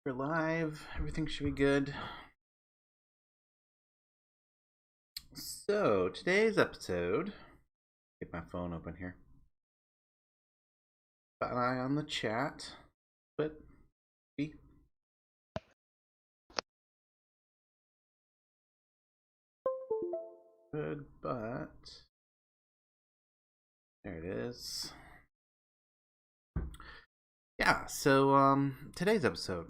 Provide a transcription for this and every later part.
We're live. Everything should be good. So, today's episode. Get my phone open here. Got an eye on the chat. But. Good, but. There it is. Yeah, so, today's episode.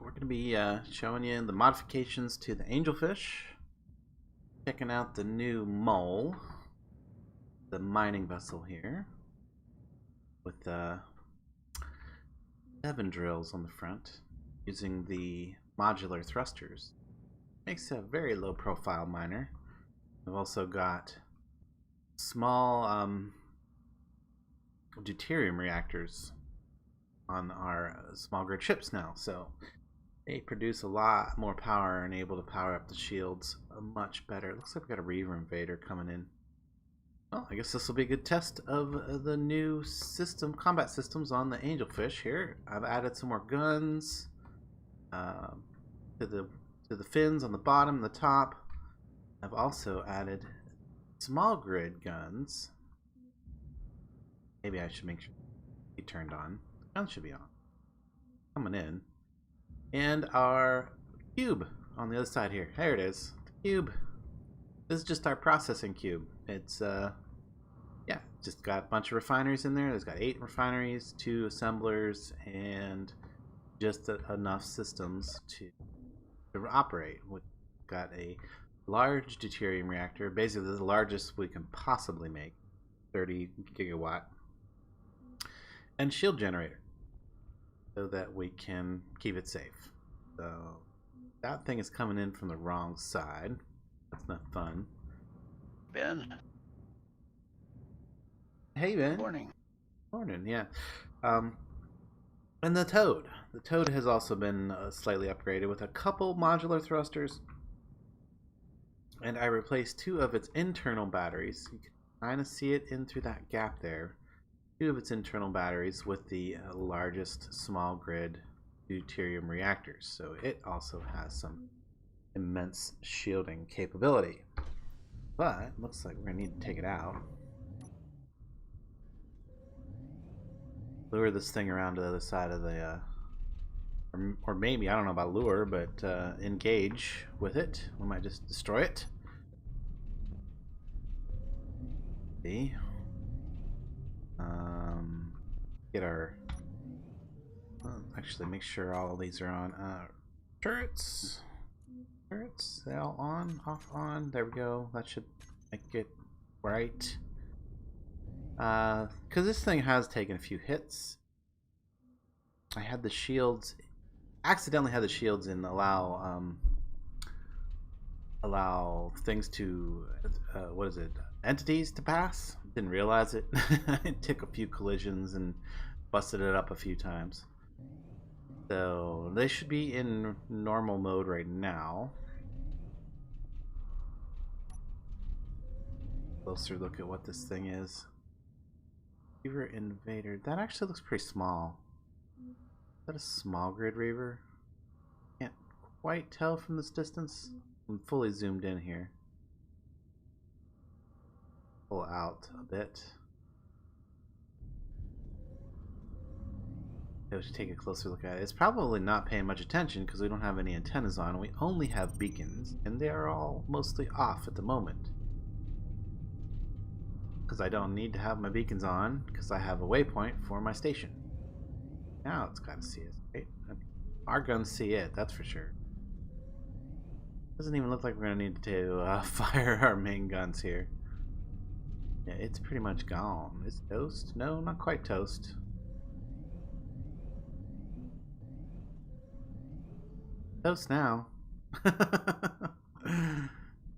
We're going to be showing you the modifications to the Angelfish. Checking out the new mole. The mining vessel here. With 7 drills on the front. Using the modular thrusters. Makes a very low profile miner. We've also got small deuterium reactors on our small grid ships now. So they produce a lot more power and able to power up the shields much better. It looks like we got a Reaver invader coming in. Well, I guess this will be a good test of the new combat systems on the Angelfish here. I've added some more guns to the fins on the bottom and the top. I've also added small grid guns. Maybe I should make sure he turned on. The gun should be on. Coming in. And our cube on the other side here. There it is. The cube. This is just our processing cube. It's yeah, just got a bunch of refineries in there. There's got 8 refineries, 2 assemblers, and just enough systems to operate. We've got a large deuterium reactor, basically the largest we can possibly make, 30 gigawatt, and shield generator, so that we can keep it safe. So that thing is coming in from the wrong side. That's not fun. Ben. Hey Ben. Morning. Morning, yeah. And the Toad. The Toad has also been slightly upgraded with a couple modular thrusters. And I replaced 2 of its internal batteries. You can kind of see it in through that gap there. 2 of its internal batteries with the largest small grid deuterium reactors. So it also has some immense shielding capability. But it looks like we're going to need to take it out. Lure this thing around to the other side of the... or maybe, I don't know about lure, but engage with it. We might just destroy it. See? Get our... actually, make sure all of these are on. Turrets. Turrets. They all on? Off, on. There we go. That should make it right. Because this thing has taken a few hits. I had the shields... accidentally had the shields in allow things to what is it, entities to pass. Didn't realize it. It took a few collisions and busted it up a few times. So they should be in normal mode right now. Closer look at what this thing is. Reaver invader. That actually looks pretty small. Is that a small grid Reaver? Can't quite tell from this distance. I'm fully zoomed in here. Pull out a bit. I should take a closer look at it. It's probably not paying much attention because we don't have any antennas on. We only have beacons, and they are all mostly off at the moment. Because I don't need to have my beacons on because I have a waypoint for my station. Now it's got to see us, right? Our guns see it, that's for sure. Doesn't even look like we're going to need to fire our main guns here. Yeah, it's pretty much gone. It's toast? No, not quite toast. Toast now.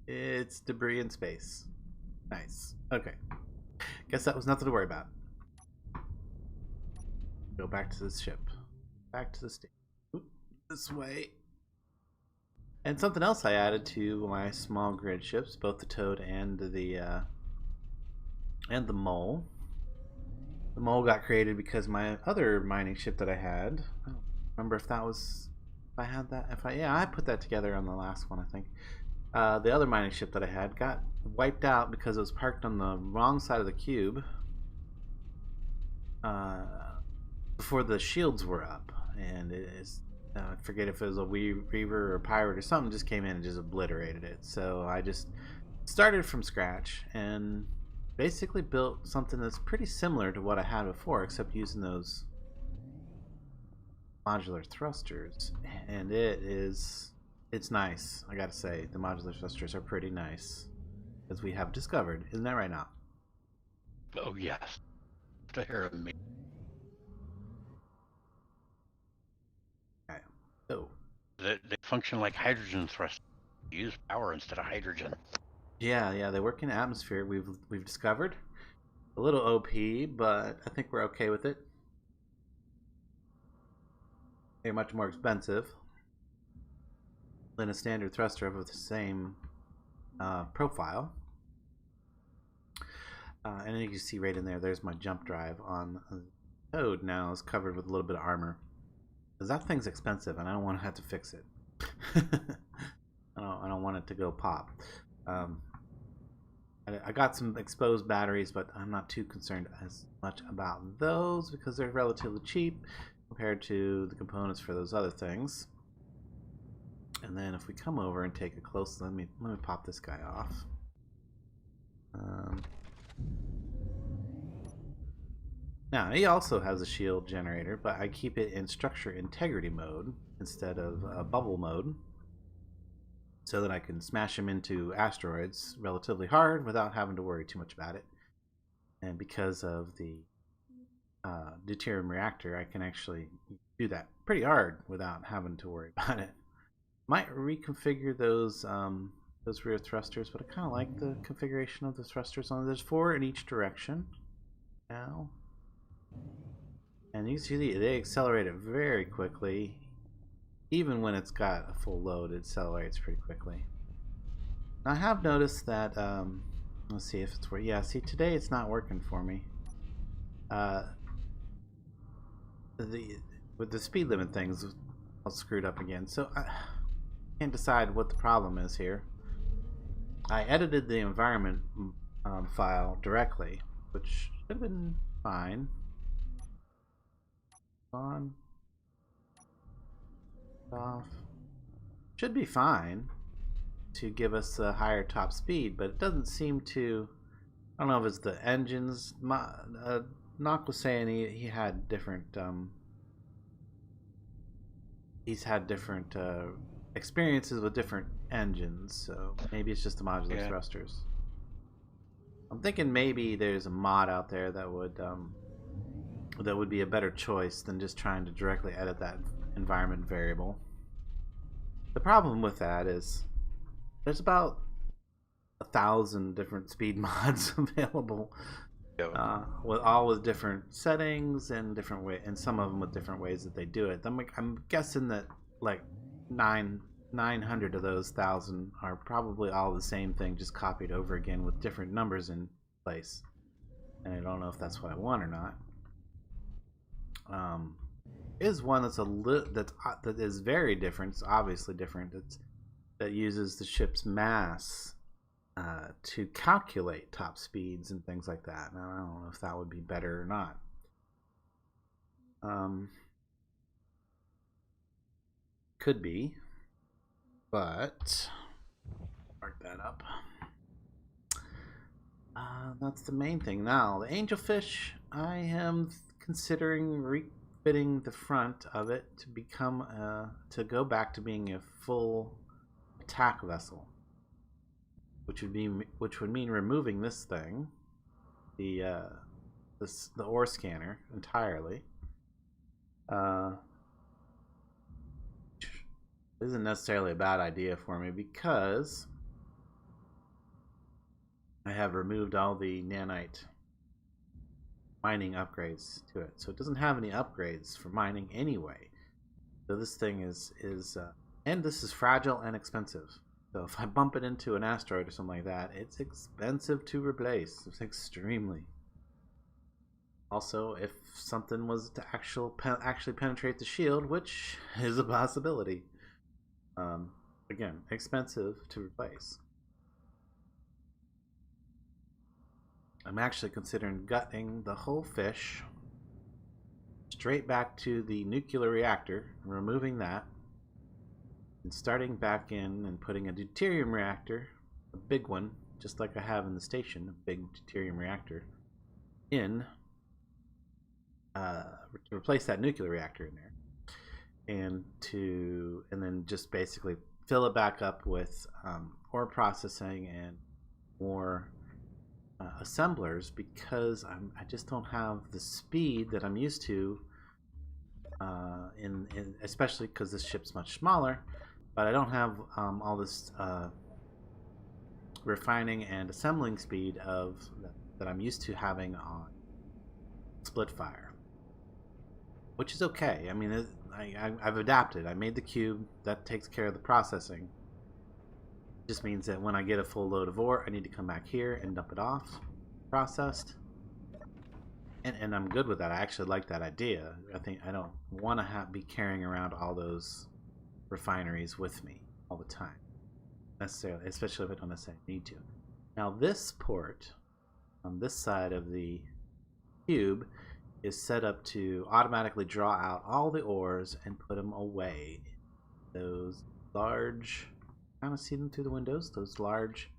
It's debris in space. Nice. Okay. Guess that was nothing to worry about. Go back to this ship. Back to the station. This way. And something else I added to my small grid ships, both the Toad and the Mole. The Mole got created because my other mining ship that I had, remember if that was, if I had that, yeah, I put that together on the last one, I think. The other mining ship that I had got wiped out because it was parked on the wrong side of the cube before the shields were up, and it is, I forget if it was a Reaver or a pirate or something, just came in and just obliterated it. So I just started from scratch and basically built something that's pretty similar to what I had before, except using those modular thrusters, and it's nice. I gotta say, the modular thrusters are pretty nice, as we have discovered. Isn't that right now? Oh yes, to hear me. Okay. So They function like hydrogen thrusters. They use power instead of hydrogen. yeah, they work in atmosphere. We've discovered a little OP, but I think we're okay with it. They're much more expensive than a standard thruster of the same profile. And you can see right in there, there's my jump drive on the Toad now is covered with a little bit of armor. Because that thing's expensive and I don't want to have to fix it. I don't want it to go pop. I got some exposed batteries, but I'm not too concerned as much about those because they're relatively cheap compared to the components for those other things. And then if we come over and take a close, let me pop this guy off. Now he also has a shield generator, but I keep it in structure integrity mode instead of bubble mode, so that I can smash him into asteroids relatively hard without having to worry too much about it. And because of the deuterium reactor, I can actually do that pretty hard without having to worry about it. Might reconfigure those rear thrusters, but I kind of like the configuration of the thrusters on. There's 4 in each direction now, and you can see they accelerate it very quickly. Even when it's got a full load, it accelerates pretty quickly. Now, I have noticed that, let's see if it's working. Yeah, see, today it's not working for me. With the speed limit things, all screwed up again. So I can't decide what the problem is here. I edited the environment file directly, which should have been fine. On. Off. Should be fine to give us a higher top speed, but it doesn't seem to. I don't know if it's the engines. Nock was saying he had different. He's had different experiences with different engines, so maybe it's just the modular thrusters. I'm thinking maybe there's a mod out there that would be a better choice than just trying to directly edit that environment variable. The problem with that is there's about 1,000 different speed mods available, with different settings and different way, and some of them with different ways that they do it. I'm guessing that like 900 of those 1,000 are probably all the same thing, just copied over again with different numbers in place. And I don't know if that's what I want or not. Is one that's that is very different. It's obviously different. That uses the ship's mass to calculate top speeds and things like that. Now, I don't know if that would be better or not. Could be, but mark that up. That's the main thing. Now, the Angelfish, I am considering refitting the front of it to become to go back to being a full attack vessel, which would mean removing this thing, the ore scanner entirely. Isn't necessarily a bad idea for me because I have removed all the nanite mining upgrades to it, so it doesn't have any upgrades for mining anyway. So this thing is and this is fragile and expensive. So if I bump it into an asteroid or something like that, it's expensive to replace. It's extremely. Also, if something was to actually penetrate the shield, which is a possibility. Again, expensive to replace. I'm actually considering gutting the whole fish straight back to the nuclear reactor, removing that, and starting back in and putting a deuterium reactor, a big one, just like I have in the station, a big deuterium reactor, in to replace that nuclear reactor in there, and then just basically fill it back up with ore processing and more assemblers, because I just don't have the speed that I'm used to, especially because this ship's much smaller, but I don't have all this refining and assembling speed that I'm used to having on Splitfire, which is okay. I mean, I've adapted. I made the cube that takes care of the processing. It just means that when I get a full load of ore, I need to come back here and dump it off, processed, and I'm good with that. I actually like that idea. I think I don't want to be carrying around all those refineries with me all the time, necessarily, especially if I don't necessarily need to. Now, this port on this side of the cube is set up to automatically draw out all the ores and put them away. Those large, kind of see them through the windows, those large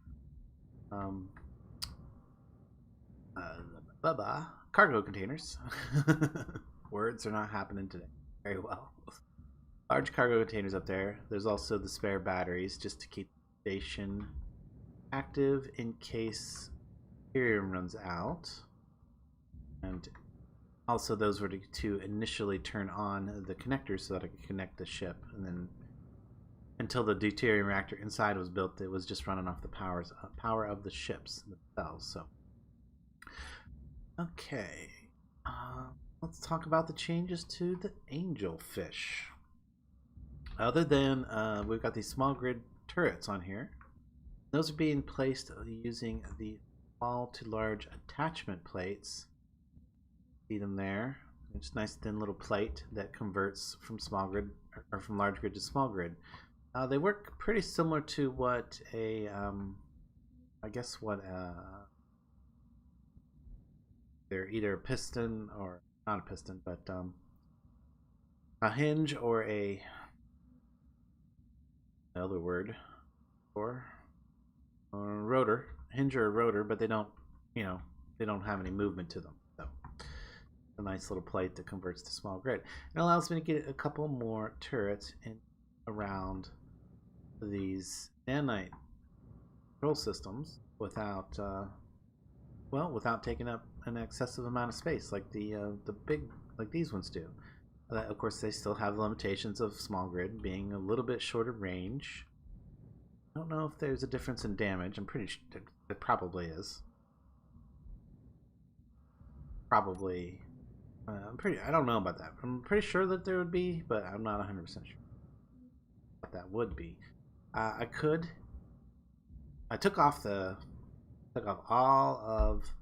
cargo containers. Words are not happening today very well. Large cargo containers up there. There's also the spare batteries just to keep the station active in case helium runs out. And also those were to initially turn on the connectors so that I could connect the ship, and then until the deuterium reactor inside was built, it was just running off the power of the ships themselves. So, okay, let's talk about the changes to the Angelfish. Other than we've got these small grid turrets on here, those are being placed using the small to large attachment plates. See them there? It's a nice thin little plate that converts from small grid or from large grid to small grid. They work pretty similar to what they're either a piston or not a piston, but a hinge or another word for rotor, hinge or a rotor, but they don't have any movement to them. So a nice little plate that converts to small grid. It allows me to get a couple more turrets in around these nanite control systems without taking up an excessive amount of space like the big, like these ones do. Of course, they still have the limitations of small grid being a little bit shorter range. I don't know if there's a difference in damage. I'm pretty sure there probably is. Probably. I don't know about that. I'm pretty sure that there would be, but I'm not 100% sure what that would be. I took off all of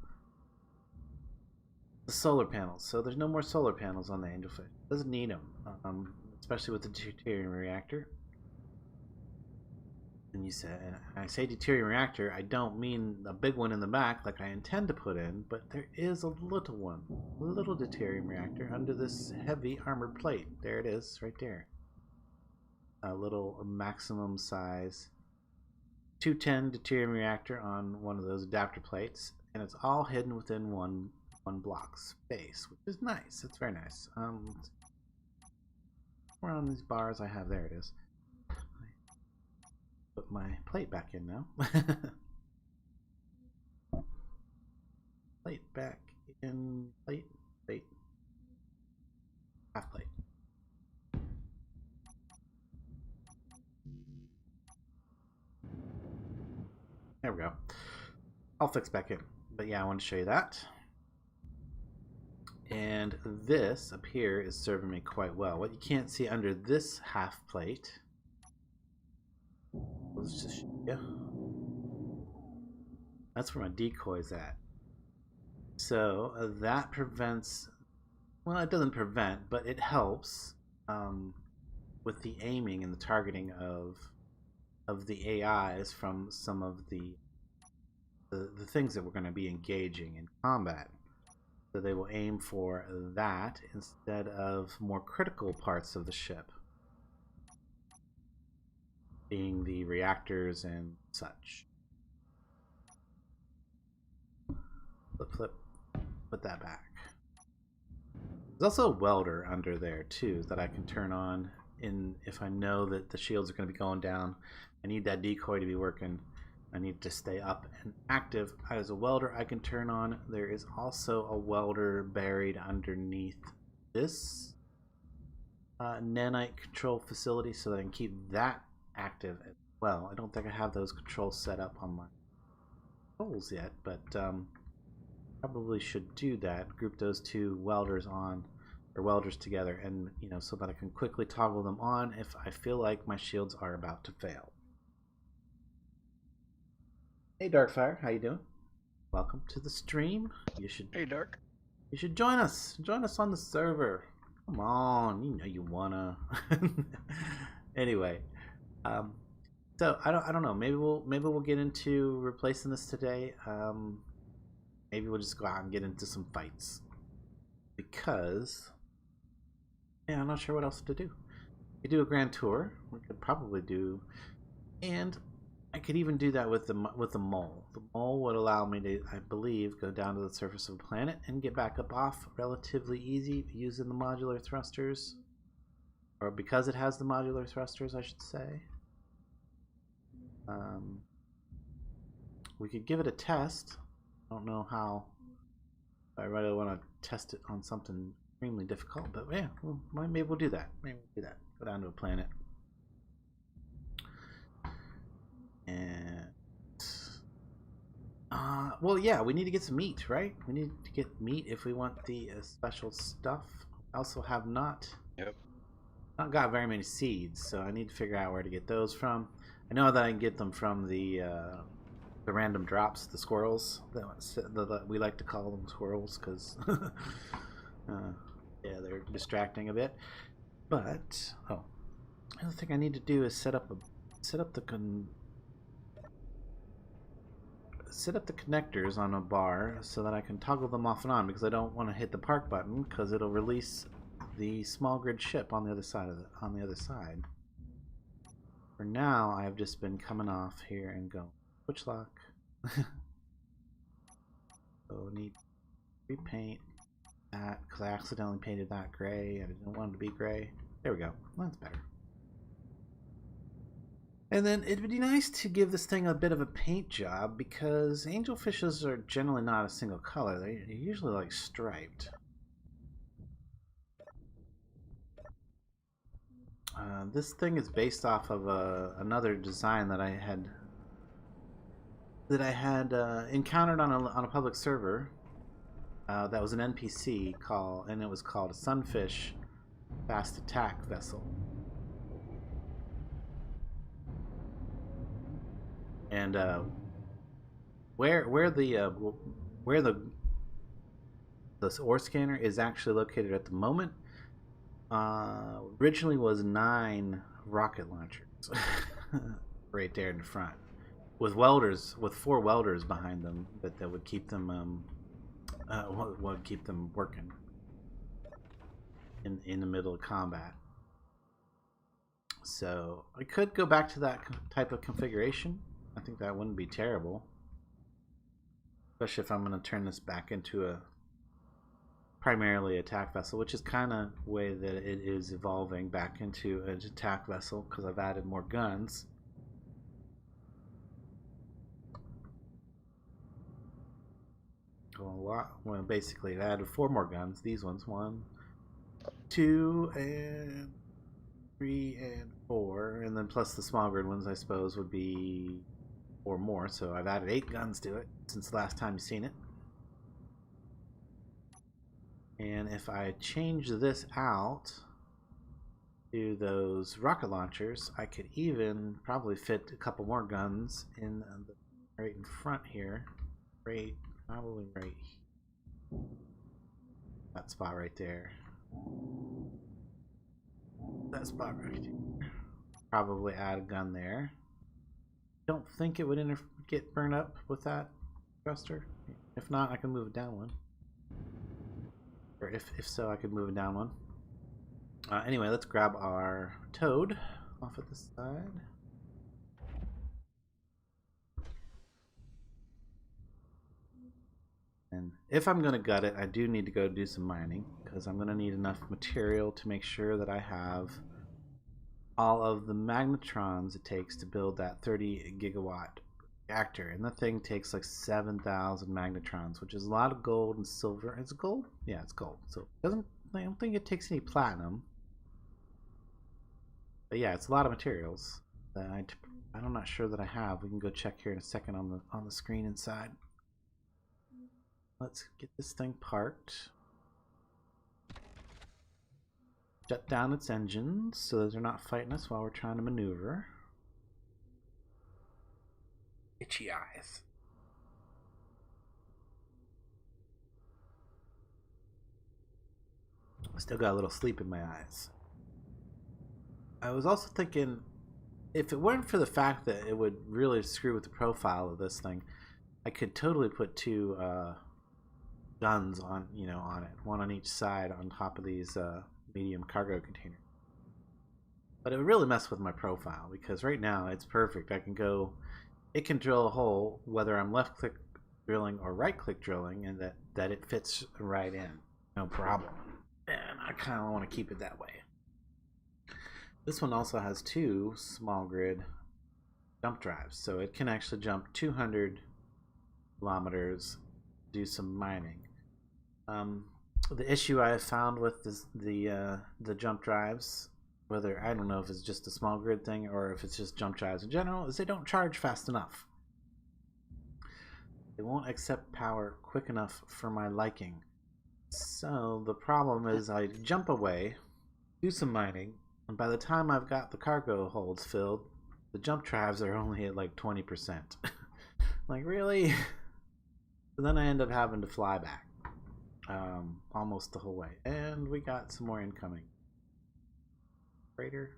the solar panels, so there's no more solar panels on the Angelfish. Doesn't need them, especially with the deuterium reactor. And I say deuterium reactor, I don't mean a big one in the back like I intend to put in, but there is a little one, a little deuterium reactor under this heavy armored plate. There it is, right there. A little maximum size 210 deuterium reactor on one of those adapter plates, and it's all hidden within one block space, which is nice. It's very nice. Where on these bars I have, there it is. Put my plate back in now. Plate back in, plate, half plate. There we go. I'll fix back in. But yeah, I want to show you that. And this up here is serving me quite well. What you can't see under this half plate, let's just show you. That's where my decoy's at. So that prevents, well, it doesn't prevent, but it helps with the aiming and the targeting of the AIs from some of the things that we're going to be engaging in combat. So they will aim for that instead of more critical parts of the ship, being the reactors and such. Flip, put that back. There's also a welder under there too that I can turn on if I know that the shields are going to be going down. I need that decoy to be working. I need to stay up and active. As a welder, I can turn on. There is also a welder buried underneath this nanite control facility, so that I can keep that active as well. I don't think I have those controls set up on my controls yet, but probably should do that. Group those two welders on, or welders together, and so that I can quickly toggle them on if I feel like my shields are about to fail. Hey Darkfire, how you doing? Welcome to the stream. Hey Dark. You should join us. Join us on the server. Come on, you know you wanna. Anyway, so I don't know. Maybe we'll get into replacing this today. Maybe we'll just go out and get into some fights, because I'm not sure what else to do. We could do a grand tour. We could probably do, and I could even do that with the mole. The mole would allow me to, I believe, go down to the surface of the planet and get back up off relatively easy using the modular thrusters, or because it has the modular thrusters, I should say. We could give it a test. I don't know how. I really want to test it on something extremely difficult, but yeah, maybe we'll do that. Maybe we'll do that. Go down to a planet. And well, yeah, we need to get some meat, right? We need to get meat if we want the special stuff. I also have not got very many seeds, so I need to figure out where to get those from. I know that I can get them from the random drops, the squirrels. We like to call them squirrels because yeah, they're distracting a bit. But the other thing I need to do is set up the connectors on a bar so that I can toggle them off and on, because I don't want to hit the park button because it'll release the small grid ship on the other side For now, I've just been coming off here and going switch lock. So need to repaint that because I accidentally painted that gray. I didn't want it to be gray. There we go. That's better. And then it'd be nice to give this thing a bit of a paint job, because angelfishes are generally not a single color. They're usually like striped. This thing is based off of another design that I had encountered on a public server. That was an NPC call, and it was called a Sunfish Fast Attack Vessel. And where the ore scanner is actually located at the moment, originally was 9 rocket launchers right there in the front, with 4 welders behind them that would keep them would keep them working in the middle of combat. So I could go back to that type of configuration. I think that wouldn't be terrible, especially if I'm going to turn this back into a primarily attack vessel, which is kind of the way that it is evolving back into an attack vessel, because I've added more guns. Well, basically I added 4 more guns. These ones, 1, 2, and 3, and 4, and then plus the small grid ones, I suppose, would be 4 more. So I've added 8 guns to it since the last time you've seen it. And if I change this out to those rocket launchers, I could even probably fit a couple more guns in right in front here, probably right here. That spot right there. That spot right there. Probably add a gun there. Don't think it would get burned up with that thruster. If not, I can move it down one. Or if so, I could move it down one. Anyway, let's grab our toad off at this side. And if I'm going to gut it, I do need to go do some mining, because I'm going to need enough material to make sure that I have all of the magnetrons it takes to build that 30 gigawatt reactor. And the thing takes like 7,000 magnetrons, which is a lot of gold and silver. It's gold? Yeah, it's gold. So I don't think it takes any platinum. But yeah, it's a lot of materials that I'm not sure that I have. We can go check here in a second on the screen inside. Let's get this thing parked. Shut down its engines so that they're not fighting us while we're trying to maneuver. Itchy eyes. I still got a little sleep in my eyes. I was also thinking, if it weren't for the fact that it would really screw with the profile of this thing, I could totally put two guns on it, one on each side on top of these medium cargo containers. But it would really mess with my profile, because right now it's perfect. It can drill a hole whether I'm left click drilling or right click drilling, and that it fits right in, no problem. And I kind of want to keep it that way. This one also has two small grid jump drives, so it can actually jump 200 kilometers, do some mining. The issue I have found with the jump drives, whether I don't know if it's just a small grid thing or if it's just jump drives in general, is they don't charge fast enough. They won't accept power quick enough for my liking. So the problem is I jump away, do some mining, and by the time I've got the cargo holds filled, the jump drives are only at like 20%. Like, really? So then I end up having to fly back almost the whole way. And we got some more incoming. Freighter?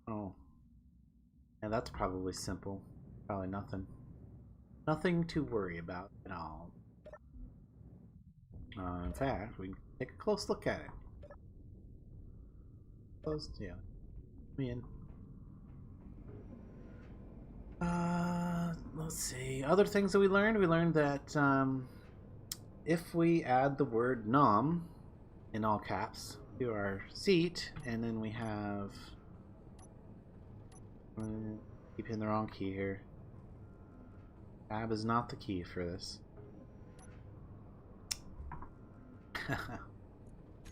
Oh. Yeah, that's probably simple. Probably nothing. Nothing to worry about at all. In fact, we can take a close look at it. Close, yeah. Me in. Let's see. Other things that we learned that if we add the word nom in all caps to our seat, and then we have, keep hitting the wrong key here. Tab is not the key for this.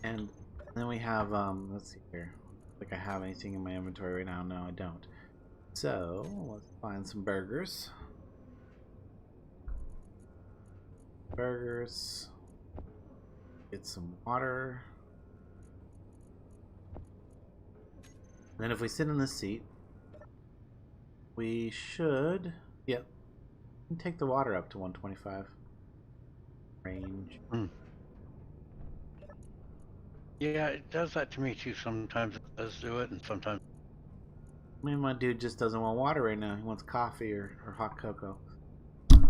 And then we have, let's see here. Like I have anything in my inventory right now? No, I don't. So let's find some burgers. Burgers. Get some water. And then if we sit in this seat, we should, yep, we can take the water up to 125 range. Yeah, it does that to me too. Sometimes it does do it, and sometimes. I mean, my dude just doesn't want water right now. He wants coffee or hot cocoa,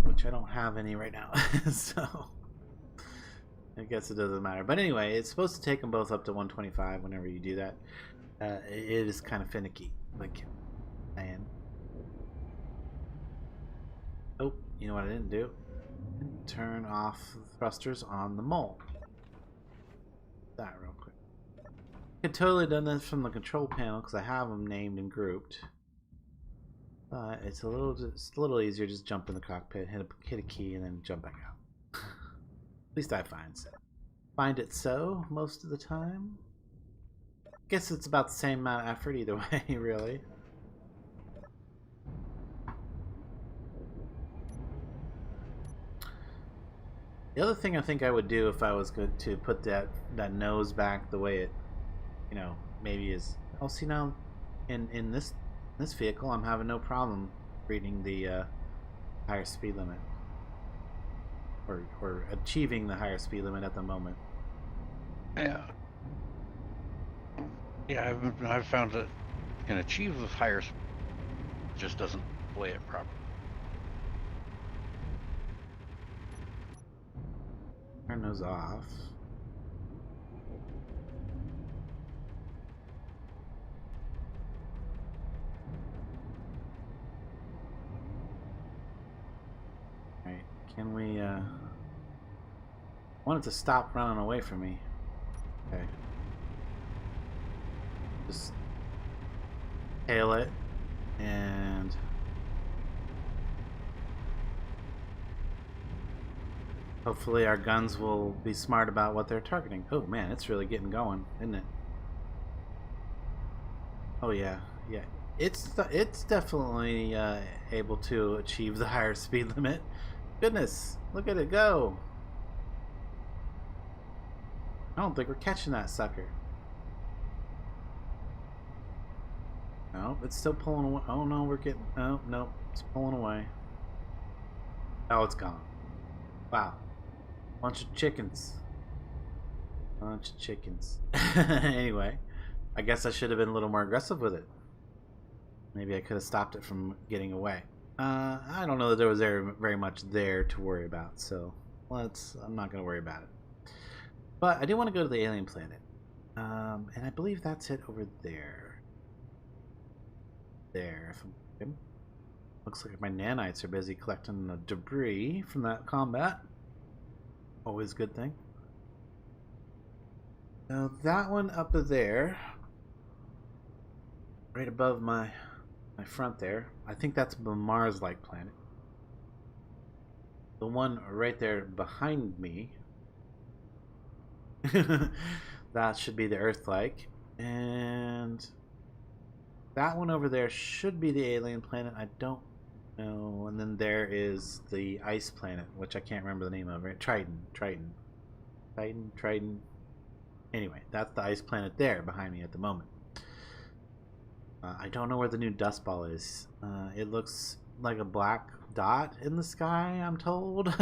which I don't have any right now. So I guess it doesn't matter. But anyway, it's supposed to take them both up to 125 whenever you do that. It is kind of finicky. Like, man. Oh, you know what I didn't do? Turn off the thrusters on the mole. That real quick. I could totally done this from the control panel because I have them named and grouped. But it's a little easier. Just jump in the cockpit, hit a key, and then jump back out. At least I find it so most of the time. Guess it's about the same amount of effort either way, really. The other thing I think I would do if I was good to put that nose back the way it, maybe is. Oh, see now, in this vehicle, I'm having no problem reading the higher speed limit. or achieving the higher speed limit at the moment. Yeah. Yeah, I've found that you can achieve the higher speed, it just doesn't play it properly. Turn those off. Alright, can we, I want it to stop running away from me. Okay. Just tail it, and hopefully our guns will be smart about what they're targeting. Oh man, it's really getting going, isn't it? Oh yeah, yeah. It's definitely able to achieve the higher speed limit. Goodness, look at it go. I don't think we're catching that sucker. No, it's still pulling away. Oh no, we're getting... Oh, no, it's pulling away. Oh, it's gone. Wow. Bunch of chickens. Bunch of chickens. Anyway, I guess I should have been a little more aggressive with it. Maybe I could have stopped it from getting away. I don't know that there was very much there to worry about, so I'm not going to worry about it. But I do want to go to the alien planet. And I believe that's it over there. There. Looks like my nanites are busy collecting the debris from that combat. Always a good thing. Now that one up there, right above my front there, I think that's a Mars-like planet. The one right there behind me, that should be the Earth-like, and that one over there should be the alien planet. I don't know. And then there is the ice planet, which I can't remember the name of. Right? Triton. Anyway, that's the ice planet there behind me at the moment. I don't know where the new dust ball is. It looks like a black dot in the sky, I'm told.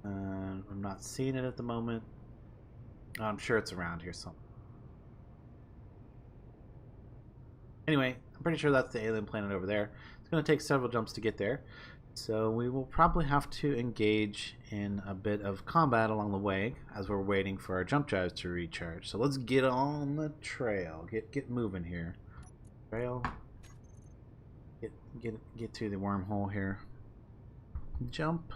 I'm not seeing it at the moment. I'm sure it's around here somewhere. Anyway, I'm pretty sure that's the alien planet over there. It's going to take several jumps to get there. So we will probably have to engage in a bit of combat along the way as we're waiting for our jump drives to recharge. So let's get on the trail. Get moving here. Trail. Get through the wormhole here. Jump.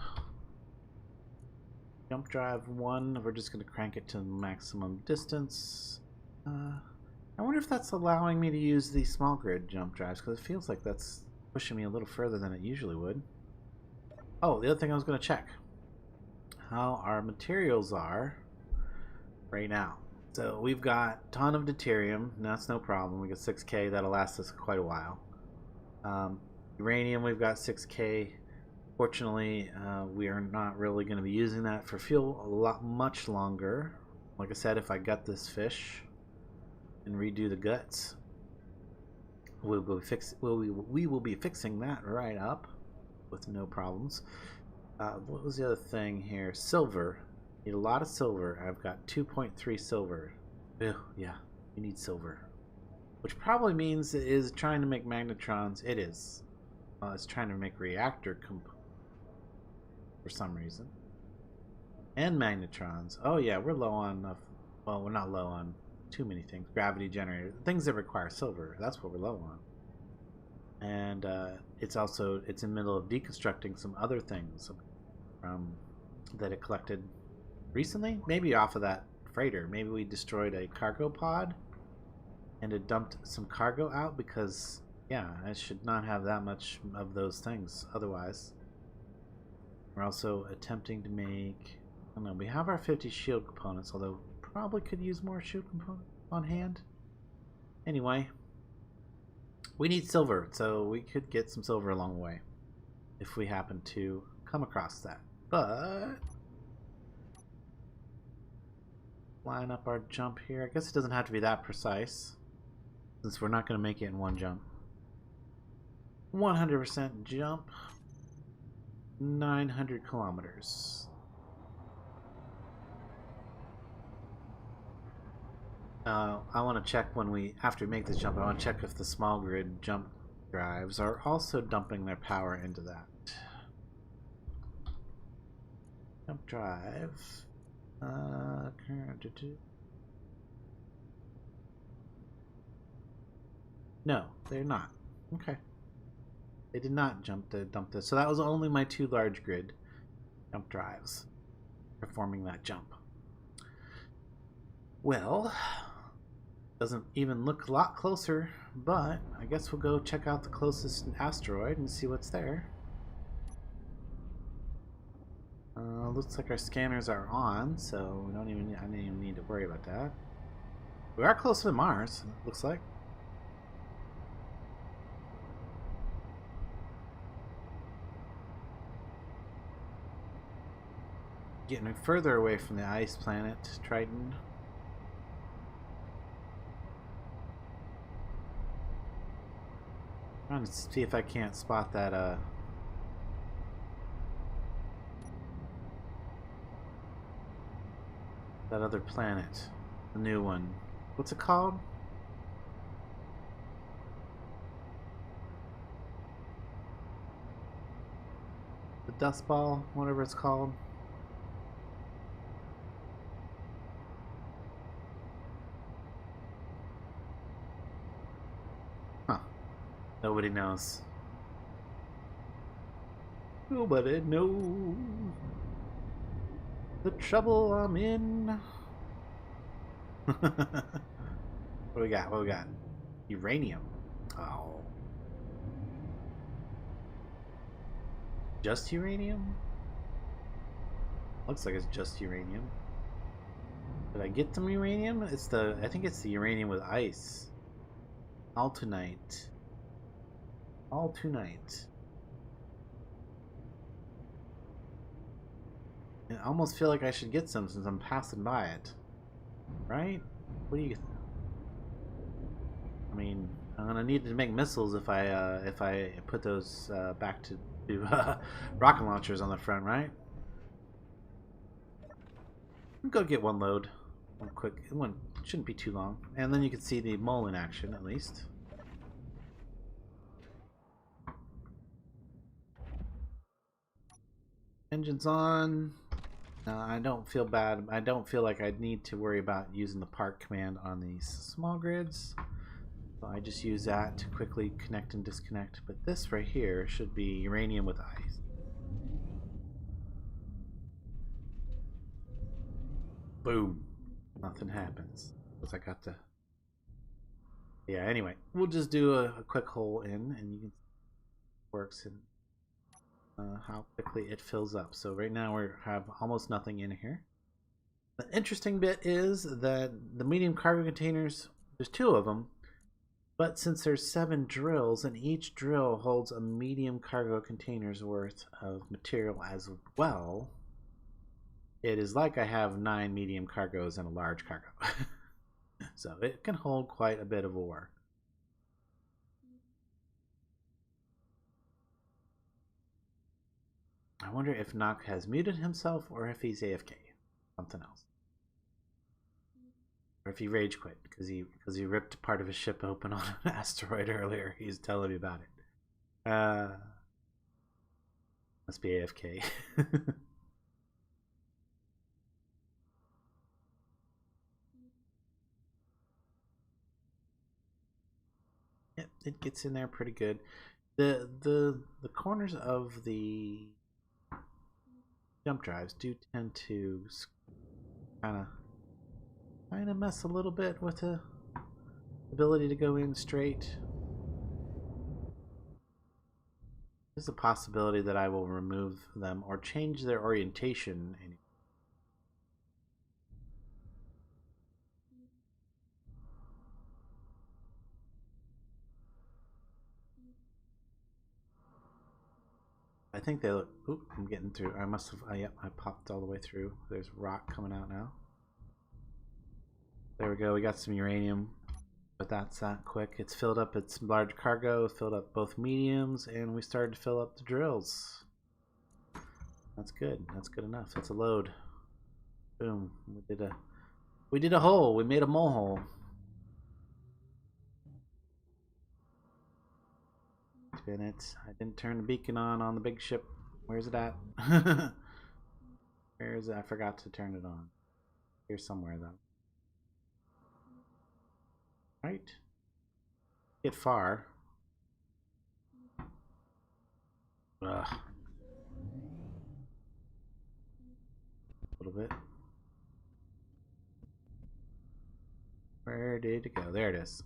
Jump drive 1. We're just going to crank it to maximum distance. I wonder if that's allowing me to use the small grid jump drives, because it feels like that's pushing me a little further than it usually would. Oh, the other thing I was going to check. How our materials are right now. So we've got a ton of deuterium. That's no problem. We got 6K. That'll last us quite a while. Uranium, we've got 6K. Fortunately, we are not really going to be using that for fuel much longer. Like I said, if I gut this fish and redo the guts, we will be fixing that right up with no problems. What was the other thing here? Silver. Need a lot of silver. I've got 2.3 silver. Ew, yeah, you need silver. Which probably means it is trying to make magnetrons. It is. It's trying to make reactor components for some reason. And magnetrons. Oh yeah, we're low on enough. Well, we're not low on too many things. Gravity generators. Things that require silver. That's what we're low on. And it's in the middle of deconstructing some other things that it collected recently. Maybe off of that freighter. Maybe we destroyed a cargo pod and it dumped some cargo out, because yeah, I should not have that much of those things otherwise. We're also attempting to make, I don't know, we have our 50 shield components, although probably could use more shield components on hand. Anyway, we need silver, so we could get some silver along the way if we happen to come across that. But line up our jump here. I guess it doesn't have to be that precise, since we're not going to make it in one jump. 100% jump. 900 kilometers. I want to check after we make this jump, I want to check if the small grid jump drives are also dumping their power into that. Jump drive. No, they're not. Okay. They did not dump this. So that was only my 2 large grid jump drives performing that jump. Well, doesn't even look a lot closer, but I guess we'll go check out the closest asteroid and see what's there. Looks like our scanners are on, so I don't even need to worry about that. We are close to Mars, looks like. Getting further away from the ice planet, Triton. Trying to see if I can't spot that that other planet, the new one. What's it called? The dust ball, whatever it's called. Huh. Nobody knows. Nobody knows the trouble I'm in. What do we got? What do we got? Uranium. Oh. Just uranium? Looks like it's just uranium. Did I get some uranium? I think it's the uranium with ice. Altunite. Altunite. I almost feel like I should get some since I'm passing by it. Right? What do you... I mean, I'm gonna need to make missiles if I put those back to rocket launchers on the front, right? Go get one load. One shouldn't be too long. And then you can see the mole in action, at least. Engines on. I don't feel bad. I don't feel like I'd need to worry about using the park command on these small grids. So I just use that to quickly connect and disconnect. But this right here should be uranium with ice. Boom. Nothing happens. Because I got the... Yeah, anyway. We'll just do a quick hole in and you can see it works and how quickly it fills up. So right now we have almost nothing in here. The interesting bit is that the medium cargo containers, there's 2 of them, but since there's 7 drills and each drill holds a medium cargo container's worth of material as well, it is like I have 9 medium cargos and a large cargo. So it can hold quite a bit of ore. I wonder if Nock has muted himself or if he's AFK. Something else. Or if he rage quit because he ripped part of his ship open on an asteroid earlier. He's telling me about it. Must be AFK. Yep, it gets in there pretty good. The corners of the jump drives do tend to kind of mess a little bit with the ability to go in straight. There's a possibility that I will remove them or change their orientation. I think they look... Oop, I'm getting through. I must have... yep, I popped all the way through. There's rock coming out now. There we go. We got some uranium. But that's that quick. It's filled up its large cargo, filled up both mediums, and we started to fill up the drills. That's good. That's good enough. That's a load. Boom. We did a hole. We made a mole hole. Spin it. I didn't turn the beacon on the big ship. Where's it at? Where is it? I forgot to turn it on. Here somewhere though. Right. Get far. Ugh. A little bit. Where did it go? There it is.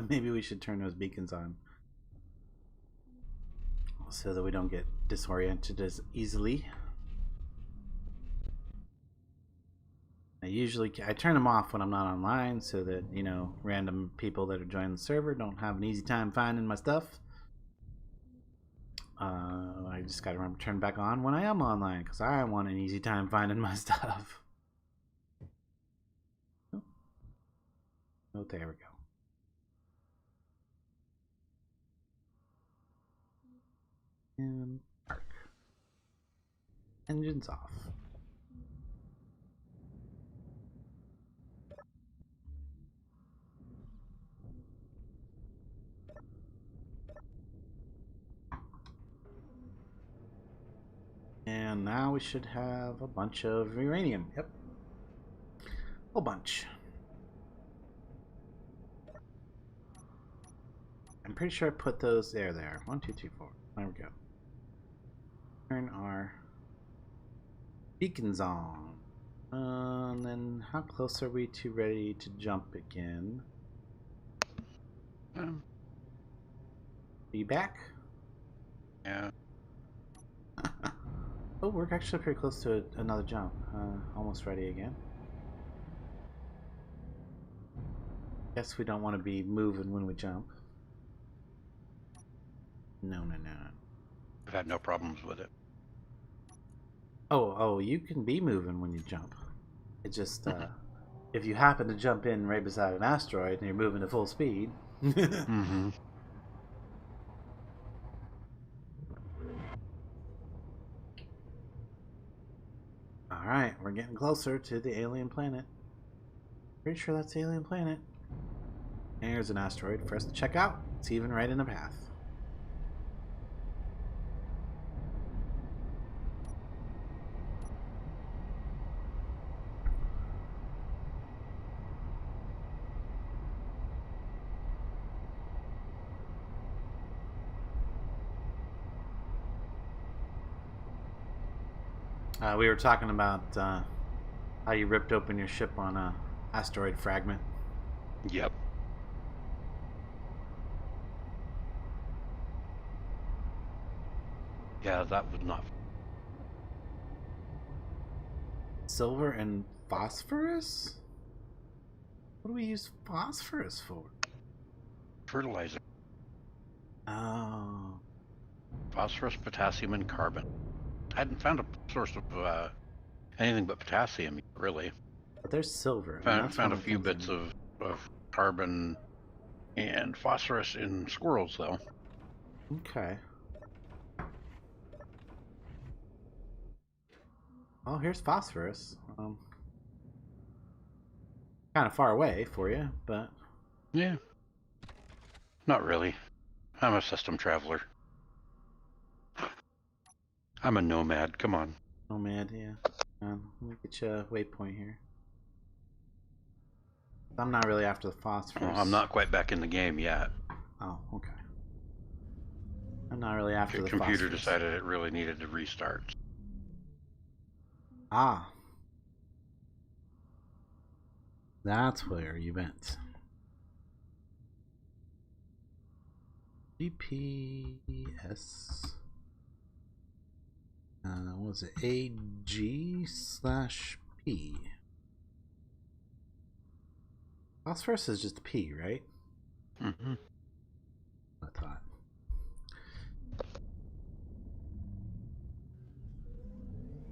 Maybe we should turn those beacons on so that we don't get disoriented as easily. I turn them off when I'm not online so that, you know, random people that are joining the server don't have an easy time finding my stuff. I just gotta remember to turn back on when I am online because I want an easy time finding my stuff. Oh, there we go. And park. Engines off. And now we should have a bunch of uranium. Yep. A whole bunch. I'm pretty sure I put those there. 1, 2, 3, 4. There we go. Turn our beacons on. And then how close are we to ready to jump again? Be back? Yeah. Oh, we're actually pretty close to another jump. Almost ready again. Guess we don't want to be moving when we jump. No. I've had no problems with it. Oh, you can be moving when you jump. It just, if you happen to jump in right beside an asteroid and you're moving at full speed. Mm-hmm. Alright, we're getting closer to the alien planet. Pretty sure that's the alien planet. There's an asteroid for us to check out. It's even right in the path. We were talking about how you ripped open your ship on a asteroid fragment. Yep. Yeah, that was not. Silver and phosphorus? What do we use phosphorus for? Fertilizer. Oh. Phosphorus, potassium, and carbon. I hadn't found a source of anything but potassium, really. But there's silver. Found a few bits of carbon and phosphorus in squirrels, though. Okay. Oh, here's phosphorus. Kind of far away for you, but... Yeah. Not really. I'm a system traveler. I'm a nomad, come on. Nomad, yeah. Let me get you a waypoint here. I'm not really after the phosphorus. Oh, I'm not quite back in the game yet. Oh, okay. I'm not really after the computer phosphorus. decided it really needed to restart. Ah. That's where you went. GPS. What was it? AG/P. Phosphorus is just P, right? Mm-hmm. I thought.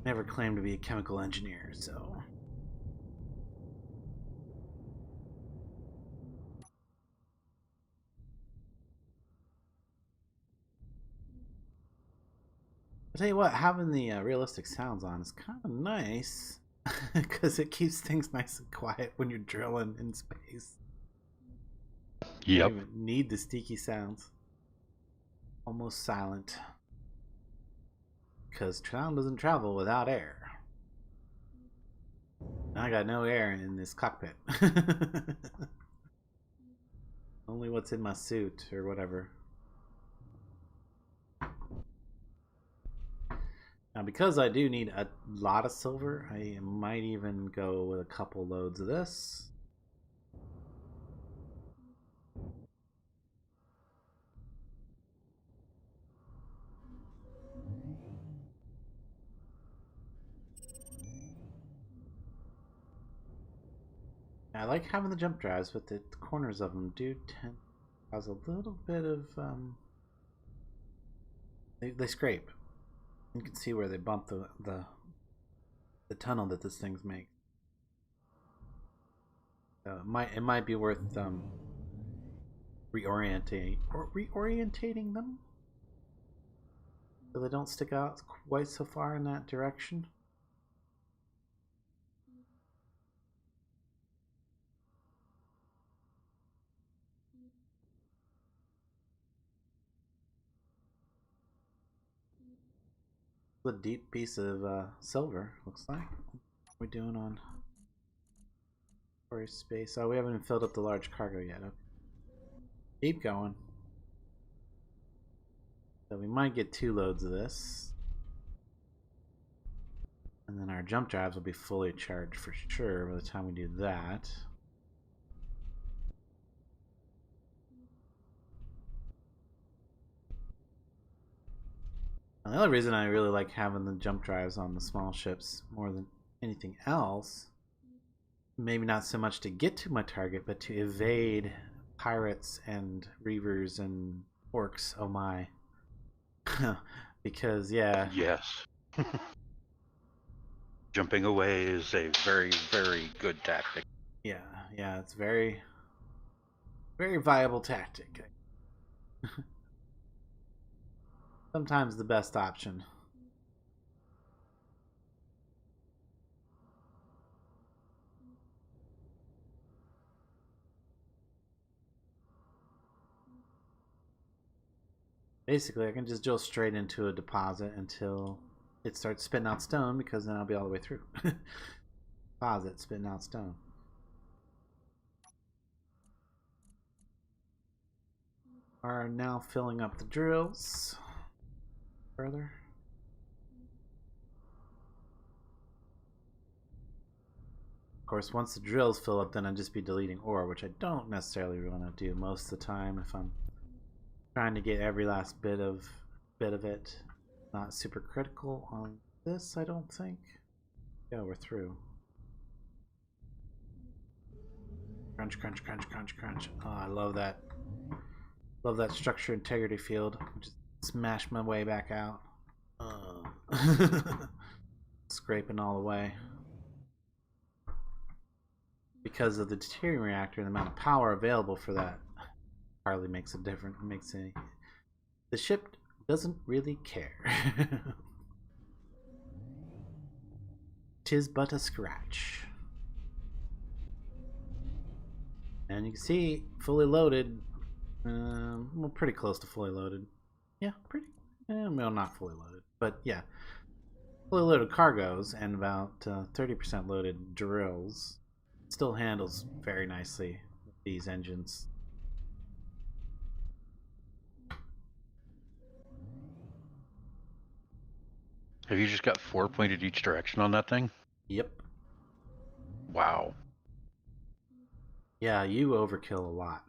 Never claimed to be a chemical engineer, so. I'll tell you what, having the realistic sounds on is kind of nice because it keeps things nice and quiet when you're drilling in space. You Yep. don't even need the sticky sounds. Almost silent. Because sound doesn't travel without air. I got no air in this cockpit. Only what's in my suit or whatever. Now, because I do need a lot of silver, I might even go with a couple loads of this. I like having the jump drives, but the corners of them do tend to cause a little bit of they scrape. You can see where they bump the tunnel that this thing's make. It might be worth reorientating them so they don't stick out quite so far in that direction. A deep piece of silver, looks like. What are we doing on storage space? Oh, we haven't even filled up the large cargo yet. Okay. Keep going. So we might get 2 loads of this. And then our jump drives will be fully charged for sure by the time we do that. And the other reason I really like having the jump drives on the small ships more than anything else, maybe not so much to get to my target, but to evade pirates and reavers and orcs. Oh my. Because, yeah. Yes. Jumping away is a very, very good tactic. Yeah, it's very, very viable tactic. Sometimes the best option. Basically, I can just drill straight into a deposit until it starts spitting out stone, because then I'll be all the way through. Deposit spitting out stone. Are now filling up the drills further. Of course, once the drills fill up, then I'd just be deleting ore, which I don't necessarily want to do most of the time if I'm trying to get every last bit of it. Not super critical on this, I don't think. Yeah, we're through. Crunch, crunch, crunch, crunch, crunch. Oh, I love that. Love that structure integrity field. Just smash my way back out. Scraping all the way. Because of the deuterium reactor, the amount of power available for that hardly makes a difference. The ship doesn't really care. Tis but a scratch. And you can see, fully loaded. Well, pretty close to fully loaded. Yeah, pretty. Well, not fully loaded, but yeah, fully loaded cargoes and about 30% loaded drills. Still handles very nicely with these engines. Have you just got 4 pointed each direction on that thing? Yep. Wow. Yeah, you overkill a lot.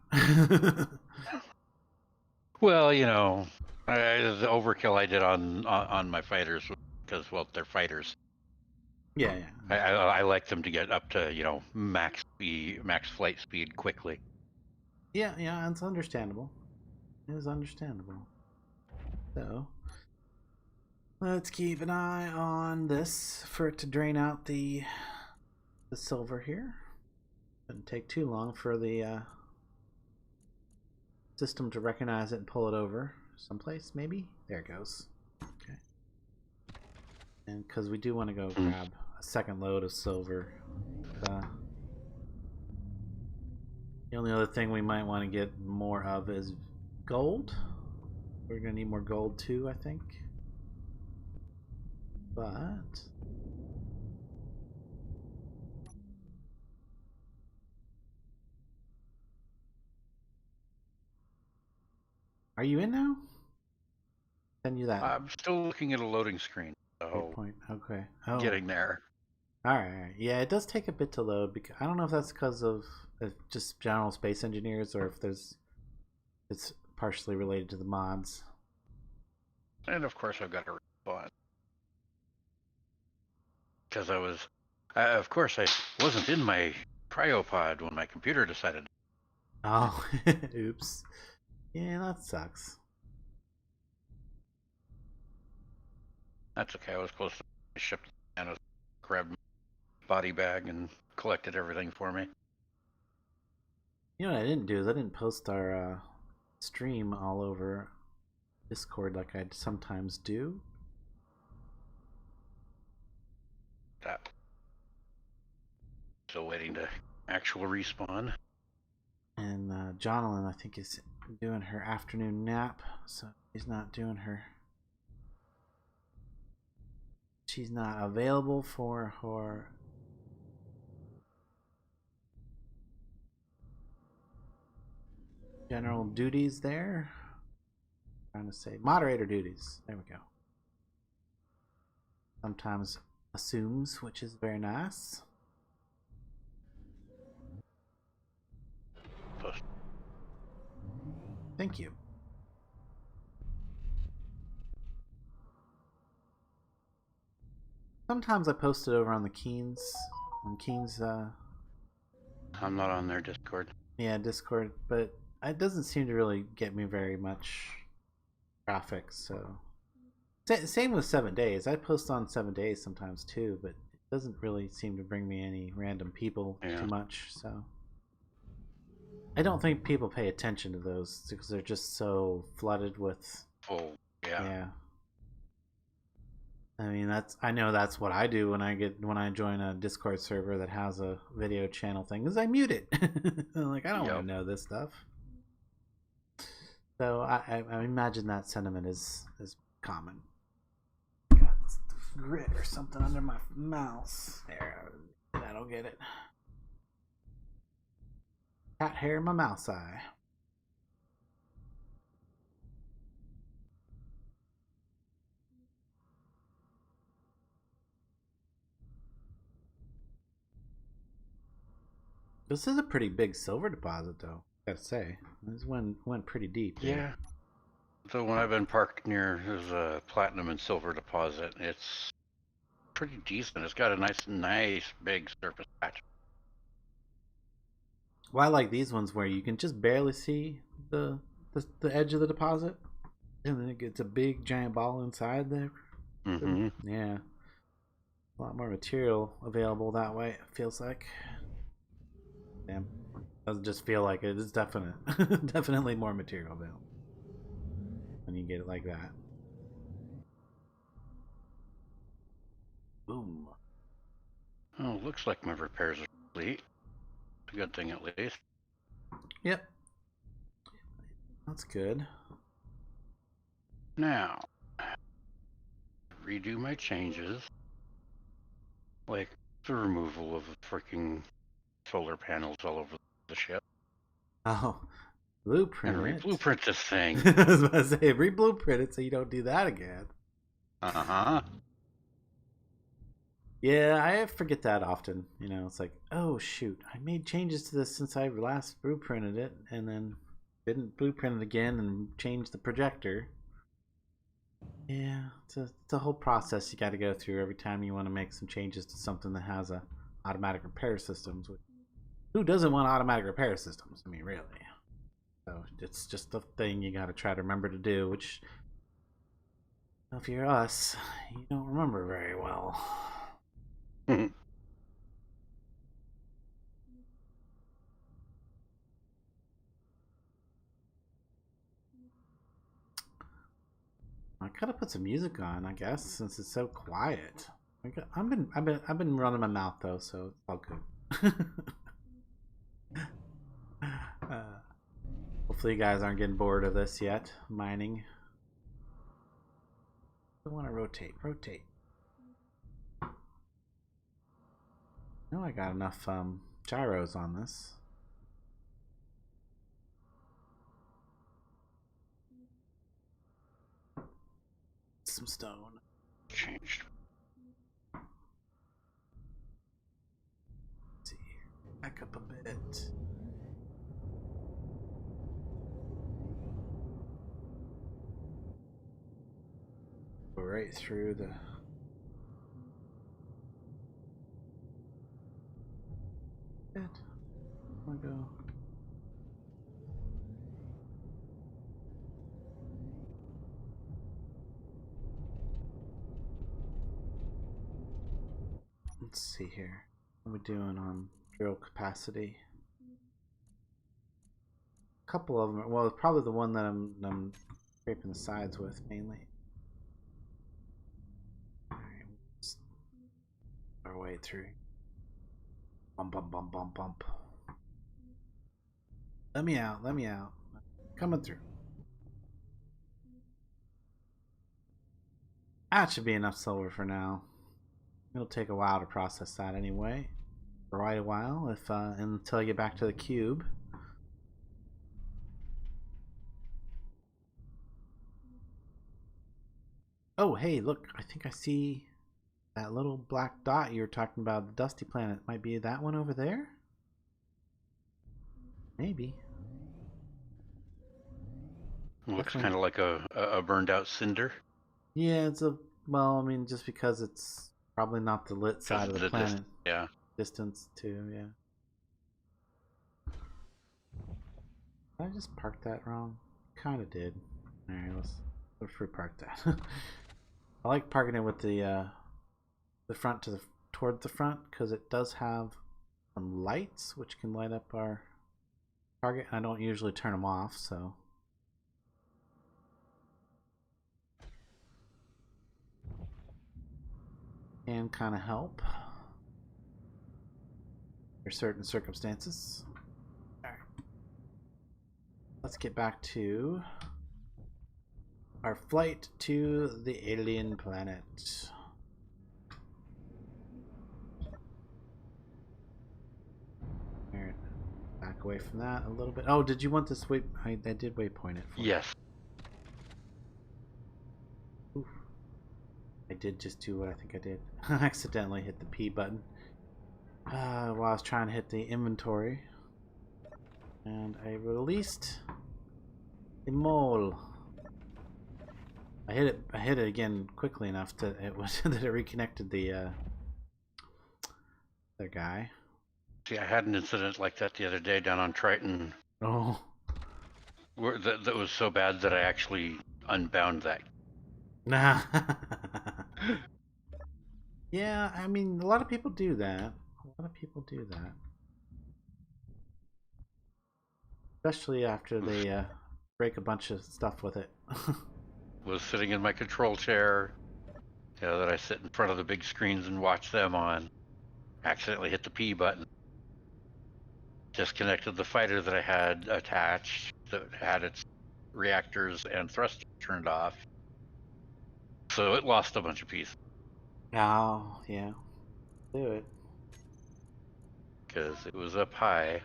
Well, you know, the overkill I did on my fighters because, well, they're fighters. Yeah. I like them to get up to, you know, max flight speed quickly. Yeah, it's understandable. It is understandable. So, let's keep an eye on this for it to drain out the silver here. Doesn't take too long for the system to recognize it and pull it over someplace, maybe? There it goes. Okay. And because we do want to go grab a second load of silver. The only other thing we might want to get more of is gold. We're going to need more gold too, I think. But... Are you in now? Send you that. I'm still looking at a loading screen. So Point. Okay. Oh. getting there. All right. Yeah, it does take a bit to load. Because I don't know if that's because of just general space engineers or if it's partially related to the mods. And of course, I've got to respond because of course, I wasn't in my cryopod when my computer decided. Oh, oops. Yeah, that sucks. That's okay. I was close to my ship, and grabbed my body bag and collected everything for me. You know what I didn't do is I didn't post our stream all over Discord like I sometimes do. That. Still waiting to actual respawn. And Jonalyn, I think, is doing her afternoon nap, so she's not doing her. She's not available for her general duties there. I'm trying to say moderator duties. There we go. Sometimes assumes, which is very nice. Thank you. Sometimes I post it over on the Keens. On Keens, I'm not on their Discord. Yeah, Discord, but it doesn't seem to really get me very much traffic, so... Same with 7 Days. I post on 7 Days sometimes too, but it doesn't really seem to bring me any random people too much, so... I don't think people pay attention to those because they're just so flooded with... Oh, yeah. I mean, I know that's what I do when I join a Discord server that has a video channel thing, is I mute it. I'm like, I don't want to know this stuff. So I imagine that sentiment is common. Got grit or something under my mouse. There, that'll get it. Cat hair in my mouse eye. This is a pretty big silver deposit, though. Gotta say, this went pretty deep. Yeah. So when I've been parked near, there's a platinum and silver deposit. It's pretty decent. It's got a nice big surface patch. Well, I like these ones where you can just barely see the edge of the deposit, and then it gets a big giant ball inside there. Mm-hmm. Yeah, a lot more material available that way. It feels like. Damn, doesn't just feel like it. It's definitely more material available when you get it like that. Boom. Oh, looks like my repairs are complete. A good thing at least. Yep. That's good. Now, redo my changes. Like the removal of freaking solar panels all over the ship. Oh, blueprint and re-blueprint this thing. I was about to say, re-blueprint it so you don't do that again. Uh-huh. Yeah, I forget that often. You know, it's like, oh shoot, I made changes to this since I last blueprinted it, and then didn't blueprint it again and change the projector. Yeah, it's a whole process you got to go through every time you want to make some changes to something that has a automatic repair systems. Who doesn't want automatic repair systems? I mean, really. So it's just a thing you got to try to remember to do, which, if you're us, you don't remember very well. I could have put some music on, I guess, since it's so quiet. I've been running my mouth though, so it's all good. Hopefully you guys aren't getting bored of this yet, mining. I want to rotate. No, I got enough gyros on this. Some stone. Changed. Let's see. Back up a bit. Go right through the. Good. I'll go. Let's see here. What are we doing on drill capacity? A couple of them. Well, it's probably the one that I'm scraping the sides with mainly. All right, just our way through. Bump. Let me out. Coming through. That should be enough silver for now. It'll take a while to process that anyway. Quite a while, if until I get back to the cube. Oh, hey, look! I think I see that little black dot you were talking about. The dusty planet might be that one over there. Maybe. Looks kind of like a burned out cinder. Yeah, it's a. Well, I mean, just because it's probably not the lit side of the planet. Yeah. Distance too, yeah. Did I just park that wrong? Kind of did. Alright, let's repark that. I like parking it with the front to toward the front because it does have some lights which can light up our target. I don't usually turn them off, so. Can kind of help for certain circumstances. Alright. Let's get back to our flight to the alien planet. Alright. Back away from that a little bit. Oh, did you want this way? I did waypoint it for you. Yes. Oof. I did just do what I think I did. I accidentally hit the P button while I was trying to hit the inventory. And I released the mole. I hit it again quickly enough that that it reconnected the other guy. See, I had an incident like that the other day down on Triton. Oh. That was so bad that I actually unbound that. Nah. Yeah, I mean, a lot of people do that. Especially after they break a bunch of stuff with it. Was sitting in my control chair, that I sit in front of the big screens and watch them on. Accidentally hit the P button. Disconnected the fighter that I had attached that had its reactors and thrusters turned off. So it lost a bunch of pieces. Oh, yeah. Do it. Because it was up high.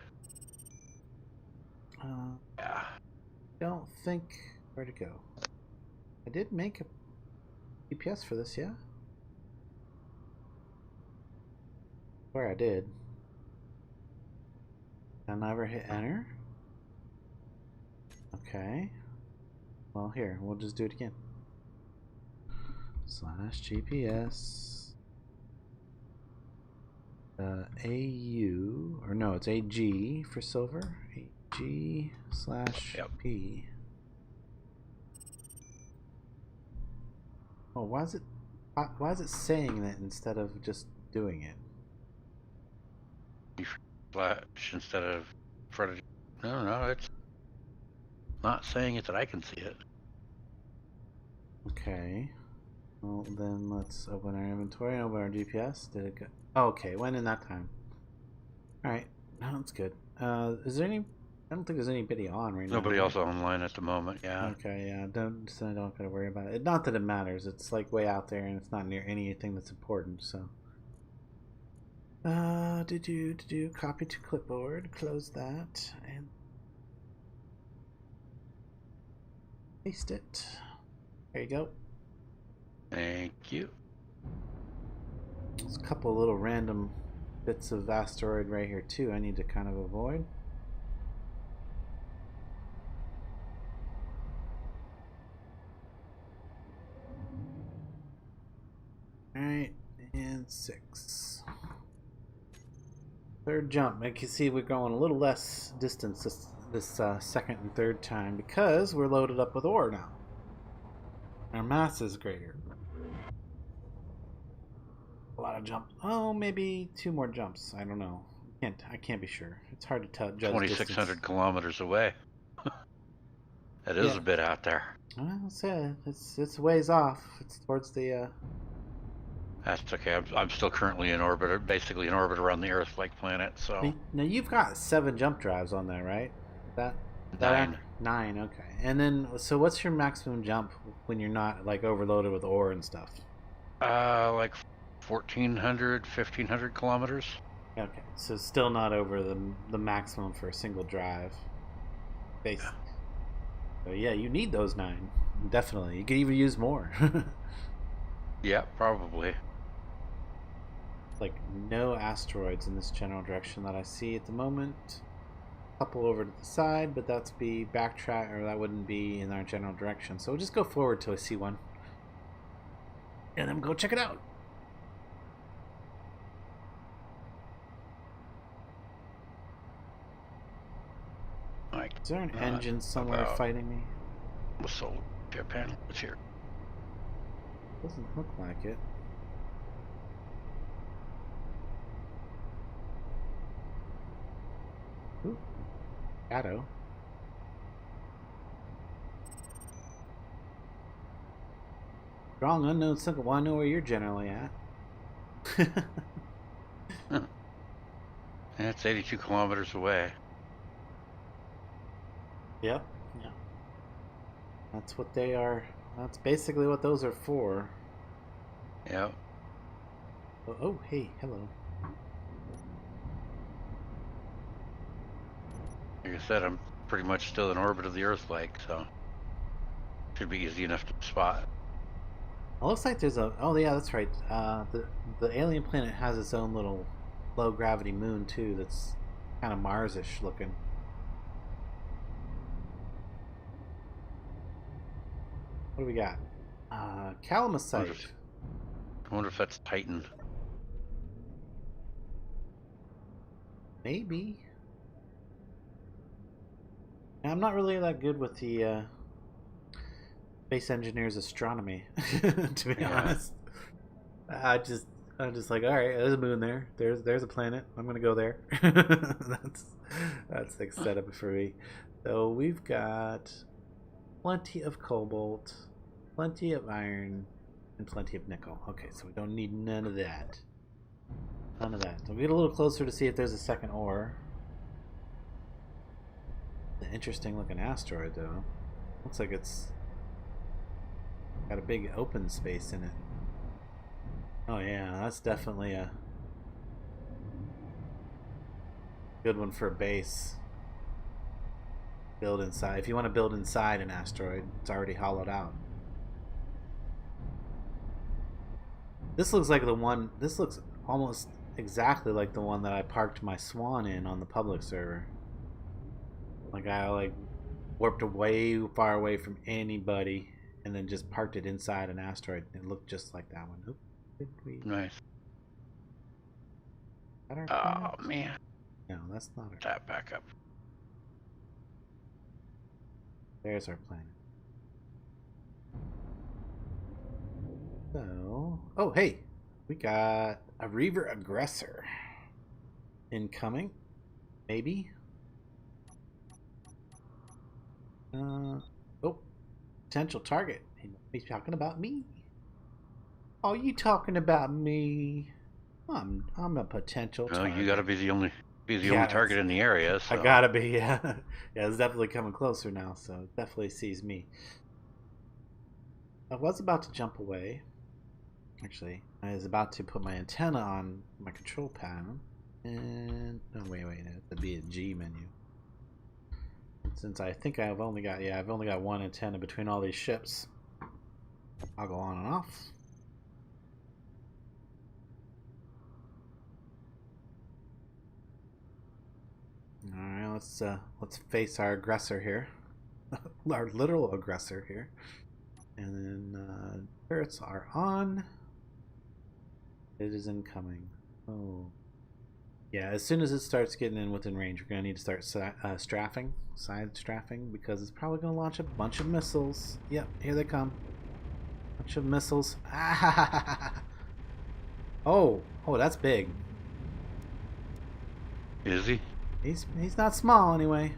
Yeah. Don't think where to go. I did make a GPS for this, yeah? Where I did. I never hit enter. Okay. Well, here, we'll just do it again. /GPS. AU, or no, it's AG for silver. AG/P. Oh, why is it saying that instead of just doing it? Flash instead of front of. No, it's not saying it that I can see it. Okay. Well, then let's open our inventory and open our GPS. Did it go? Oh, okay, it went in that time. Alright. No, that's good. Is there any... I don't think there's anybody on right now. Nobody else online at the moment, yeah. Okay, yeah. So I don't gotta worry about it. Not that it matters. It's like way out there and it's not near anything that's important, so... copy to clipboard, close that, and paste it. There you go. Thank you. There's a couple of little random bits of asteroid right here too I need to kind of avoid. Alright, and 6. Third jump. I can see we're going a little less distance this second and third time because we're loaded up with ore now. Our mass is greater. A lot of jumps. Oh, maybe 2 more jumps. I don't know. I can't be sure. It's hard to tell. 2,600 kilometers away. That is a bit out there. Well, it's ways off. It's towards the. That's okay. I'm still currently in orbit, basically in orbit around the Earth-like planet. So now you've got 7 jump drives on there, right? That 9. 9. Okay. And then, so what's your maximum jump when you're not like overloaded with ore and stuff? Like 1,400, 1,500 kilometers. Okay, so still not over the maximum for a single drive. Basically. So yeah, you need those 9. Definitely. You could even use more. Yeah, probably. Like no asteroids in this general direction that I see at the moment. A couple over to the side, but that's be backtrack, or that wouldn't be in our general direction. So we'll just go forward till I see one. And then go check it out. Is there an engine somewhere fighting me? The solar panel is here. Doesn't look like it. Ooh. Shadow. Strong unknown symbol. Well, I know where you're generally at. It's 82 kilometers away. Yep. Yeah. That's what they are. That's basically what those are for. Yep. Oh, hey, hello. Like I said, I'm pretty much still in orbit of the Earth-like, so should be easy enough to spot. It looks like there's a... Oh, yeah, that's right. The alien planet has its own little low-gravity moon, too, that's kind of Mars-ish looking. What do we got? Calamusite. I wonder if that's Titan. Maybe. I'm not really that good with the space engineer's astronomy, to be honest. I'm just like, all right, there's a moon there. There's a planet. I'm gonna go there. That's the setup for me. So we've got plenty of cobalt, plenty of iron, and plenty of nickel. Okay, so we don't need none of that. None of that. So we get a little closer to see if there's a second ore. An interesting looking asteroid, though. Looks like it's got a big open space in it. Oh yeah, that's definitely a good one for a base. Build inside. If you want to build inside an asteroid, it's already hollowed out. This looks like the one. This looks almost exactly like the one that I parked my Swan in on the public server. Like I warped way far away from anybody and then just parked it inside an asteroid. It looked just like that one. Oop, did we... Nice. Is that our planet? Oh man. No, that's not our. Tap back up. There's our planet. So, oh hey, we got a Reaver aggressor incoming, maybe. Oh, potential target. Are you talking about me? Are you talking about me? I'm a potential Well, target. you got to be the only Yeah, target in the area. So. I gotta be. Yeah, yeah. It's definitely coming closer now, so it definitely sees me. I was about to jump away. Actually, I was about to put my antenna on my control panel, and no, wait, that'd be a G menu. Since I think I've only got one antenna between all these ships. I'll go on and off. All right, let's face our aggressor here, our literal aggressor here, and then turrets are on. It is incoming. Oh, yeah. As soon as it starts getting in within range, we're gonna need to start side strafing, because it's probably gonna launch a bunch of missiles. Yep, here they come. Bunch of missiles. Oh, that's big. Is he? He's not small anyway.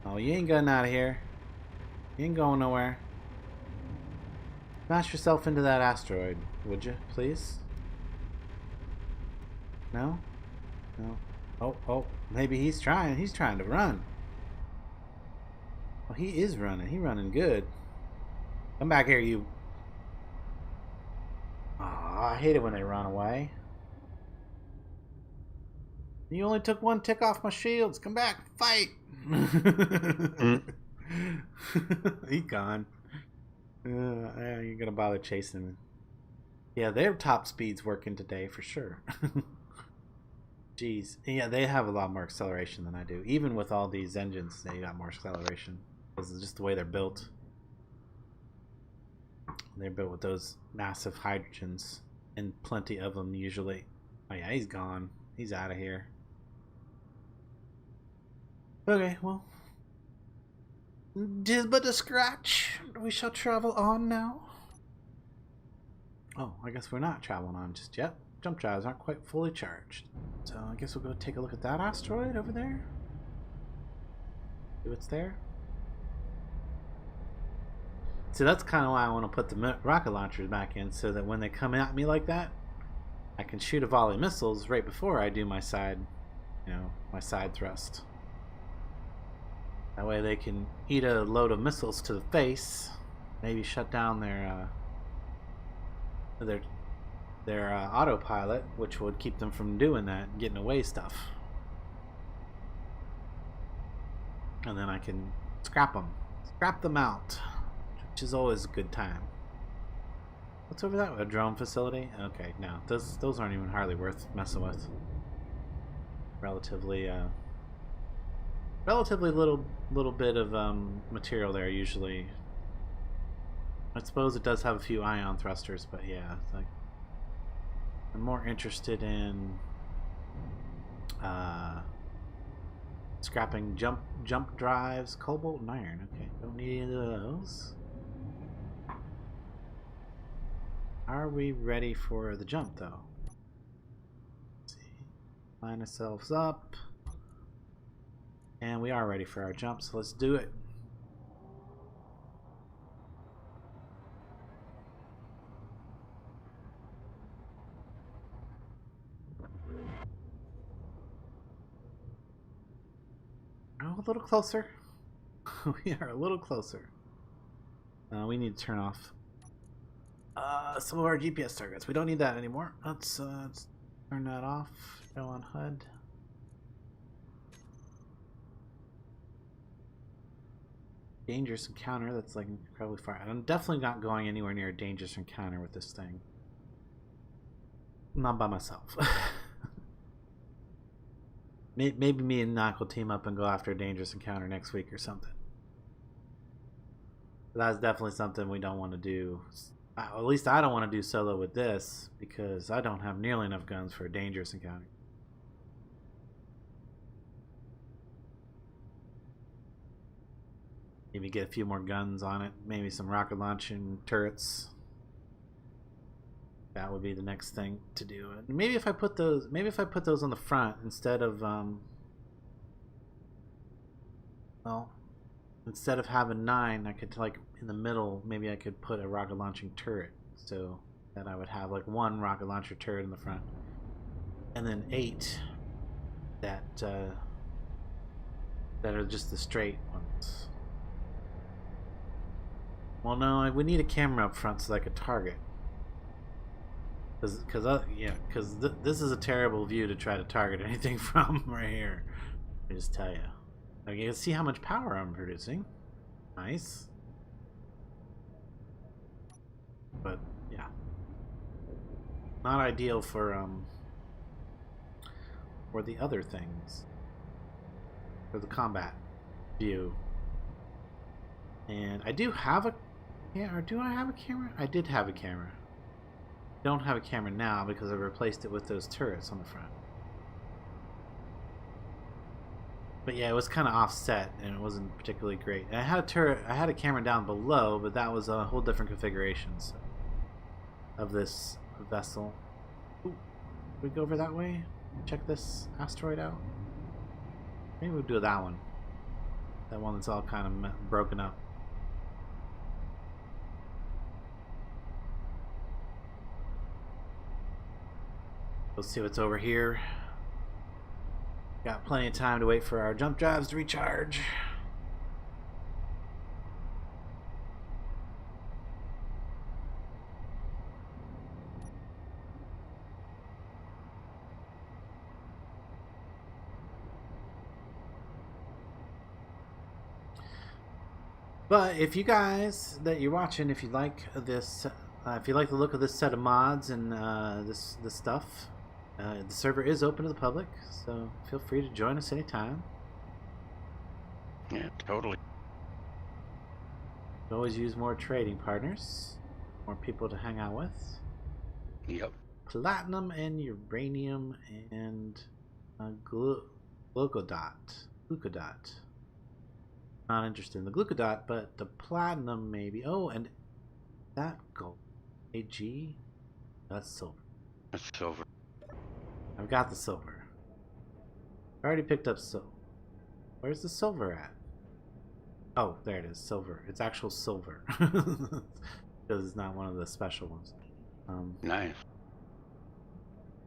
Oh, you ain't getting out of here. You ain't going nowhere. Smash yourself into that asteroid, would you, please? No? No. Oh, maybe he's trying. He's trying to run. Oh, he is running. He's running good. Come back here, you. Oh, I hate it when they run away. You only took one tick off my shields. Come back, fight. He gone. You're gonna bother chasing him. Yeah, their top speed's working today for sure. Jeez. Yeah, they have a lot more acceleration than I do. Even with all these engines, they got more acceleration. Because it's just the way they're built. They're built with those massive hydrogens. And plenty of them usually. Oh yeah, he's gone. He's out of here. Okay, well. 'Tis but a scratch. We shall travel on now. Oh, I guess we're not traveling on just yet. Jump drives aren't quite fully charged. So I guess we'll go take a look at that asteroid over there. See what's there. So that's kind of why I want to put the rocket launchers back in, so that when they come at me like that, I can shoot a volley of missiles right before I do my side, my side thrust. That way they can eat a load of missiles to the face, maybe shut down their autopilot, which would keep them from doing that and getting away stuff. And then I can scrap them out, which is always a good time. What's over that? A drone facility? Okay, no, those aren't even hardly worth messing with. Relatively little bit of material there usually. I suppose it does have a few ion thrusters, but yeah, it's like I'm more interested in scrapping jump drives, cobalt and iron. Okay, don't need any of those. Are we ready for the jump though? Let's see. Line ourselves up. And we are ready for our jump, so let's do it. Oh, a little closer. We are a little closer. We need to turn off some of our GPS targets. We don't need that anymore. Let's turn that off. Go on HUD. Dangerous encounter. That's like incredibly far. I'm definitely not going anywhere near a dangerous encounter with this thing. Not by myself. Maybe me and Knock will team up and go after a dangerous encounter next week or something. But that's definitely something we don't want to do. At least I don't want to do solo with this, because I don't have nearly enough guns for a dangerous encounter. Maybe get a few more guns on it. Maybe some rocket launching turrets. That would be the next thing to do. Maybe if I put those on the front instead of well, instead of having 9, I could, like, in the middle, maybe I could put a rocket launching turret, so that I would have like 1 rocket launcher turret in the front, and then 8 that that are just the straight ones. Well, no, I would need a camera up front so that I could target. Because this is a terrible view to try to target anything from right here. Let me just tell you. Like, you can see how much power I'm producing. Nice. But yeah, not ideal for the other things, for the combat view. And I do have a, yeah, or do I have a camera? I did have a camera. Don't have a camera now because I replaced it with those turrets on the front. But yeah, it was kind of offset and it wasn't particularly great. And I had a turret, I had a camera down below, but that was a whole different configuration of this vessel. Ooh, we go over that way? Check this asteroid out? Maybe we'll do that one. That one that's all kind of broken up. Let's see what's over here. Got plenty of time to wait for our jump drives to recharge. But if you guys that you're watching, if you like this, if you like the look of this set of mods and this stuff, the server is open to the public, so feel free to join us anytime. Yeah, totally. You always use more trading partners, more people to hang out with. Yep. Platinum and uranium and glucodot. Not interested in the glucodot, but the platinum maybe. Oh, and that gold. AG? That's silver. That's silver. I've got the silver. I already picked up silver. Where's the silver at? Oh, there it is. Silver. It's actual silver. Because it's not one of the special ones. Nice.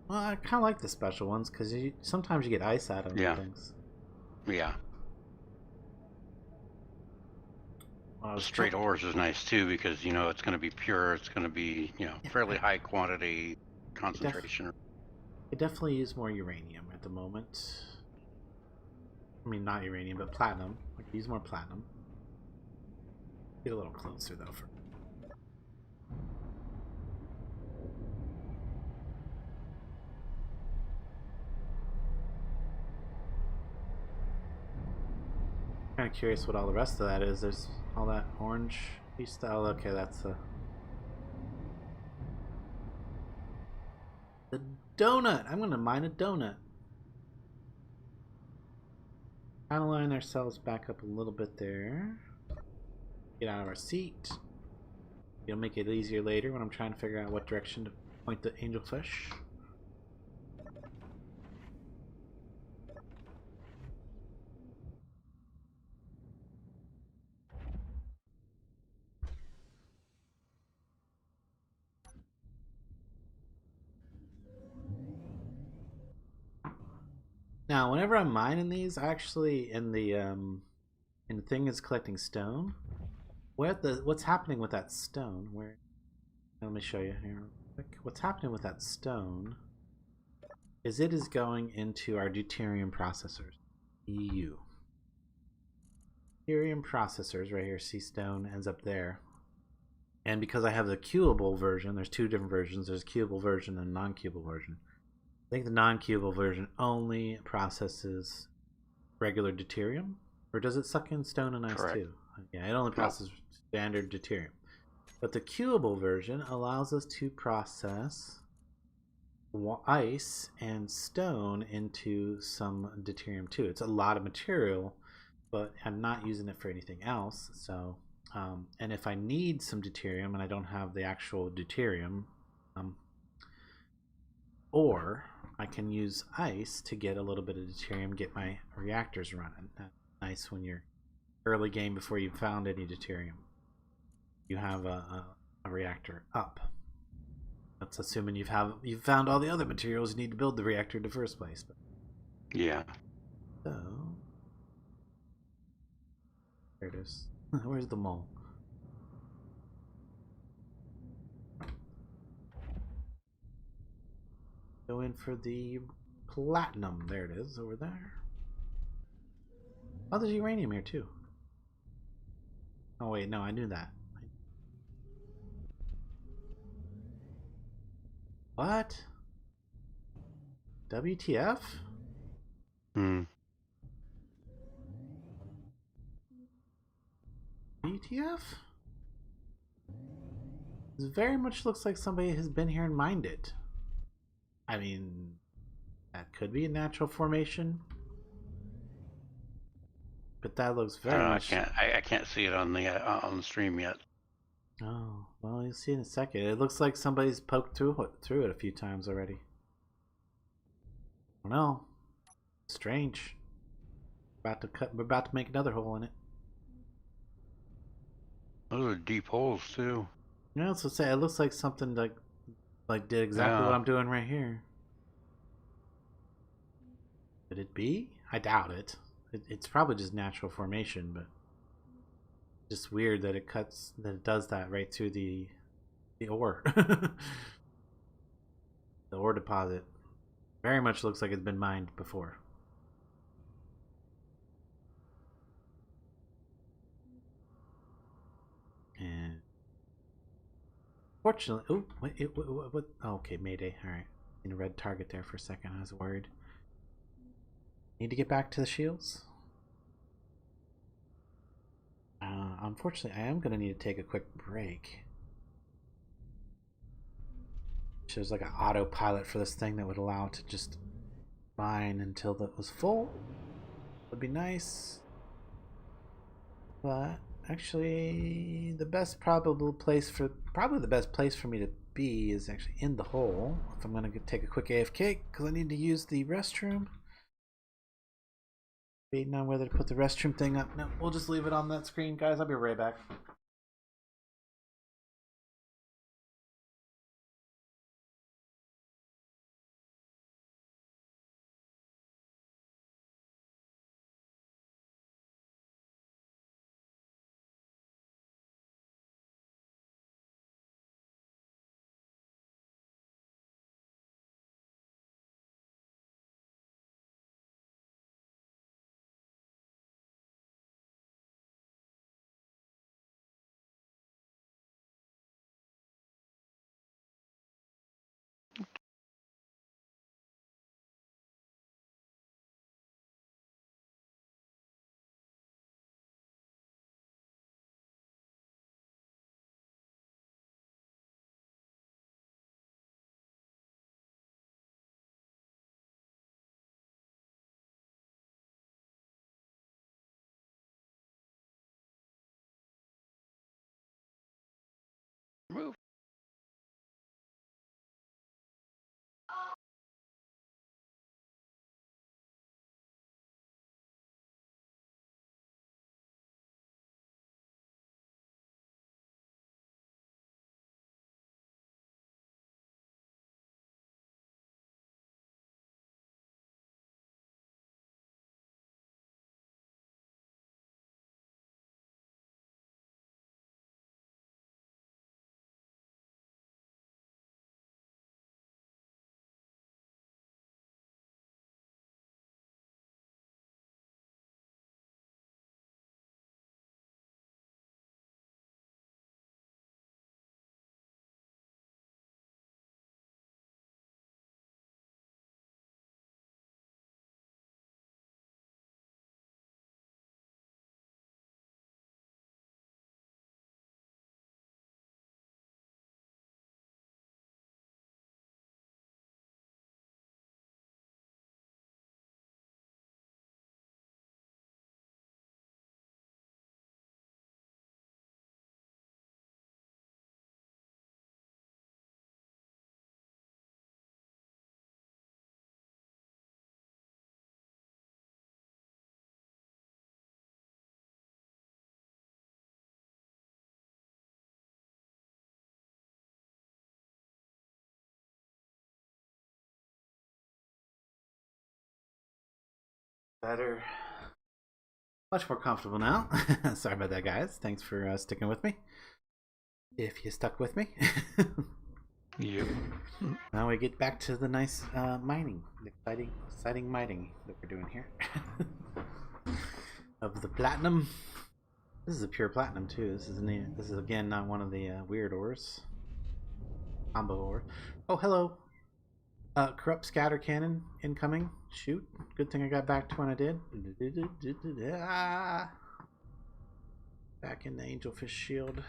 Well, I kind of like the special ones because sometimes you get ice out of them. Yeah. And things. Yeah. The straight ores is nice too because you know it's going to be pure. It's going to be fairly high quantity concentration. I definitely use more uranium at the moment. I mean, not uranium, but platinum. I could use more platinum. Get a little closer though. Kind of curious what all the rest of that is. There's all that orange style. Okay, that's the donut. I'm gonna mine a donut. Kind of line ourselves back up a little bit there. Get out of our seat. It'll make it easier later when I'm trying to figure out what direction to point the angelfish. Now, whenever I'm mining these, actually, in the thing is collecting stone. What's happening with that stone? Where? Let me show you here. What's happening with that stone is it is going into our deuterium processors. EU. Deuterium processors right here. See, stone ends up there. And because I have the cubable version, there's 2 different versions. There's a cubable version and a non-cubable version. I think the non-cubable version only processes regular deuterium, or does it suck in stone and ice? Correct. Too? Yeah, it only processes standard deuterium. But the cubable version allows us to process ice and stone into some deuterium too. It's a lot of material, but I'm not using it for anything else. So, and if I need some deuterium and I don't have the actual deuterium, or I can use ice to get a little bit of deuterium, get my reactors running. That's nice when you're early game before you found any deuterium. You have a reactor up. That's assuming you've found all the other materials you need to build the reactor in the first place. But, Yeah. so there it is. Where's the mole? Go in for the platinum. There it is, over there. Oh, there's uranium here too. Oh wait, no, I knew that. What? WTF? Hmm. WTF? This very much looks like somebody has been here and mined it. I mean, that could be a natural formation. But that looks I don't very know. much... I can't see it on the stream yet. Oh, well, you'll see in a second. It looks like somebody's poked through it a few times already. I don't know. Strange. We're about to make another hole in it. Those are deep holes too. You know, so say it looks like something like did exactly what I'm doing right here. Could it be? I doubt it. It's probably just natural formation, but just weird that it does that right through the ore. The ore deposit very much looks like it's been mined before. And fortunately, oh, what? Oh, okay, Mayday. All right, in a red target there for a second. I was worried. Need to get back to the shields. Unfortunately, I am going to need to take a quick break. There's like an autopilot for this thing that would allow it to just mine until that was full. Would be nice. But actually, the best probably the best place for me to be is actually in the hole. If I'm going to take a quick AFK because I need to use the restroom. Waiting on whether to put the restroom thing up. No, we'll just leave it on that screen, guys. I'll be right back. better. Much more comfortable now. Sorry about that, guys. Thanks for sticking with me. If you stuck with me. Yep. Now we get back to the nice mining, the exciting mining that we're doing here. Of the platinum. This is a pure platinum too. This is again not one of the weird ores. Combo ore. Oh, hello. Corrupt scatter cannon incoming. Shoot. Good thing I got back to when I did. Back in the Angelfish shield.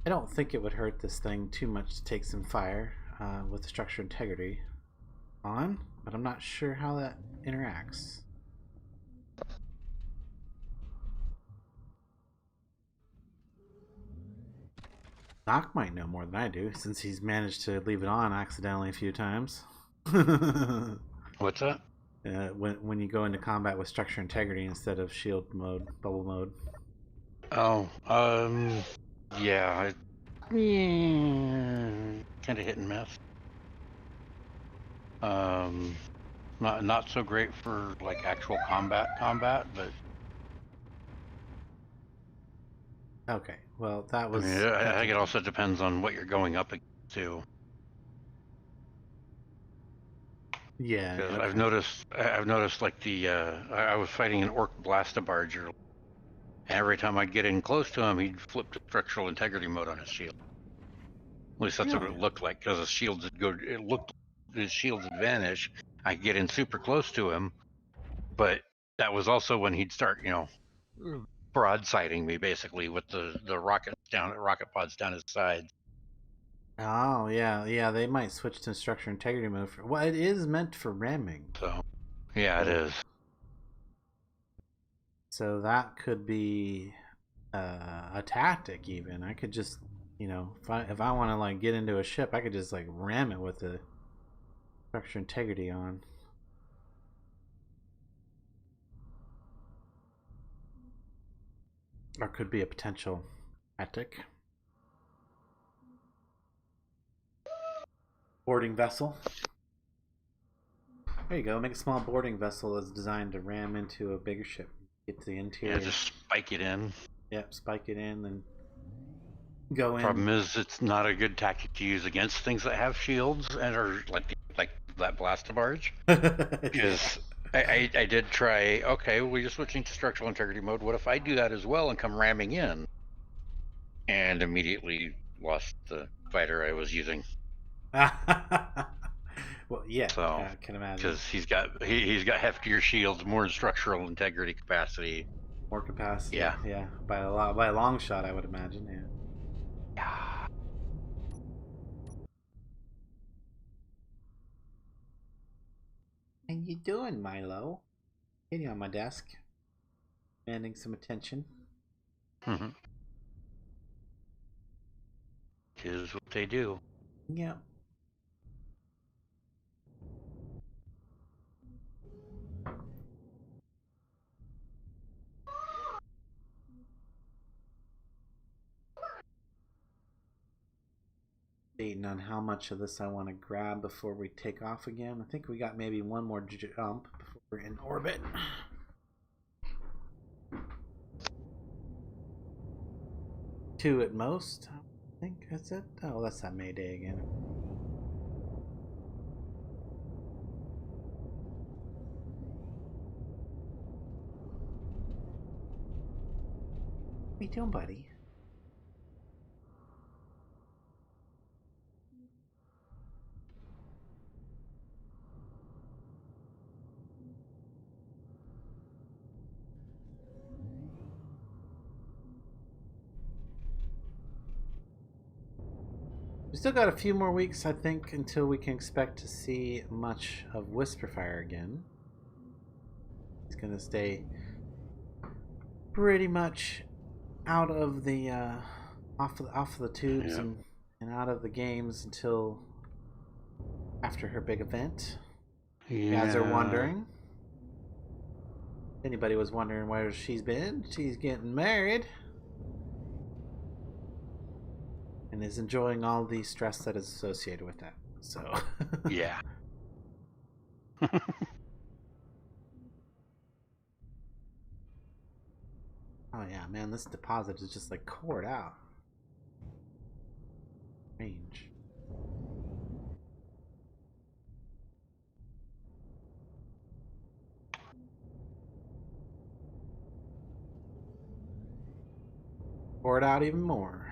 I don't think it would hurt this thing too much to take some fire with the structure integrity on, but I'm not sure how that interacts. Doc might know more than I do, since he's managed to leave it on accidentally a few times. What's that? When you go into combat with structure integrity instead of shield mode, bubble mode. Oh, yeah, kind of hit and miss. Not so great for like actual combat, but. Okay, well that was. I mean, I think it also depends on what you're going up against too. Yeah, okay. I've noticed like I was fighting an Ork blastabarger, and every time I'd get in close to him, he'd flip to structural integrity mode on his shield. At least that's what it looked like, because his shields would vanish. I'd get in super close to him, but that was also when he'd start, broadsiding me basically with the rocket pods down his sides. Oh yeah, they might switch to structure integrity mode for. Well, it is meant for ramming. So, yeah, it is. So that could be a tactic. Even I could just, if I want to like get into a ship, I could just like ram it with the structure integrity on. Or could be a potential tactic. Boarding vessel. There you go. Make a small boarding vessel that's designed to ram into a bigger ship. Get to the interior. Yeah, just spike it in. Yep, spike it in and go in. Problem is, it's not a good tactic to use against things that have shields and are like that blastabarge. Because I did try. Okay, well, you're switching to structural integrity mode. What if I do that as well and come ramming in? And immediately lost the fighter I was using. Well, yeah, so, I can imagine. Because he's got heftier shields, more structural integrity capacity. More capacity. Yeah. Yeah. By a long shot, I would imagine. Yeah. Yeah. How you doing, Milo? Hitting on my desk, demanding some attention. Mm-hmm. Is what they do. Yeah. Debating on how much of this I want to grab before we take off again. I think we got maybe one more jump before we're in orbit. 2 at most. I think that's it. Oh, that's that Mayday again. What are you doing, buddy? We still got a few more weeks, I think, until we can expect to see much of Whisperfire again. He's gonna stay pretty much out of the off of the tubes and out of the games until after her big event. Yeah. You guys are wondering. If anybody was wondering where she's been, she's getting married. And is enjoying all the stress that is associated with that. So yeah. Oh yeah, man, this deposit is just like cored out. Range. Cored out even more.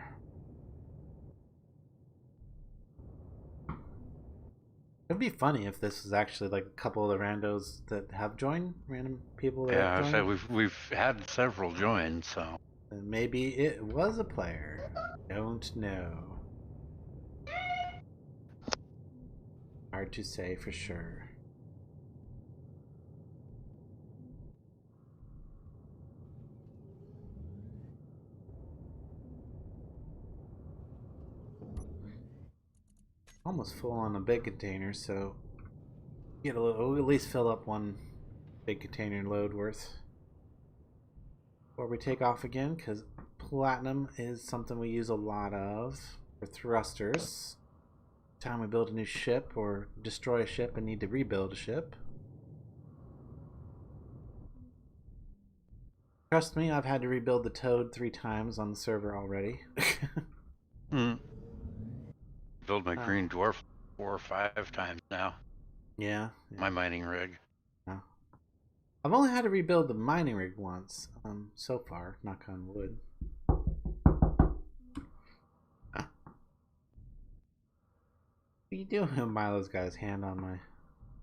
It'd be funny if this was actually like a couple of the randos that have joined, random people that Yeah, have I said joined. we've had several join, so And maybe it was a player. Don't know. Hard to say for sure. Almost full on a big container, so get a little, we'll at least fill up one big container load worth before we take off again, because platinum is something we use a lot of for thrusters. Time we build a new ship or destroy a ship and need to rebuild a ship. Trust me, I've had to rebuild the Toad 3 times on the server already. build my green dwarf 4 or 5 times now. Yeah. My mining rig. Yeah. I've only had to rebuild the mining rig once, so far, knock on wood. What are you doing? Milo's got his hand on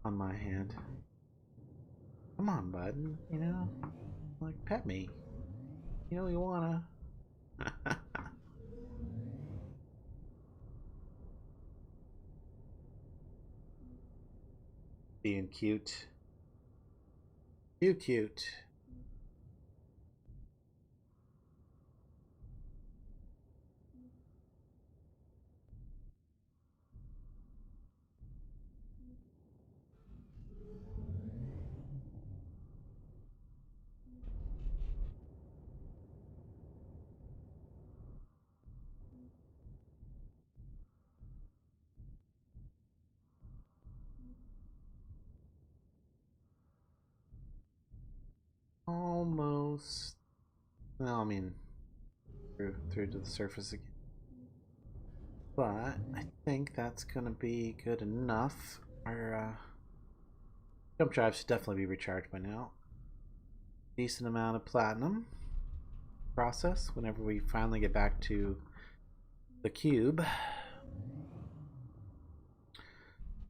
my hand. Come on, bud. You know, like pet me. You know you wanna. Being cute. Cute. Almost. Well, I mean, through to the surface again. But I think that's gonna be good enough. Our jump drive should definitely be recharged by now. Decent amount of platinum process whenever we finally get back to the cube.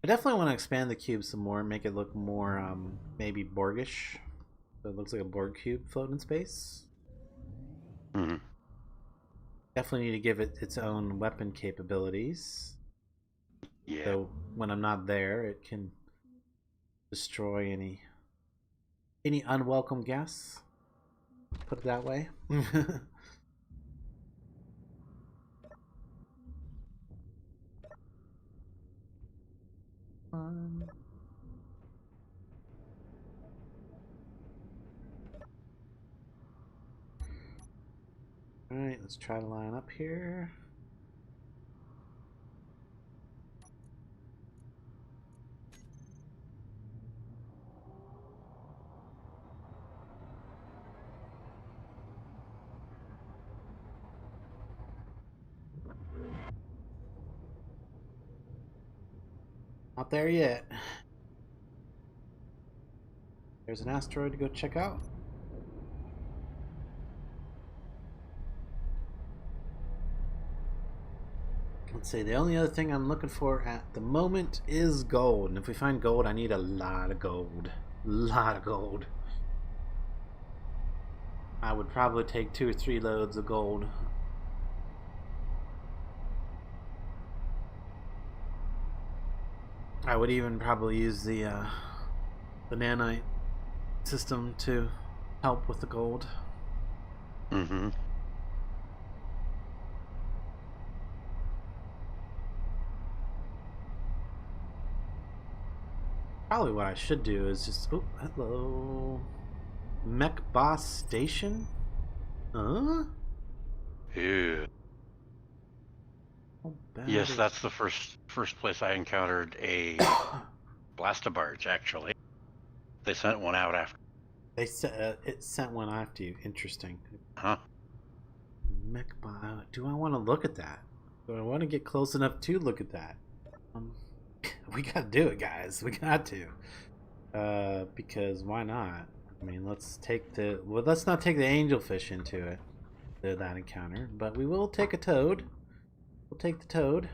I definitely want to expand the cube some more and make it look more maybe Borgish. So it looks like a Borg cube floating in space. Definitely need to give it its own weapon capabilities. Yeah. So when I'm not there, it can destroy any unwelcome guests. Put it that way. Alright, let's try to line up here. Not there yet. There's an asteroid to go check out. Let's see, the only other thing I'm looking for at the moment is gold. And if we find gold, I need a lot of gold. I would probably take 2 or 3 loads of gold. I would even probably use the nanite system to help with the gold. Probably what I should do is just... Oh, hello. Mech Boss Station? Huh? Yeah. Yes, that's the first place I encountered a blastabarge, actually. They sent one out after. They said it sent one after you. Interesting. Huh? Mech bio. Do I want to look at that? Do I want to get close enough to look at that? We gotta do it, guys. We got to. Because why not? I mean, let's not take the angelfish into it, that encounter, but we will take a toad. We'll take the toad.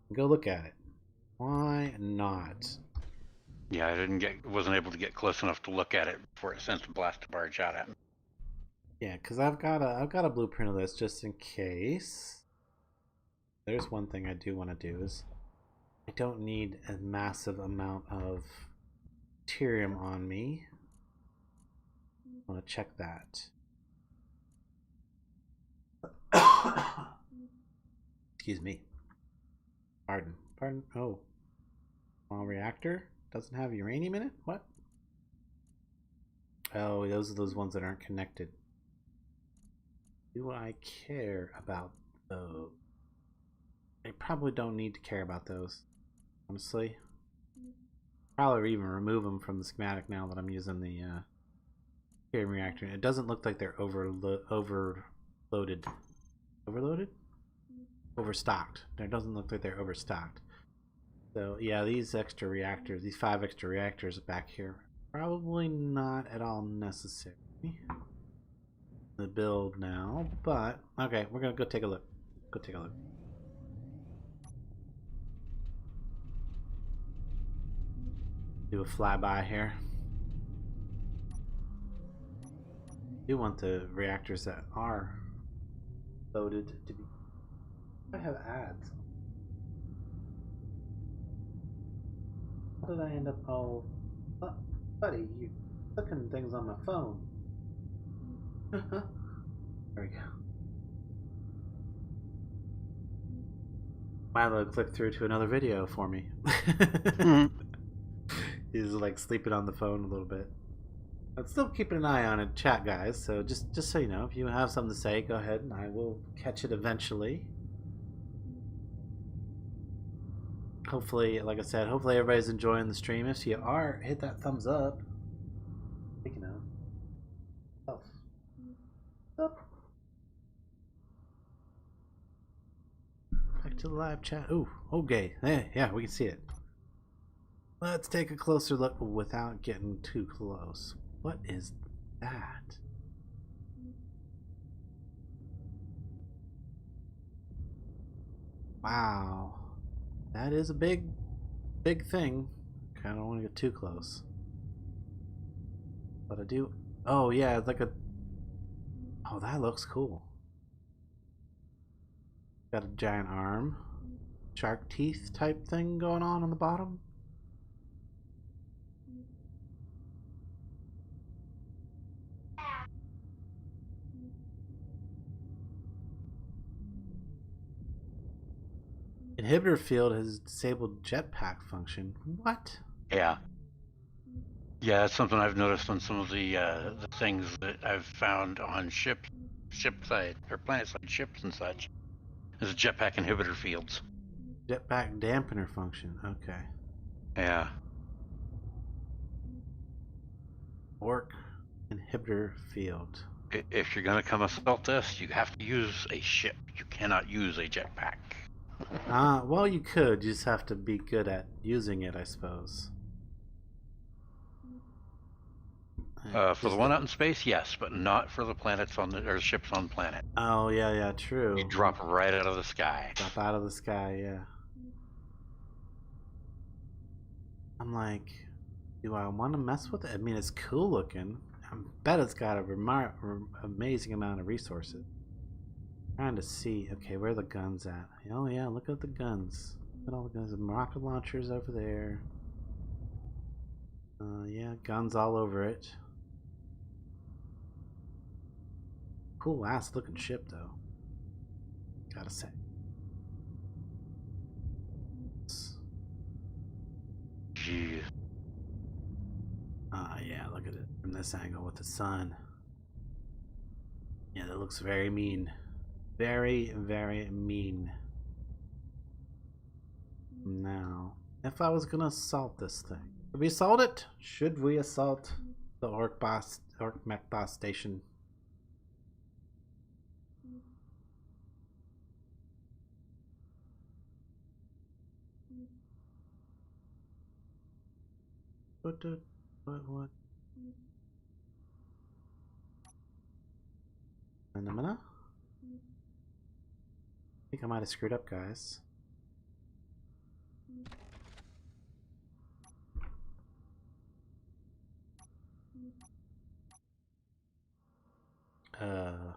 And go look at it. Why not? Yeah, wasn't able to get close enough to look at it before it sent the blaster barge out at me. Yeah, because I've got a blueprint of this just in case. There's one thing I do want to do is I don't need a massive amount of deuterium on me. I want to check that. Excuse me. Pardon. Oh. Small reactor? Doesn't have uranium in it? What? Oh, those are those ones that aren't connected. Do I care about those? I probably don't need to care about those, honestly. Probably even remove them from the schematic now that I'm using the deuterium reactor. It doesn't look like they're overloaded. Overloaded? Overstocked. It doesn't look like they're overstocked. So yeah, these extra reactors, these 5 extra reactors back here, probably not at all necessary. The build now, but okay, we're gonna go take a look. Go take a look. Do a flyby here. Do want the reactors that are loaded to be. I have ads. How did I end up? Oh, buddy, you're clicking things on my phone. There we go. Milo clicked through to another video for me. He's like sleeping on the phone a little bit. I'm still keeping an eye on it, chat guys. So just so you know, if you have something to say, go ahead, and I will catch it eventually. Hopefully, like I said, hopefully everybody's enjoying the stream. If you are, hit that thumbs up. Speaking of, up. Back to the live chat. Ooh, okay. Yeah, we can see it. Let's take a closer look without getting too close. What is that? Wow. That is a big thing. Kind of don't want to get too close. But I do. Oh, yeah, it's like a. Oh, that looks cool. Got a giant arm. Shark teeth type thing going on the bottom. Inhibitor field has disabled jetpack function. What? Yeah. Yeah, that's something I've noticed on some of the things that I've found on ship side or planet side ships and such. There's jetpack inhibitor fields. Jetpack dampener function. Okay. Yeah. Ork inhibitor field. If you're gonna come assault us, you have to use a ship. You cannot use a jetpack. Well, you could. You just have to be good at using it, I suppose. For the one out in space, yes, but not for the planets or ships on planet. Oh, yeah, true. You drop right out of the sky. Drop out of the sky, yeah. I'm like, do I want to mess with it? I mean, it's cool looking. I bet it's got a amazing amount of resources. Trying to see, okay, where are the guns at? Oh yeah, look at the guns. Look at all the guns. Rocket launchers over there. Yeah, guns all over it. Cool ass looking ship though. Gotta say. Jeez. Yeah, look at it from this angle with the sun. Yeah, that looks very mean. Very, very mean. Now, if I was gonna assault this thing, should we assault it? Should we assault the Orc mech boss station. What? Phenomena? I think I might have screwed up, guys. Uh-oh.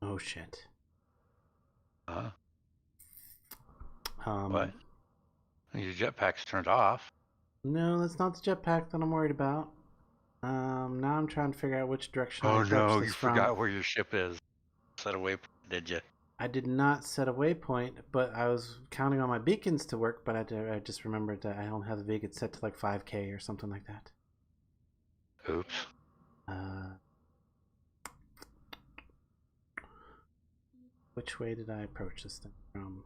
Oh shit. Huh? What? Um, Your jetpack's turned off. no, that's not the jetpack that I'm worried about. Now I'm trying to figure out which direction I Oh approach no, this you from. forgot where your ship is. Set away, did you? I did not set a waypoint, but I was counting on my beacons to work, but I just remembered that I don't have the beacon set to like 5K or something like that. Oops. Which way did I approach this thing from?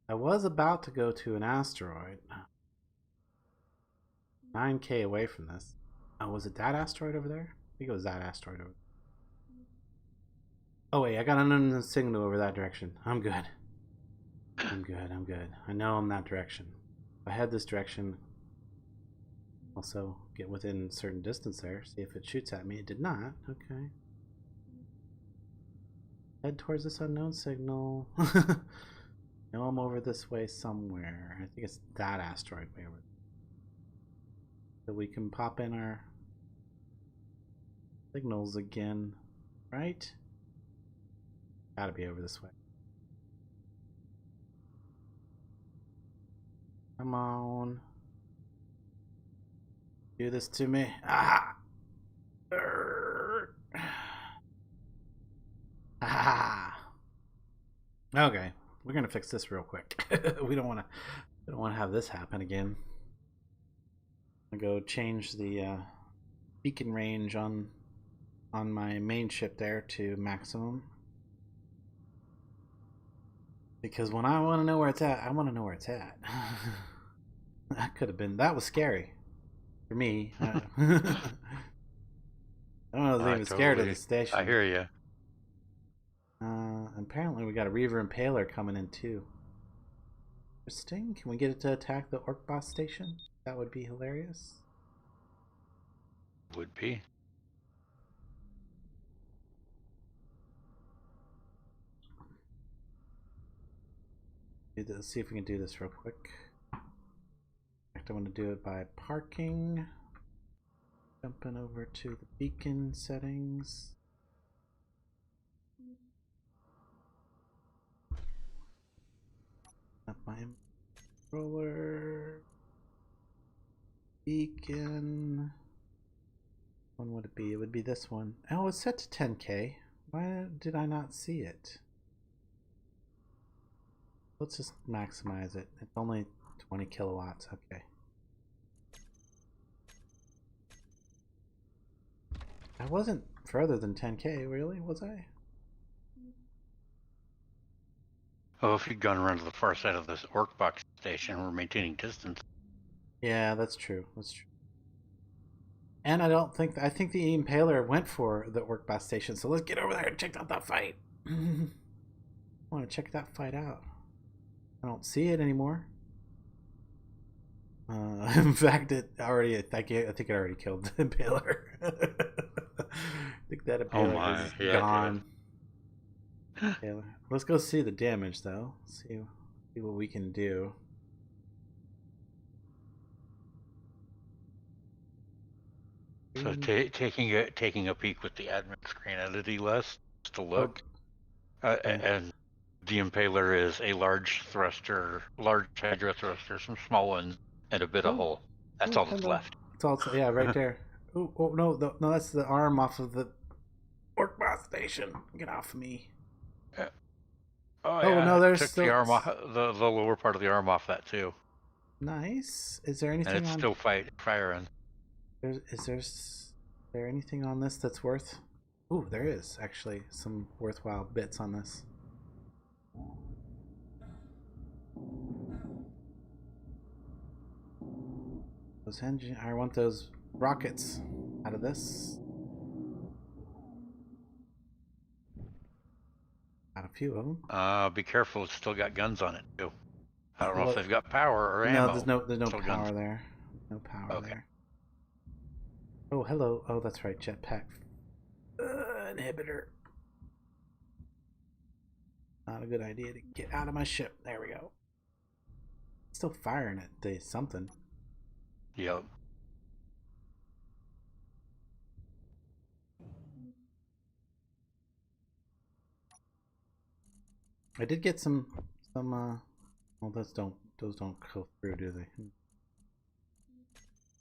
I was about to go to an asteroid. 9K away from this. Was it that asteroid over there? I think it was that asteroid over there. Oh wait, I got an unknown signal over that direction. I'm good. I'm good. I know I'm that direction. If I head this direction, also get within a certain distance there, see if it shoots at me. It did not. Okay. Head towards this unknown signal. Know I'm over this way somewhere. I think it's that asteroid way over. So we can pop in our signals again, right? Gotta be over this way. Come on. Do this to me. Ah! Ah! Okay, we're gonna fix this real quick. We don't want to have this happen again. I'm gonna go change the beacon range on my main ship there to maximum. Because when I want to know where it's at, I want to know where it's at. That was scary. For me. I was even scared of the station. I hear you. Apparently we got a Reaver Impaler coming in too. Interesting. Can we get it to attack the Orc boss station? That would be hilarious. Would be. Let's see if we can do this real quick. I'm going to do it by parking. Jumping over to the beacon settings. Up my controller. Beacon. When would it be? It would be this one. Oh, it's set to 10K. Why did I not see it? Let's just maximize it. It's only 20 kilowatts. Okay. I wasn't further than 10K, really, was I? Oh, if you'd gone around to the far side of this Orc box station, we're maintaining distance. Yeah, that's true. That's true. And I think the Impaler went for the Orc boss station, so let's get over there and check out that fight. I want to check that fight out. I don't see it anymore. In fact, I think it already killed the Impaler. I think that Impaler is gone. Let's go see the damage, though. See what we can do. So taking a peek with the admin screen entity list to look, and the Impaler is a large hydro thruster, some small ones, and a bit of hull. That's all that's left. It's also right there. Oh no, that's the arm off of the Orc boss station. Get off of me. Yeah. No, there's took still the arm off, the lower part of the arm off that too. Nice. Is there anything? And it's still firing. Is there anything on this that's worth? Ooh, there is actually some worthwhile bits on this. Those engine. I want those rockets out of this. Got a few of them. Be careful. It's still got guns on it too. I don't know Well, if they've got power or no, ammo. there's no Still power guns. there. No power Okay. there. Oh, hello. Oh, that's right. Jetpack inhibitor. Not a good idea to get out of my ship. There we go. Still firing at the something. Yep. I did get some well, those don't go through, do they?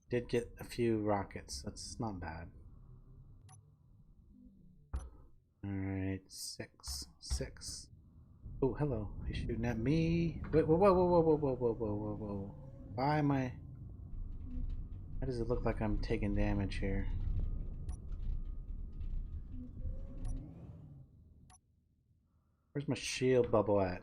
Did get a few rockets. That's not bad. Alright, 6. Oh, hello. He's shooting at me. Wait, whoa, whoa, whoa, whoa, whoa, whoa, whoa, whoa, whoa, whoa. Why am I... Why does it look like I'm taking damage here? Where's my shield bubble at?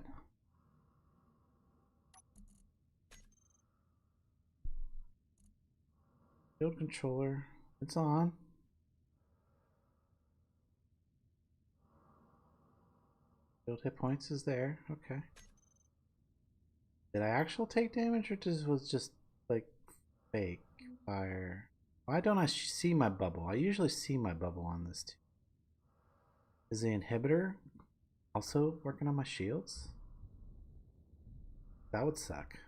Shield controller. It's on. Shield hit points is there. Okay. Did I actually take damage or was just like fake fire? Why don't I see my bubble? I usually see my bubble on this too. Is the inhibitor also working on my shields? That would suck.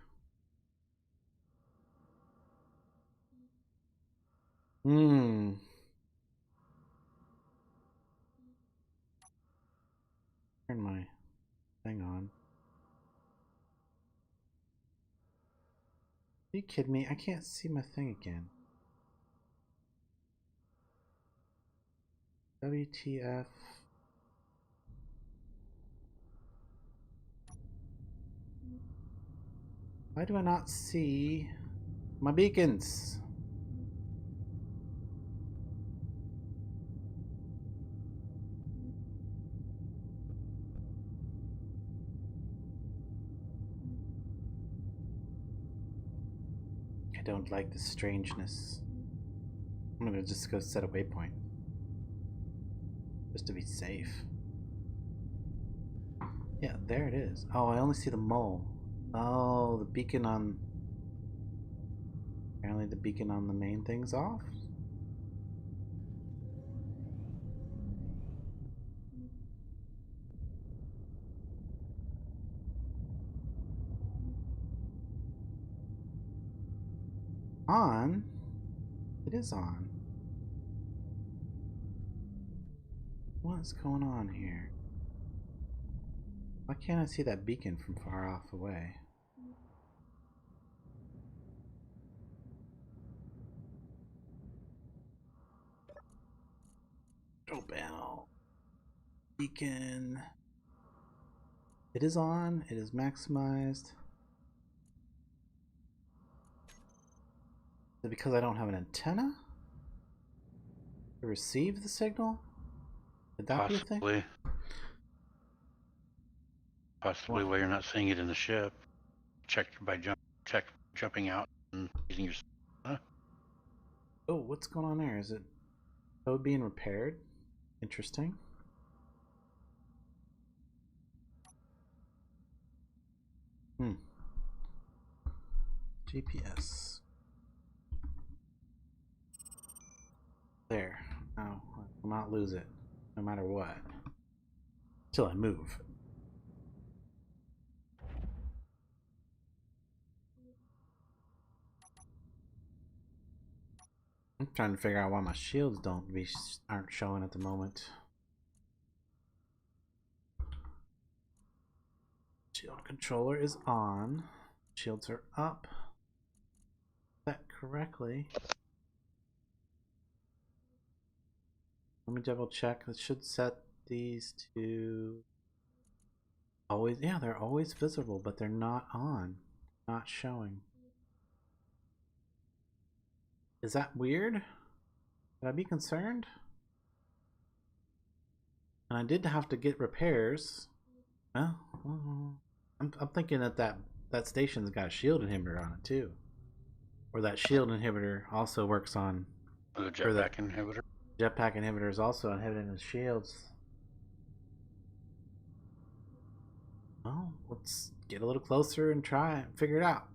Turn my thing on. Are you kidding me? I can't see my thing again. WTF. Why do I not see my beacons? I don't like the strangeness. I'm gonna just go set a waypoint. Just to be safe. Yeah, there it is. Oh, I only see the mole. Oh, the beacon on... Apparently the beacon on the main thing's off? On? It is on. What's going on here? Why can't I see that beacon from far off away? Oh, panel. Beacon. It is on. It is maximized. Is it because I don't have an antenna to receive the signal? Could that be a thing? Possibly why you're not seeing it in the ship. Check jumping out and using your. Huh? Oh, what's going on there? Is it code being repaired? Interesting. GPS. There. Now, I will not lose it, no matter what. Till I move. I'm trying to figure out why my shields aren't showing at the moment. Shield controller is on. Shields are up. Set correctly. Let me double check. It should set these to always. Yeah, they're always visible, but they're not on. Not showing. Is that weird? Should I be concerned? And I did have to get repairs. Well, I'm thinking that station's got a shield inhibitor on it too. or that shield inhibitor also works on, The or the jetpack inhibitor. jetpack inhibitor is also inhibiting the shields. Well, let's get a little closer and try and figure it out.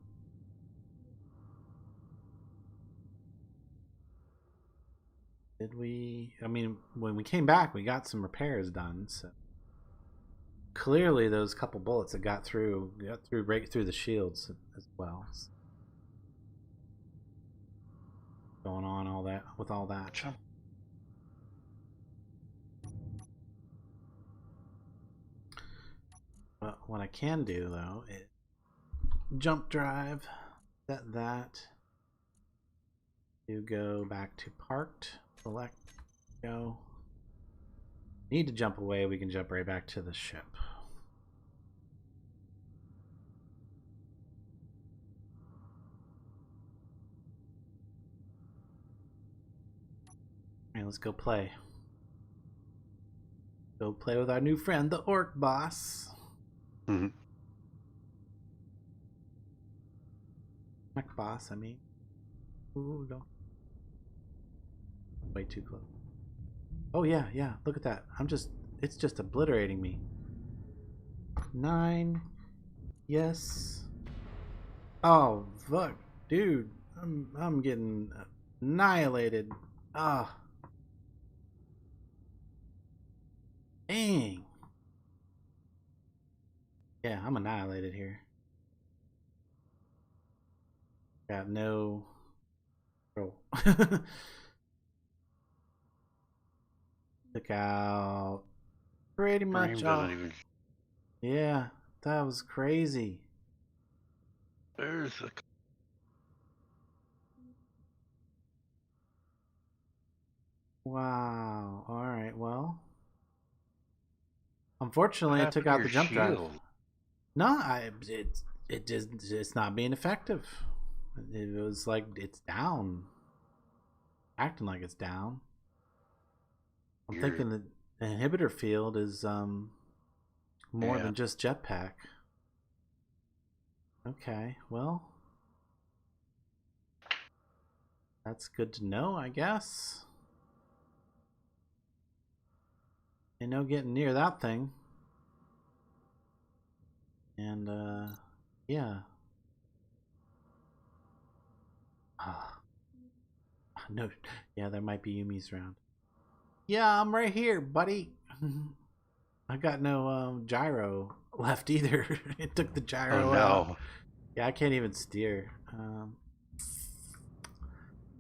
Did we? I mean, when we came back, we got some repairs done. So clearly, those couple bullets that got through right through the shields as well. So going on all that with all that. But what I can do though is jump drive, set that to go back to parked, select, go. Need to jump away, we can jump right back to the ship. Alright, let's go play. Go play with our new friend, the Ork boss. Mm-hmm. Mech boss, I mean. Ooh, no. Way too close. Oh yeah, yeah, look at that. It's just obliterating me. 9. Yes. Oh, fuck. Dude, I'm getting annihilated. Ah. Dang. Yeah, I'm annihilated here. Got no control. Took out pretty much Frame all. doesn't even. Yeah, that was crazy. There's the. Wow. All right. Well, unfortunately, it took out the jump drive. No, it's not being effective. It was like it's down, acting like it's down. I'm thinking that the inhibitor field is more than just jetpack. Okay, well, that's good to know, I guess. Ain't no getting near that thing. And yeah. No, yeah, there might be Yumis around. Yeah, I'm right here, buddy. I got no gyro left either. It took the gyro out. Yeah, I can't even steer.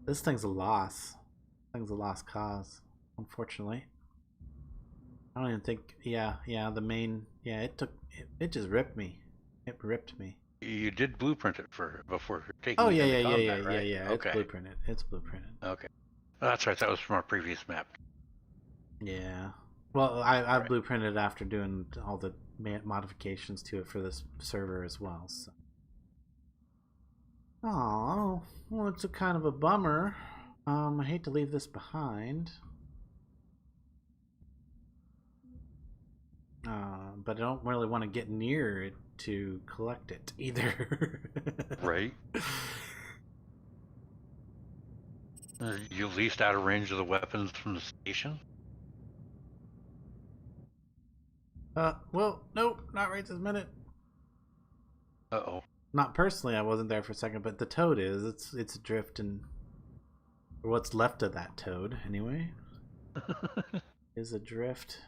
This thing's a loss. Thing's a lost cause, unfortunately. I don't even think. Yeah, the main. Yeah, it just ripped me. It ripped me. You did blueprint it before taking. Oh it yeah, into combat, right? yeah. Okay. It's blueprinted. It's blueprinted. Okay, that's right. That was from our previous map. Yeah. Well, I blueprinted after doing all the modifications to it for this server as well. So. Oh, well, it's a kind of a bummer. I hate to leave this behind. But I don't really want to get near it to collect it either. Right. You least out of range of the weapons from the station? Well, nope, not right this minute. Uh-oh. Not personally, I wasn't there for a second, but the toad is. It's adrift, and or what's left of that toad, anyway, is adrift.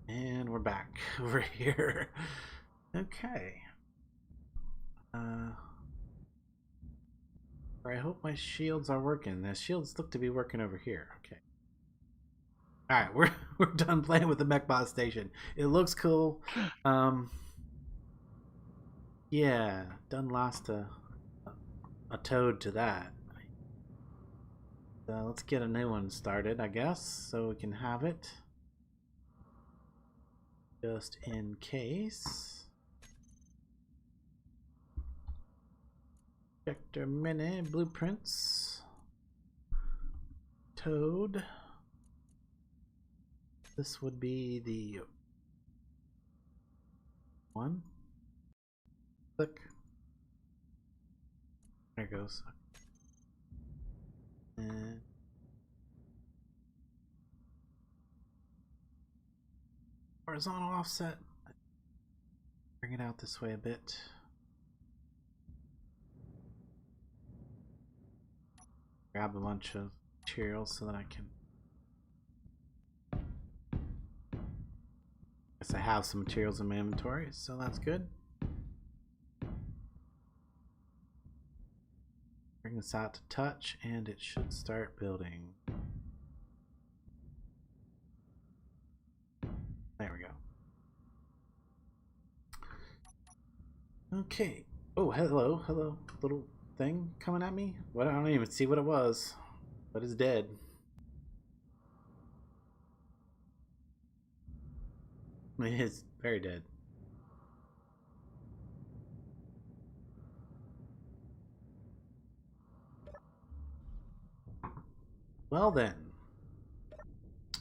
And we're back over here. Okay. I hope my shields are working. The shields look to be working over here. Okay. Alright, we're done playing with the mechbot station. It looks cool. Yeah, done lost a toad to that. So let's get a new one started, I guess, so we can have it. Just in case. Projector Mini blueprints. Toad. This would be the one. Click. There it goes. And horizontal offset. Bring it out this way a bit. Grab a bunch of materials so that I can. Guess I have some materials in my inventory, so that's good. Bring this out to touch, and it should start building. There we go. Okay. Oh, hello, hello, little thing coming at me. What? I don't even see what it was, but it's dead. It's very dead. Well then,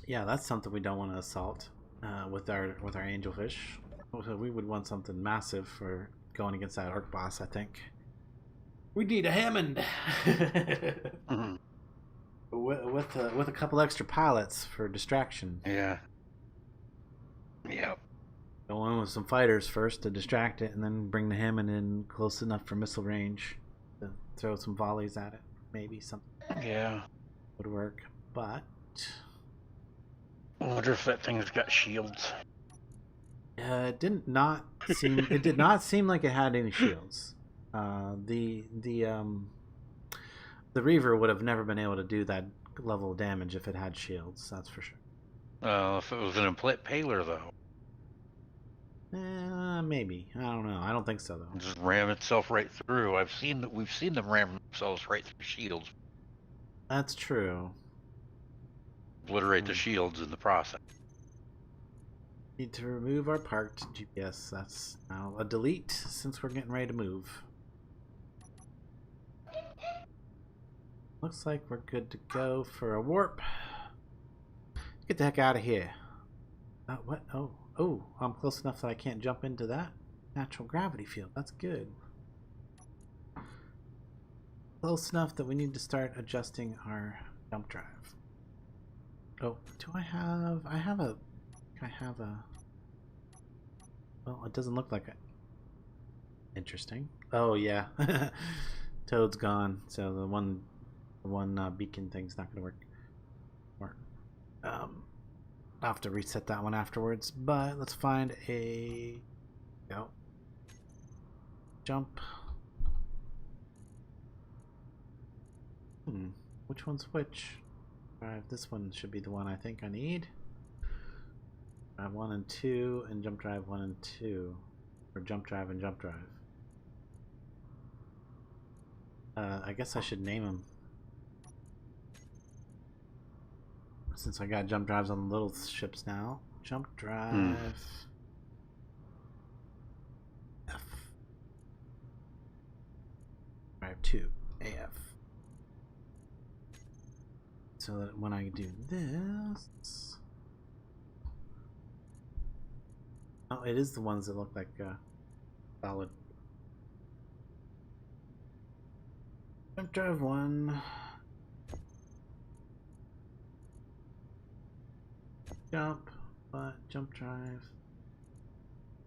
yeah, that's something we don't want to assault with our angelfish. We would want something massive for going against that orc boss. I think we need a Hammond with a couple extra pilots for distraction. Yeah. Yep. Go in with some fighters first to distract it, and then bring the Hammond in close enough for missile range to throw some volleys at it. Maybe something. Yeah. Would work, but I wonder if that thing's got shields. it did not seem. It did not seem like it had any shields. The Reaver would have never been able to do that level of damage if it had shields. That's for sure. If it was an impaler, though. Maybe. I don't know. I don't think so though. Just ram itself right through. We've seen them ram themselves right through shields. That's true. Obliterate the shields in the process. Need to remove our parked GPS. That's now a delete since we're getting ready to move. Looks like we're good to go for a warp. Get the heck out of here. What? Oh, I'm close enough that I can't jump into that natural gravity field. That's good. Close enough that we need to start adjusting our jump drive. Oh, do I have a well, it doesn't look like it. Interesting. Oh yeah. Toad's gone, so the one beacon thing's not gonna work. I'll have to reset that one afterwards, but let's find a jump. Which one's which? This one should be the one I think I need. Drive 1 and 2 and jump drive 1 and 2, or jump drive and jump drive. I guess I should name them since I got jump drives on the little ships now. Jump drive F. Drive 2 AF. So that when I do this, oh, it is the ones that look like solid. Jump drive 1. Jump, but jump drive.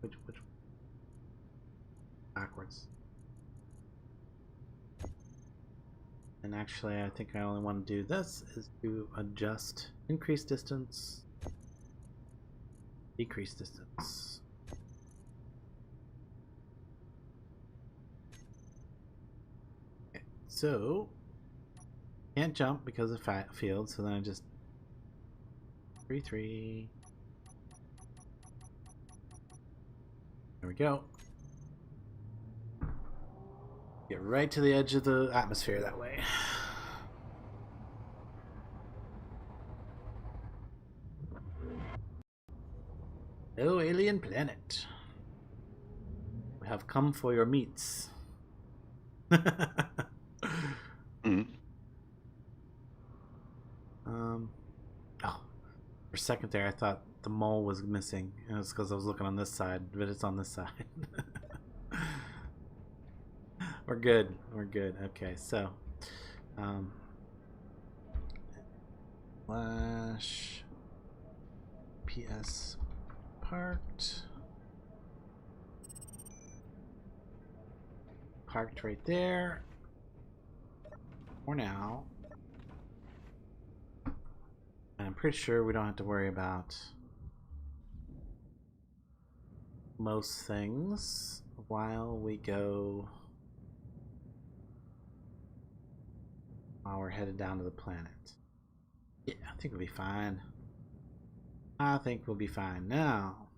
Which backwards. And actually, I think I only want to do this is to adjust increase distance, decrease distance. Okay, so can't jump because of fat field, so then I just 3-3. There we go. Get right to the edge of the atmosphere that way. Oh, alien planet. We have come for your meats. Mm. Oh, for a second there, I thought the mole was missing. And it's because I was looking on this side, but it's on this side. We're good. We're good. Okay, so, um, slash PS parked. Parked right there. For now. And I'm pretty sure we don't have to worry about most things while we're headed down to the planet. Yeah, I think we'll be fine. I think we'll be fine. Now,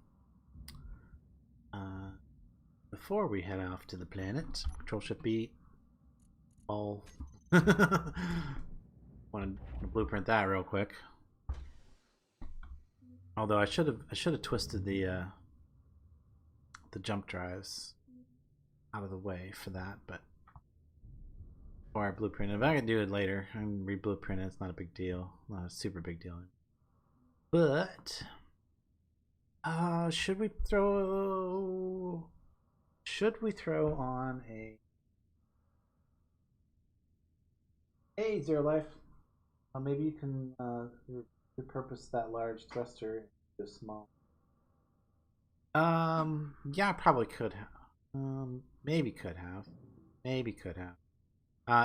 before we head off to the planet, Control Shift B, all. Want to blueprint that real quick. Although I should have twisted the jump drives out of the way for that, but before I blueprint it, if I can do it later, I can re-blueprint it. It's not a big deal, not a super big deal. But should we throw on a hey Zero Life? Maybe you can repurpose that large thruster into a small. Yeah, I probably could have. Maybe could have. Maybe could have.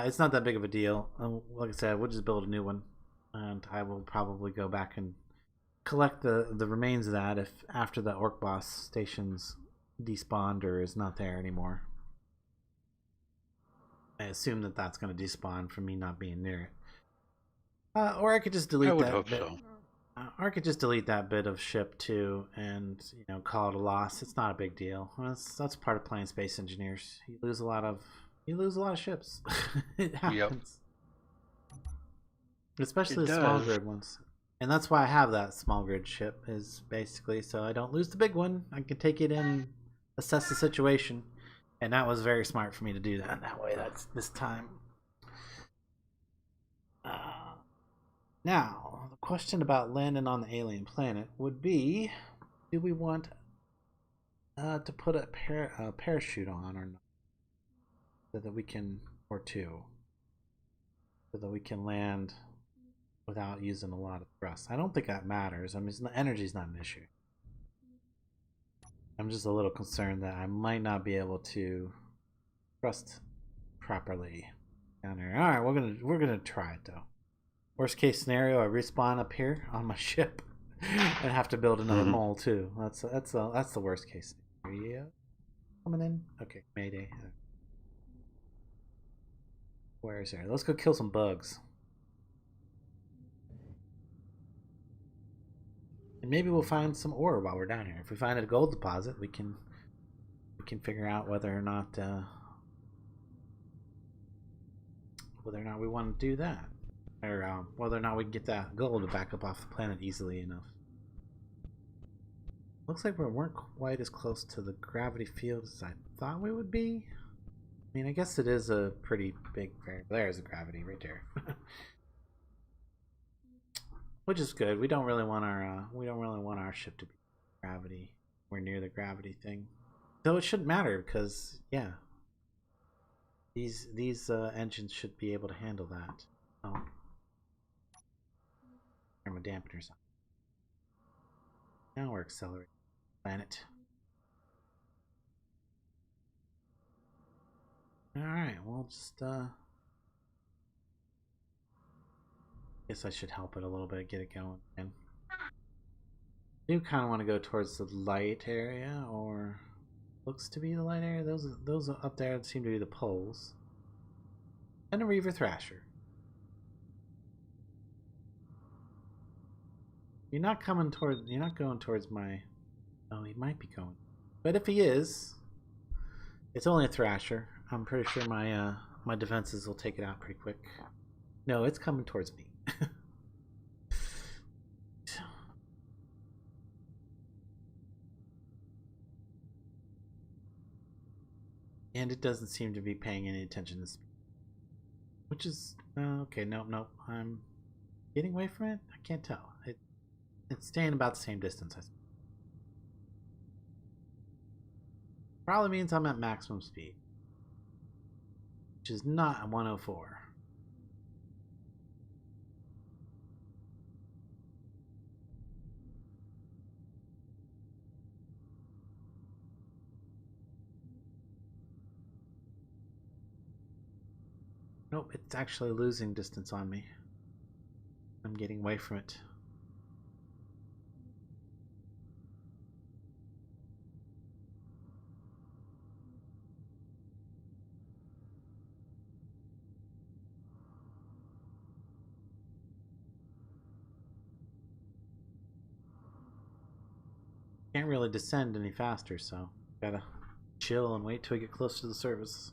It's not that big of a deal. Like I said, we'll just build a new one, and I will probably go back and collect the remains of that if after the Ork boss station's despawned or is not there anymore. I assume that that's going to despawn from me not being near it. Or I could just delete I would that hope bit. so. Or I could just delete that bit of ship too, and call it a loss. It's not a big deal. That's part of playing Space Engineers. You lose a lot of ships. It happens, especially the small grid ones. And that's why I have that small grid ship, is basically so I don't lose the big one. I can take it in, assess the situation, and that was very smart for me to do that way. That's this time. Now, the question about landing on the alien planet would be, do we want to put a parachute on or not? So that we can, or two, so that we can land without using a lot of thrust. I don't think that matters. I mean, the energy's not an issue. I'm just a little concerned that I might not be able to thrust properly down here. All right, we're gonna try it though. Worst case scenario, I respawn up here on my ship and have to build another mole too. That's the worst case scenario. Coming in. Okay, Mayday. Where is there? Let's go kill some bugs. And maybe we'll find some ore while we're down here. If we find a gold deposit, we can figure out whether or not we want to do that. Or whether or not we can get that gold to back up off the planet easily enough. Looks like we weren't quite as close to the gravity field as I thought we would be. I mean, I guess it is a pretty big variable. There's the gravity right there, which is good. We don't really want our ship to be gravity. We're near the gravity thing, though it shouldn't matter because yeah, these engines should be able to handle that. Oh. Turn my dampeners on. Now we're accelerating the planet. Alright, we'll just guess I should help it a little bit, get it going again. I do kind of want to go towards the light area, or looks to be the light area. Those up there seem to be the poles. And a Reaver Thrasher. You're not going towards my... Oh, he might be going. But if he is, it's only a Thrasher. I'm pretty sure my defenses will take it out pretty quick. No, it's coming towards me. And it doesn't seem to be paying any attention to speed. Which is... okay, nope. I'm getting away from it? I can't tell. It's staying about the same distance, I suppose. Probably means I'm at maximum speed. Which is not 104. Nope, it's actually losing distance on me. I'm getting away from it. Can't really descend any faster, so gotta chill and wait till we get close to the surface.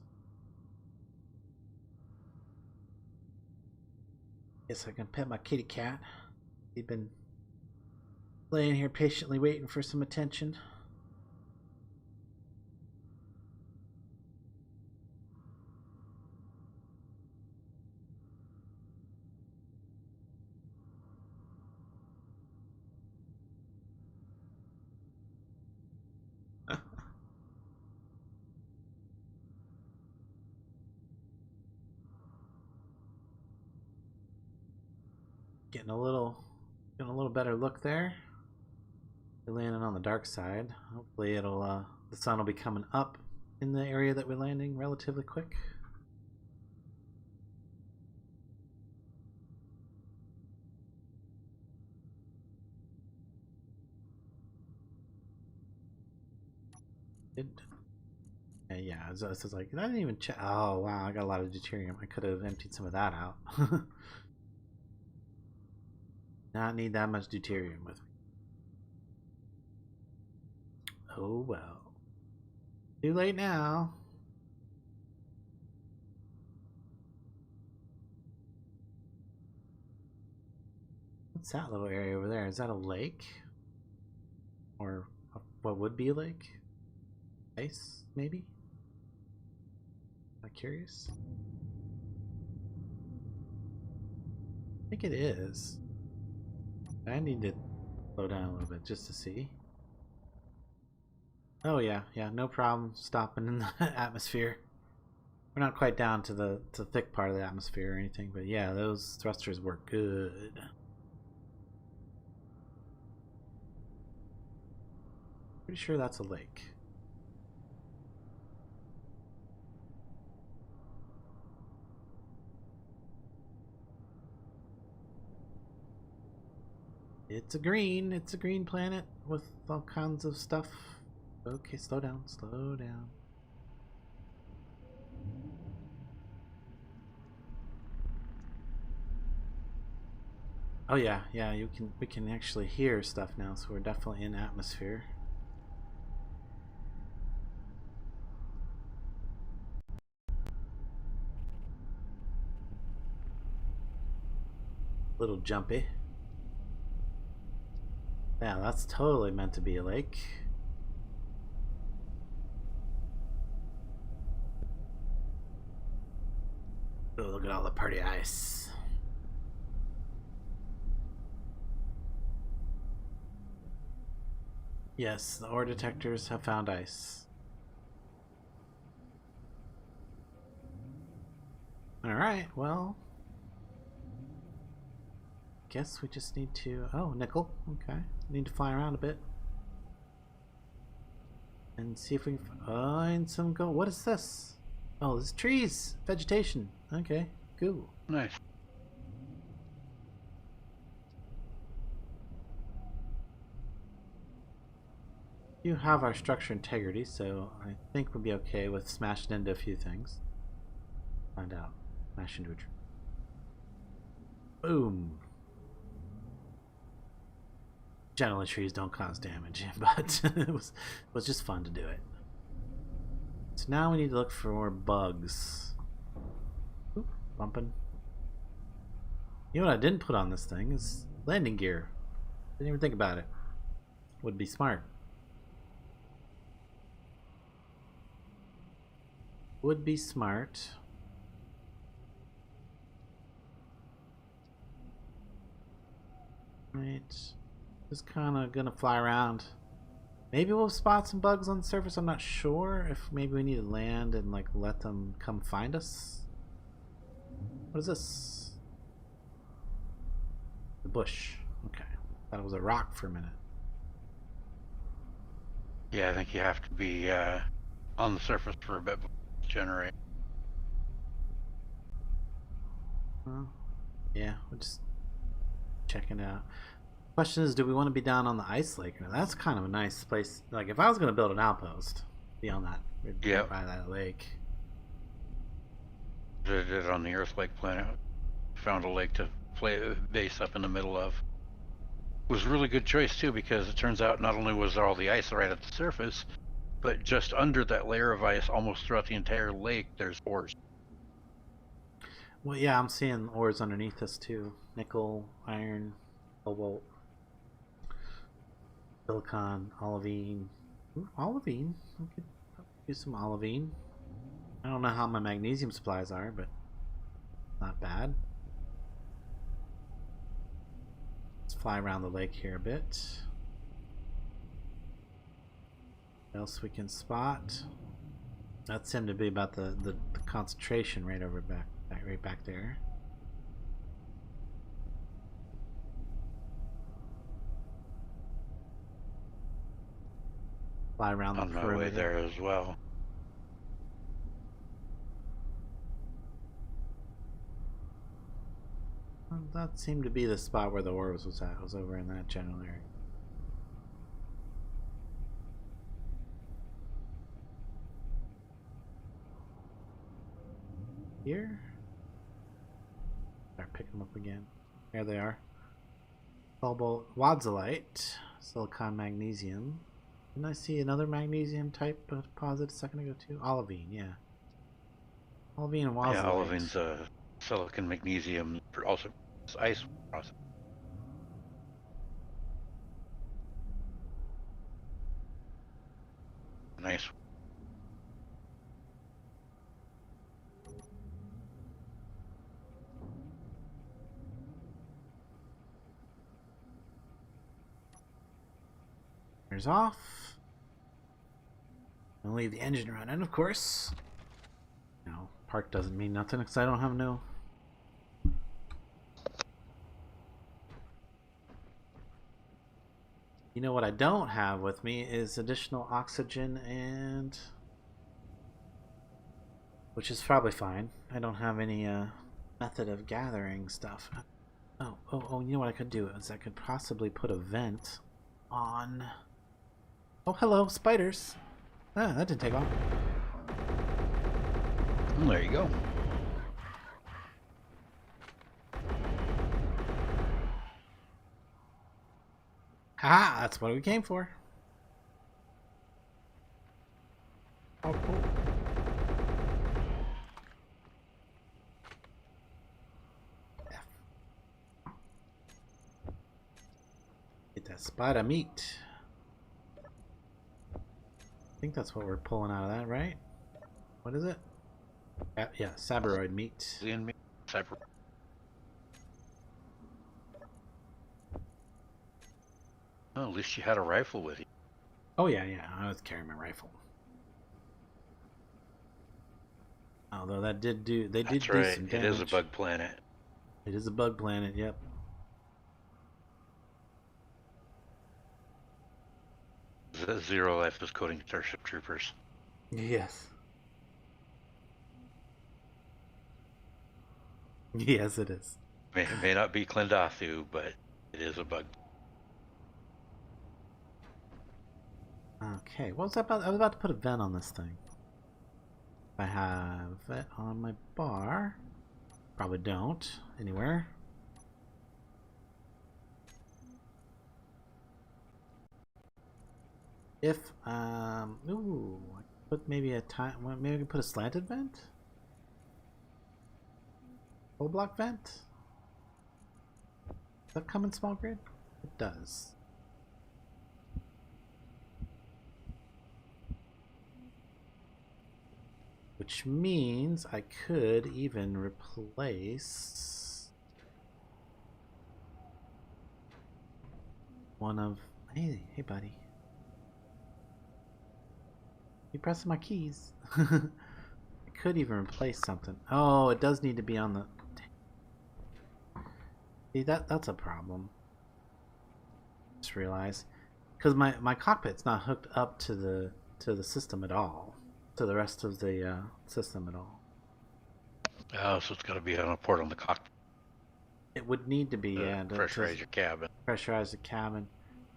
Guess I can pet my kitty cat. He's been laying here patiently waiting for some attention. Getting a little better look there. We're landing on the dark side. Hopefully it'll the sun will be coming up in the area that we're landing relatively quick. Yeah, I was like, I didn't even check. Oh wow, I got a lot of deuterium. I could have emptied some of that out. Not need that much deuterium with me. Oh well. Too late now. What's that little area over there? Is that a lake? Or what would be a lake? Ice, maybe? I'm curious. I think it is. I need to slow down a little bit just to see. Oh yeah, no problem stopping in the atmosphere. We're not quite down to the thick part of the atmosphere or anything, but yeah, those thrusters work good. Pretty sure that's a lake. It's a green planet with all kinds of stuff. Okay, slow down. Oh yeah, we can actually hear stuff now, so we're definitely in atmosphere. Little jumpy. Yeah, that's totally meant to be a lake. Oh, look at all the party ice. Yes, the ore detectors have found ice. Alright, well, guess we just need to... Oh, nickel. Okay. Need to fly around a bit. And see if we can find some gold. What is this? Oh, this is trees. Vegetation. Okay, cool. Nice. You have our structure integrity, so I think we'll be okay with smashing into a few things. Find out. Smash into a tree. Boom. Generally, trees don't cause damage, but it was just fun to do it. So now we need to look for more bugs. Oop, bumping. You know what I didn't put on this thing is landing gear. Didn't even think about it. Would be smart. would be smart. Right. Just kind of gonna fly around. Maybe we'll spot some bugs on the surface. I'm not sure if maybe we need to land and like let them come find us. What is this? The bush. Okay. Thought it was a rock for a minute. Yeah, I think you have to be on the surface for a bit before it generates. Well, yeah, we're just checking it out. Question is, do we want to be down on the ice lake? Now, that's kind of a nice place. Like, if I was going to build an outpost, be on that, Yeah, by that lake. Did it on the Earth Lake planet. Found a lake to play base up in the middle of. It was a really good choice too, because it turns out not only was there all the ice right at the surface, but just under that layer of ice, almost throughout the entire lake, there's ores. Well, yeah, I'm seeing ores underneath us too. Nickel, iron, cobalt, silicon, olivine. Ooh, olivine. We could use some olivine. I don't know how my magnesium supplies are, but not bad. Let's fly around the lake here a bit. What else we can spot? That seemed to be about the concentration right over right back there. Fly around the On my perimeter. way there as well. Well, that seemed to be the spot where the ores was at. It was over in that general area. Here? Start picking them up again. There they are. Cobalt, wadzolite, silicon, magnesium. Didn't I see another magnesium type deposit a second ago too? Olivine, yeah. Olivine and wadzolite. Yeah, olivine's silicon, magnesium, also ice process. Nice. There's off. I'll leave the engine running, of course. No, park doesn't mean nothing because I don't have no. You know what I don't have with me is additional oxygen and. Which is probably fine. I don't have any method of gathering stuff. Oh, you know what I could do is I could possibly put a vent on. Oh, hello, spiders. Ah, that didn't take long. Well, there you go. Ha! That's what we came for. Oh, cool. Get that spider meat. I think that's what we're pulling out of that, right? What is it? Yeah, sabroid meat. Oh, at least you had a rifle with you. Oh yeah, I was carrying my rifle. Although that did do, they did do some damage. It is a bug planet. It is a bug planet. Yep. Zero life is coding Starship Troopers. Yes. Yes, it is. It may not be Klendathu, but it is a bug. Okay, what was that about? I was about to put a vent on this thing. I have it on my bar. Probably don't anywhere. If ooh, I put maybe a time. Maybe I can put a slanted vent. Full block vent. Does that come in small grid? It does. Which means I could even replace one of... Hey buddy. You pressing my keys. I could even replace something. Oh, it does need to be on the... See, that's a problem. Just realized. Because my cockpit's not hooked up to the system at all. To the rest of the system at all. Oh, so it's got to be on a port on the cockpit. It would need to be, yeah. Pressurize your cabin. Pressurize the cabin.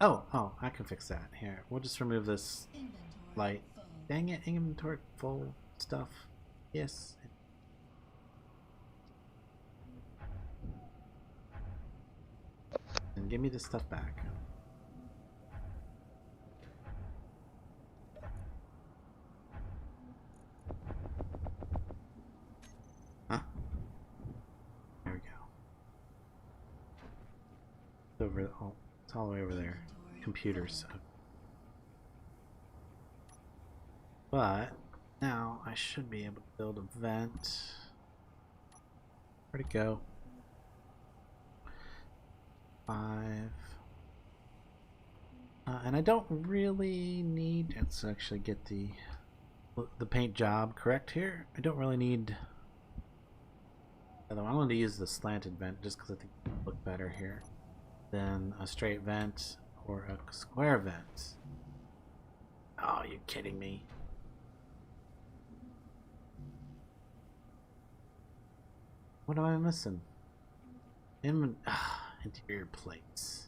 Oh, I can fix that. Here, we'll just remove this light. Dang it, inventory full stuff. Yes. And give me this stuff back. Huh? There we go. It's over. Oh, it's all the way over there. Computers. But now I should be able to build a vent. Where'd it go? 5. And I don't really need. Let's actually get the paint job correct here. I don't really need. Although I'm going to use the slanted vent just because I think it would look better here than a straight vent or a square vent. Oh, you kidding me? What am I missing? Interior plates.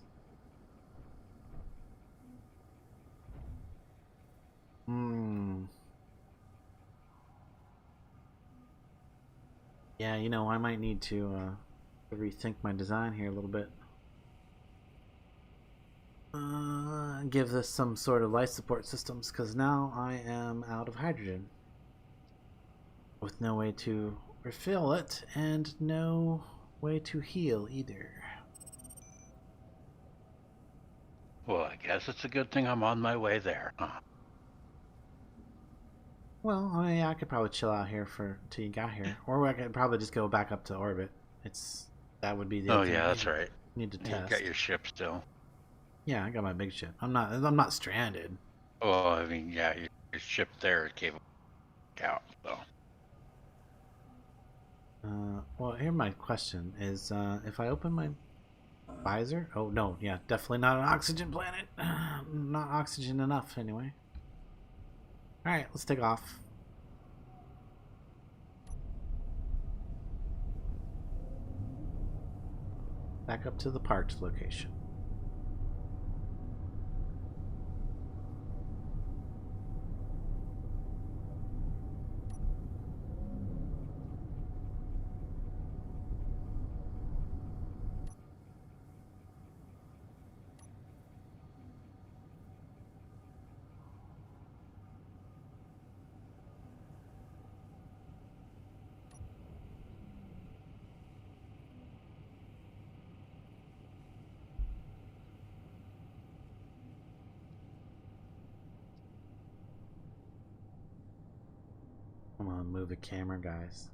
Yeah, you know, I might need to rethink my design here a little bit. Give this some sort of life support systems, because now I am out of hydrogen. With no way to refill it, and no way to heal either. Well, I guess it's a good thing I'm on my way there, huh? Well, I could probably chill out here till you got here, or I could probably just go back up to orbit. That would be the. Oh yeah, that's right. Need to test. You got your ship still. Yeah, I got my big ship. I'm not stranded. Oh, I mean, yeah, your ship there is capable of out. So. Well, here my question is: if I open my visor, oh no, yeah, definitely not an oxygen planet. Not oxygen enough, anyway. All right, let's take off. Back up to the parked location. Come on, move the camera, guys.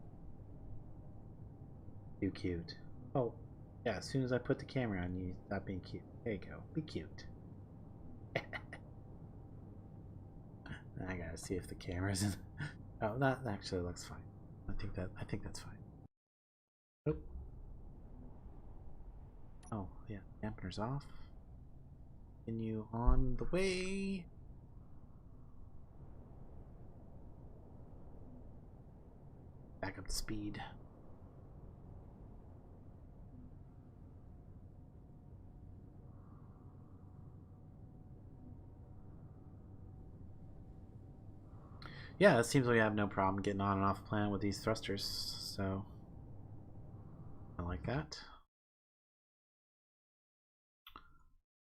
You cute. Oh, yeah, as soon as I put the camera on, you stop being cute. There you go. Be cute. I gotta see if the camera's in. Oh, that actually looks fine. I think that's fine. Oh. Oh, yeah, dampener's off. Continue on the way. Back up to speed. Yeah, it seems like we have no problem getting on and off planet with these thrusters, so I like that.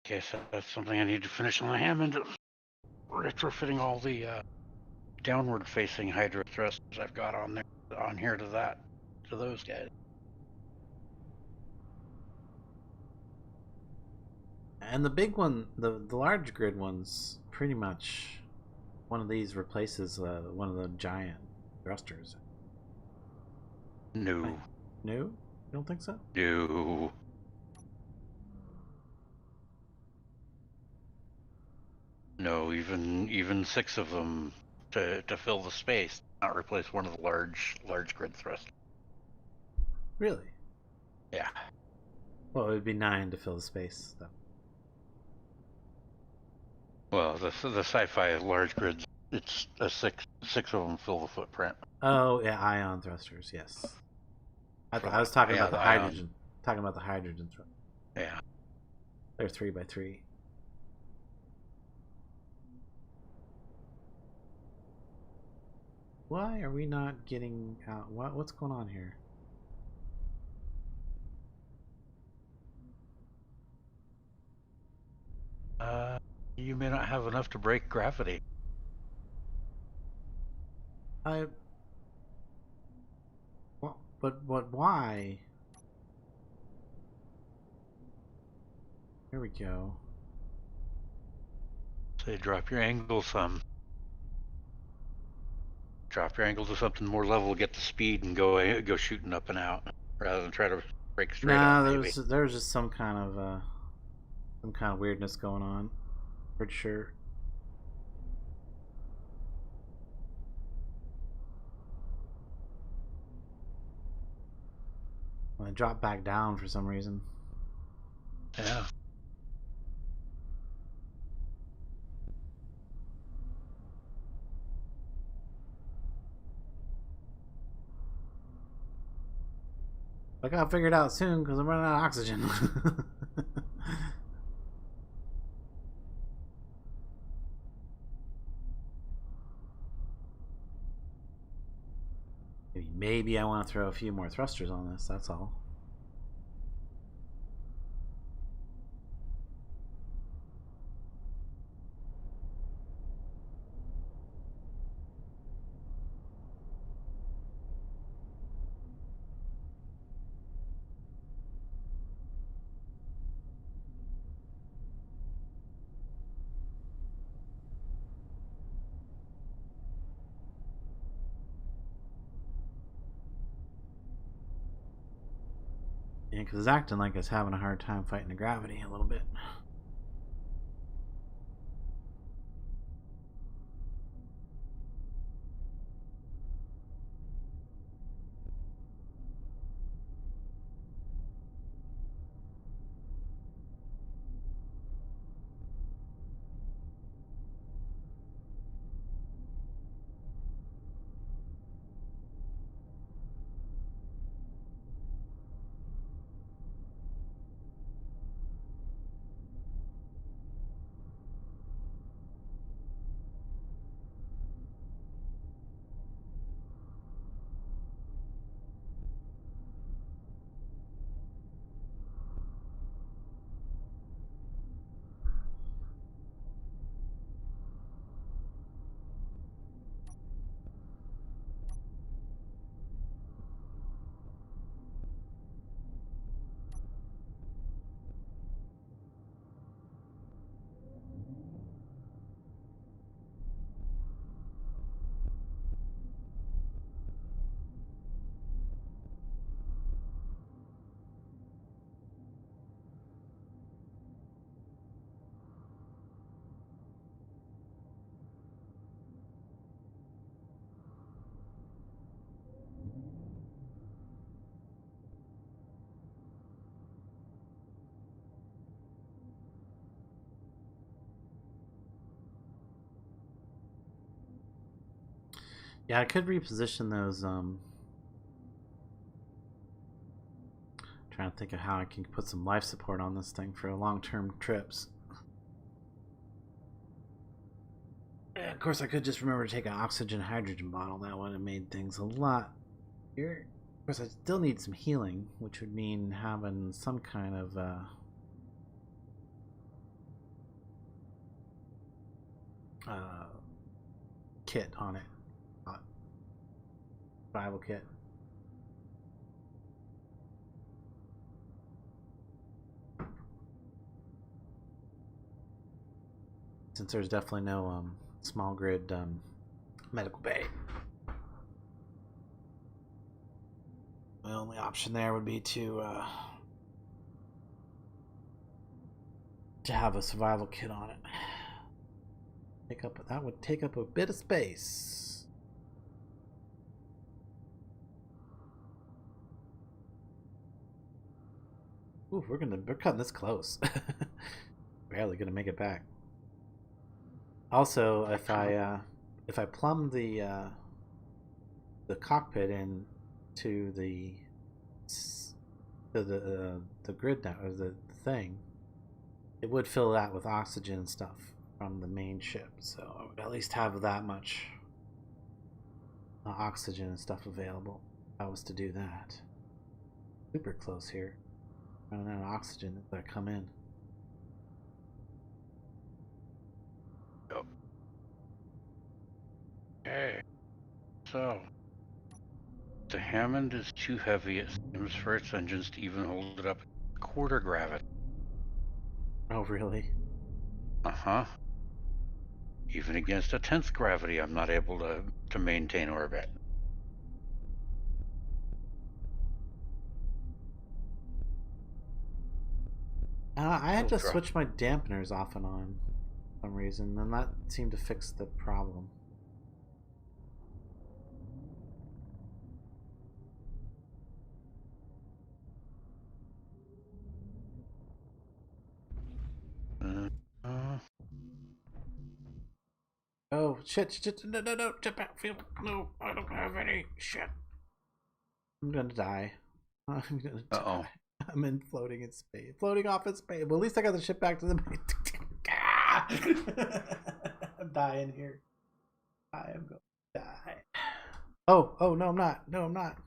Okay, so that's something I need to finish on the Hammond. Retrofitting all the downward-facing hydro thrusters I've got on here to those guys. And the big one, the large grid one's pretty much one of these replaces one of the giant thrusters. No. No? You don't think so? No. No, even 6 of them to fill the space, not replace one of the large grid thrusters. Really? Yeah. Well, it would be 9 to fill the space, though. Well, the sci-fi large grids, it's a 6 of them fill the footprint. Oh, yeah, ion thrusters, yes. I was talking about the hydrogen. Talking about the hydrogen thruster. Yeah. They're 3x3. Why are we not getting out? What's going on here? You may not have enough to break gravity. But why? Here we go. Say drop your angle some. Drop your angle to something more level, get the speed, and go shooting up and out, rather than try to break straight up. Maybe. There was just some kind of weirdness going on. Pretty sure. Well, I dropped back down for some reason. Yeah. I gotta figure it out soon because I'm running out of oxygen. Maybe I want to throw a few more thrusters on this, that's all. Yeah, because it's acting like it's having a hard time fighting the gravity a little bit. Yeah, I could reposition those. Trying to think of how I can put some life support on this thing for long-term trips. And of course, I could just remember to take an oxygen hydrogen bottle. That would have made things a lot easier. Of course, I still need some healing, which would mean having some kind of kit on it. Survival kit. Since there's definitely no small grid medical bay. only option there would be to have a survival kit on it. That would take up a bit of space. Ooh, we're cutting this close. Barely gonna make it back. Also, if I plumb the cockpit into the grid now, or the thing, it would fill that with oxygen and stuff from the main ship. So I would at least have that much oxygen and stuff available if I was to do that. Super close here. Running out of oxygen as I come in. Okay. So, the Hammond is too heavy, it seems, for its engines to even hold it up at quarter gravity. Oh, really? Uh-huh. Even against a 10th gravity, I'm not able to maintain orbit. I had to switch my dampeners off and on for some reason, and that seemed to fix the problem. Oh, shit, no, jetpack fuel. No, I don't have any. Shit. I'm gonna die. I'm gonna die. I'm floating in space. Floating off in space. Well, at least I got the ship back to the base. I'm dying here. I am going to die. Oh, no, I'm not. No, I'm not.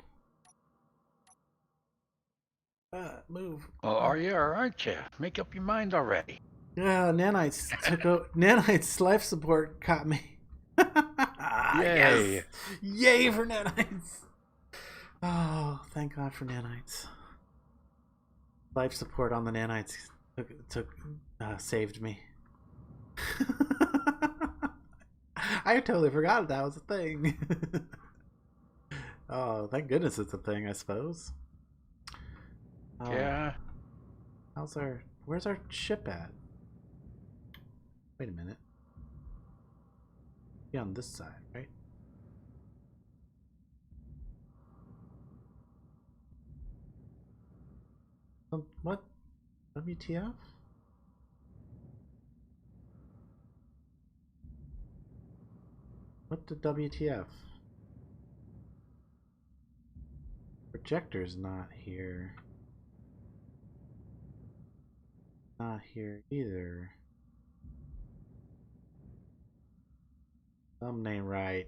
Move. Well, are you or aren't you? Make up your mind already. Yeah, nanites took out. Nanites life support caught me. Yay! Yes! Yay for nanites! Oh, thank God for nanites. Life support on the nanites saved me. I totally forgot that was a thing. Oh, thank goodness it's a thing, I suppose. Yeah. Where's our ship at? Wait a minute. Be on this side, right? What? WTF? What the WTF? Projector's not here. Not here either. Something ain't right.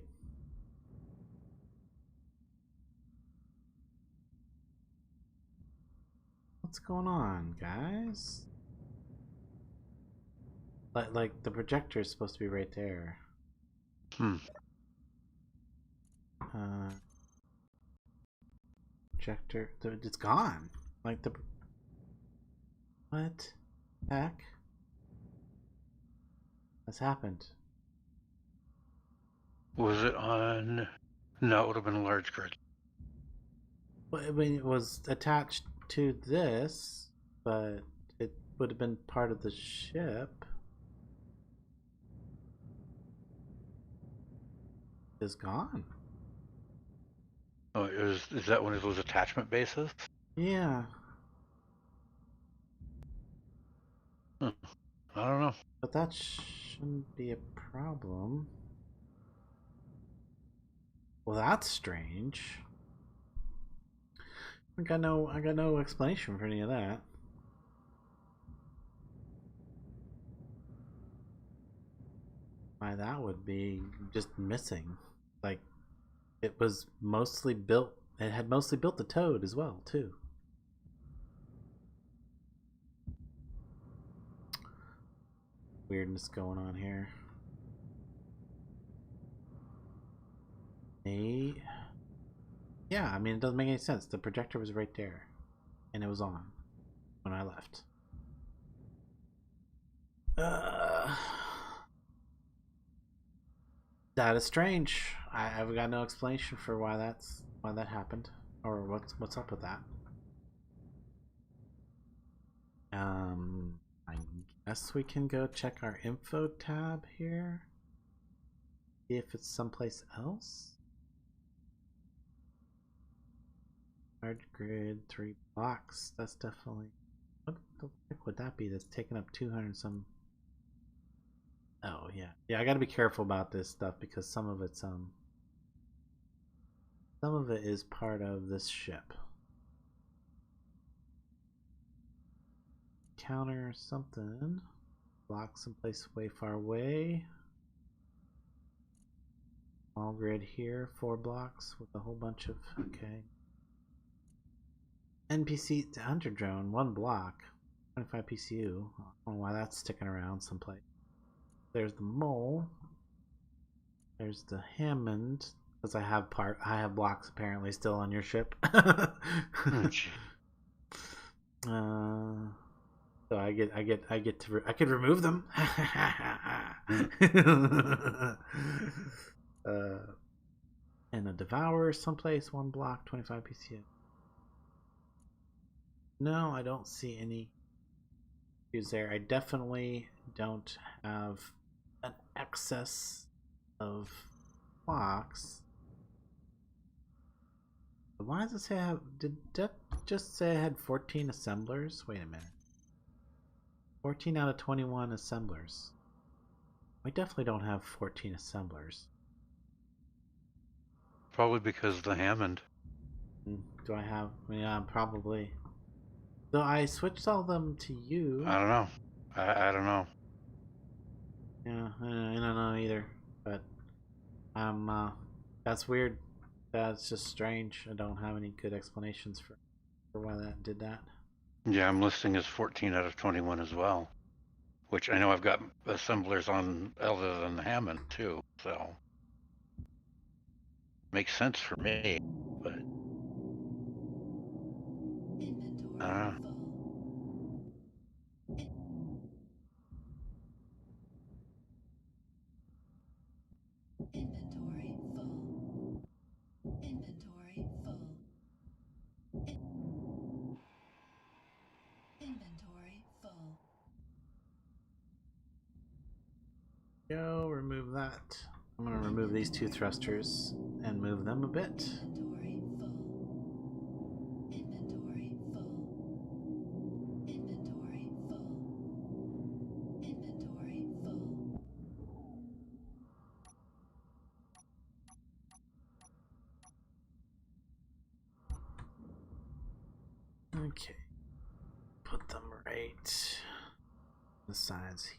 What's going on, guys? Like the projector is supposed to be right there. Projector, it's gone. Like the what heck has happened? Was it on? No, it would have been a large grid. Well, I mean, it was attached to this, but it would have been part of the ship. Is gone. Oh, is that one of those attachment bases? Yeah. I don't know. But that shouldn't be a problem. Well, that's strange. I got no explanation for any of that. Why that would be just missing. Like, it was mostly built. It had mostly built the Toad as well, too. Weirdness going on here. Yeah, I mean, it doesn't make any sense. The projector was right there, and it was on when I left. That is strange. I've got no explanation for why that happened. Or what's up with that? I guess we can go check our info tab here. See if it's someplace else. Large grid, 3 blocks. That's definitely. What the heck would that be? That's taking up 200 some. Oh yeah, yeah. I got to be careful about this stuff because some of it is part of this ship. Counter something. Block someplace way far away. Small grid here, 4 blocks with a whole bunch of okay. NPC to hunter drone, 1 block, 25 PCU. I don't know why that's sticking around someplace. There's the mole. There's the Hammond, because I have blocks apparently still on your ship. So I could remove them. And a Devourer someplace, 1 block, 25 PCU. No, I don't see any issues there. I definitely don't have an excess of blocks. Why does it say I have... Did that just say I had 14 assemblers? Wait a minute. 14 out of 21 assemblers. I definitely don't have 14 assemblers. Probably because of the Hammond. Do I have... Yeah, probably. So I switched all them to you. I don't know. I don't know. Yeah, I don't know either. But that's weird. That's just strange. I don't have any good explanations for why that did that. Yeah, I'm listing as 14 out of 21 as well. Which I know I've got assemblers on other than the Hammond too, so makes sense for me. But I don't know. Inventory full. Inventory full. Inventory full. Go, remove that. I'm going to remove these 2 thrusters and move them a bit. Inventory full. Inventory full. Inventory full. Inventory full. Okay. Put them right the sides.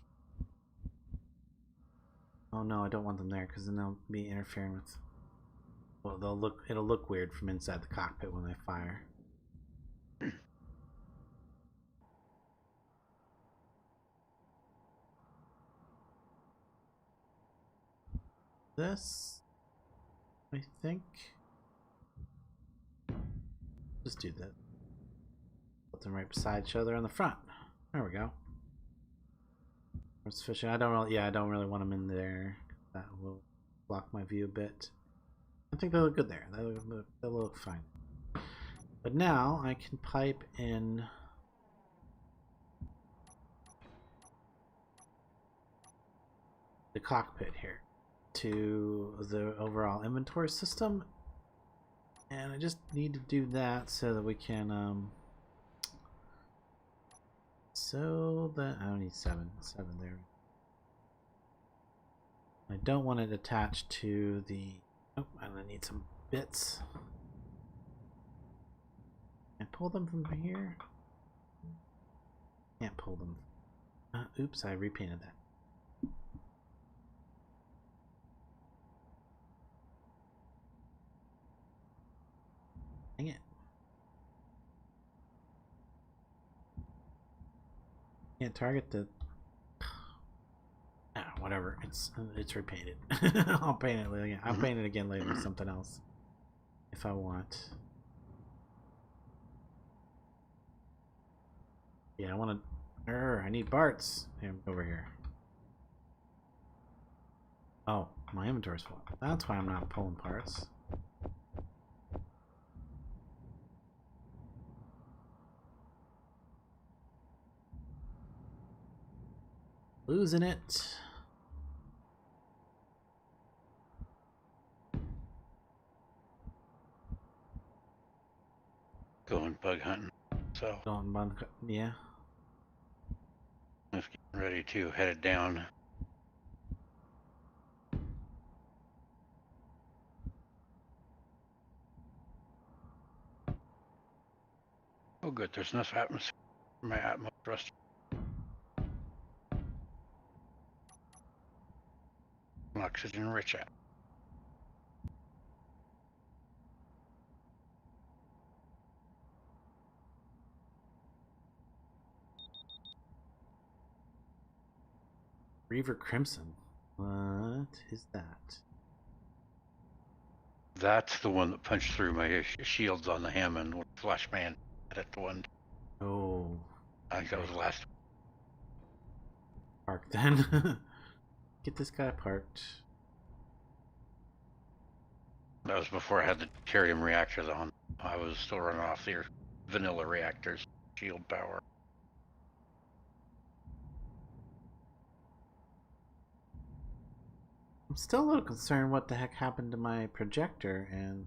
Oh no, I don't want them there because then they'll be interfering with. Well, it'll look weird from inside the cockpit when they fire. This, I think. Just do that. Put them right beside each other on the front. There we go. It's fishing. I don't really want them in there. That will block my view a bit. I think they look good there. They'll look fine. But now I can pipe in the cockpit here to the overall inventory system. And I just need to do that so that we can I don't need 7 there. I don't want it attached to the I'm gonna need some bits. Can I pull them from here? Can't pull them. Oops, I repainted that. Dang it. Can't target the... whatever. It's repainted. I'll paint it later. I'll paint it again later with something else. If I want. Yeah, I want to... I need parts. Here, over here. Oh, my inventory's full. That's why I'm not pulling parts. Losing it. Going bug hunting. So Going bun. Yeah. let's get ready to head it down. Oh, good. There's enough atmosphere for my atmosphere thruster. Oxygen rich at. Reaver Crimson. What is that? That's the one that punched through my shields on the Hammond with Flashman at the one. Oh, I think that was the last. park then. Get this guy parked. That was before I had the deuterium reactors on. I was still running off the vanilla reactors, shield power. I'm still a little concerned what the heck happened to my projector and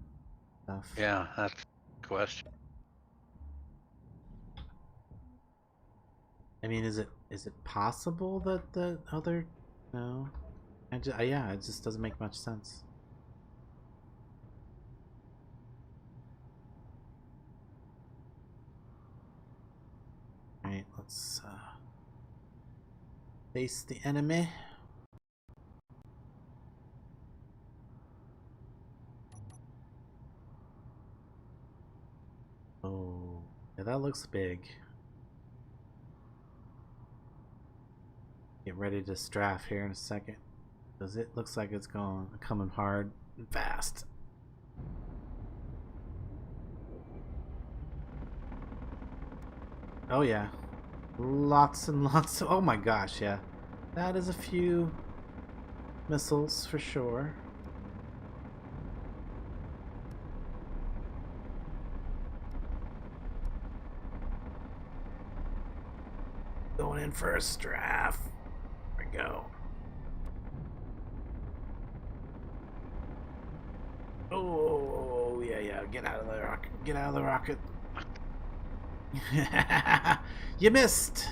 stuff. Yeah, that's the question. I mean, is it possible that the other... No. Yeah, it just doesn't make much sense. Alright, let's face the enemy. Oh, yeah, that looks big. Get ready to strafe here in a second, because it looks like it's coming hard and fast. Oh yeah, lots and lots of, oh my gosh, yeah, that is a few missiles for sure. Going in for a strafe. There we go. Oh yeah, get out of the rocket. Get out of the rocket. You missed.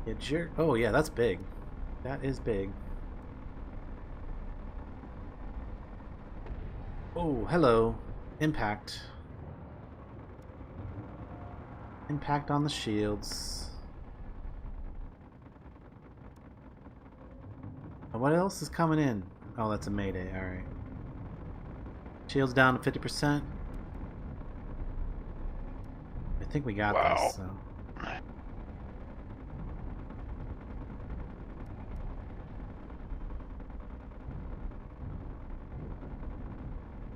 You jerk. Oh yeah, that's big. That is big. Oh, hello. Impact. Impact on the shields. What else is coming in? Oh, that's a mayday. Alright. Shields down to 50%. I think we got this, so.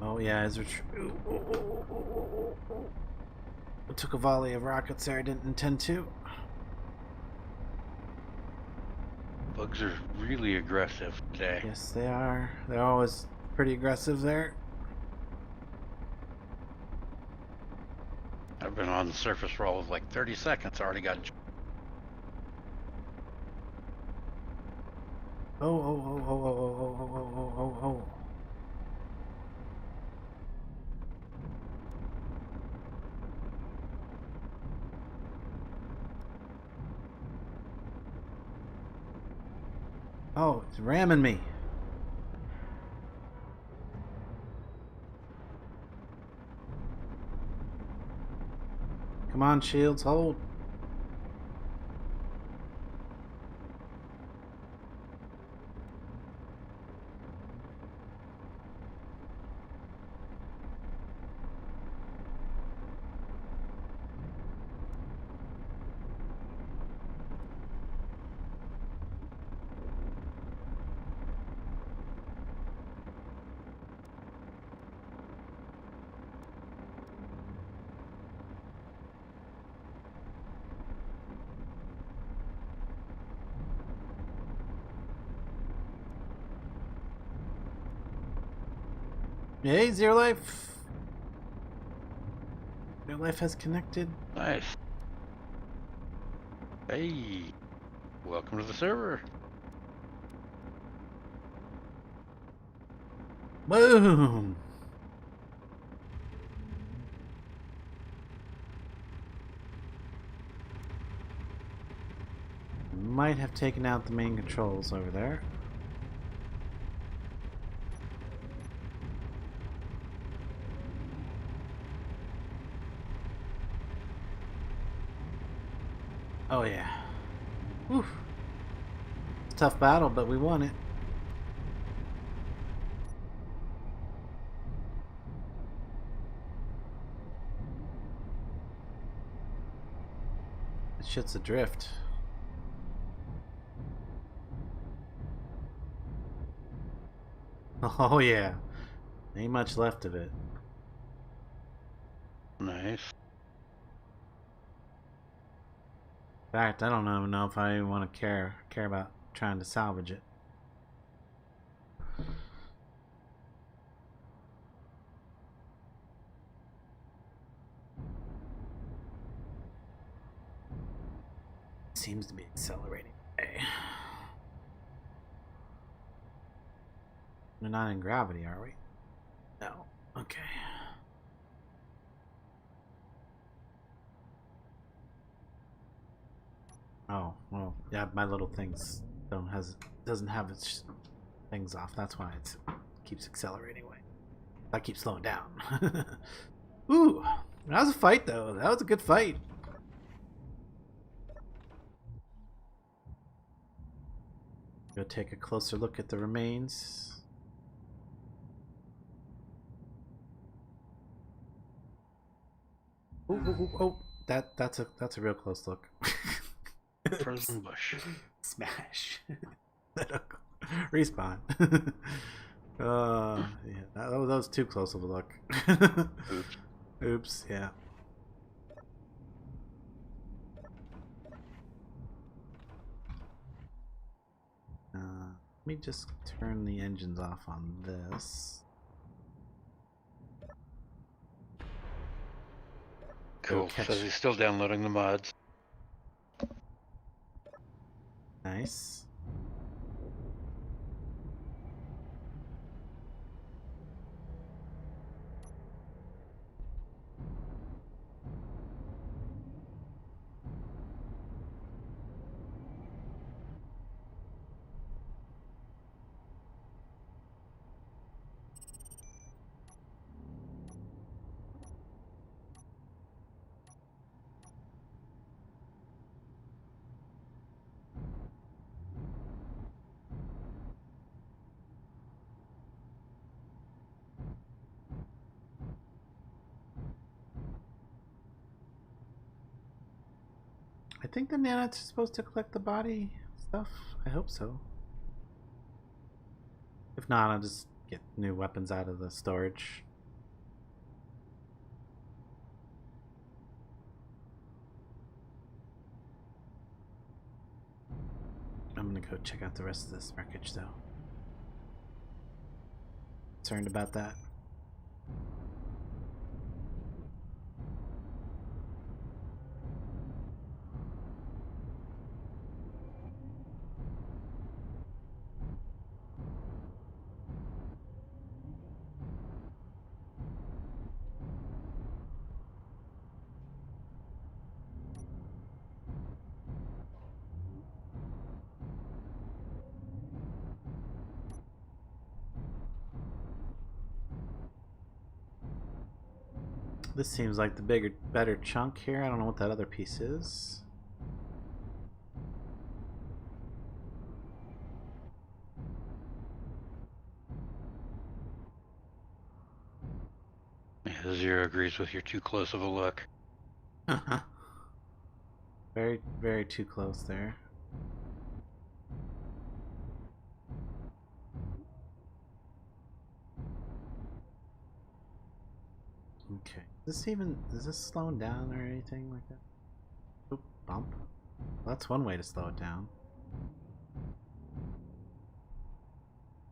Oh yeah, is there I took a volley of rockets there I didn't intend to. Bugs are really aggressive today. Yes, they are. They're always pretty aggressive there. I've been on the surface for all of like 30 seconds. I already got. Oh. Oh, it's ramming me. Come on, shields, hold. Hey, Zero Life. Zero Life has connected. Nice. Hey. Welcome to the server. Boom! Might have taken out the main controls over there. Oh yeah. Whew. It's a tough battle, but we won it. This shit's adrift. Oh yeah. Ain't much left of it. Nice. In fact, I don't even know if I even want to care about trying to salvage it. Seems to be accelerating. Okay. We're not in gravity, are we? No. Okay. Oh, well, yeah, my little things doesn't have its things off. That's why it keeps accelerating away. I keep slowing down. Ooh, that was a fight though. That was a good fight. Go take a closer look at the remains. Ooh, ooh, ooh, oh, that's a real close look. Frozen bush. Smash. Respawn. Yeah, that was too close of a look. Oops. Oops, yeah. Let me just turn the engines off on this. Cool. Says he's still downloading the mods. Nice. I think the nanites are supposed to collect the body stuff. I hope so. If not, I'll just get new weapons out of the storage. I'm gonna go check out the rest of this wreckage though. Concerned about that. This seems like the better chunk here. I don't know what that other piece is. Yeah, Zero agrees with your too close of a look. Very, very too close there. Okay. Is this slowing down or anything like that? Oop, bump. Well, that's one way to slow it down.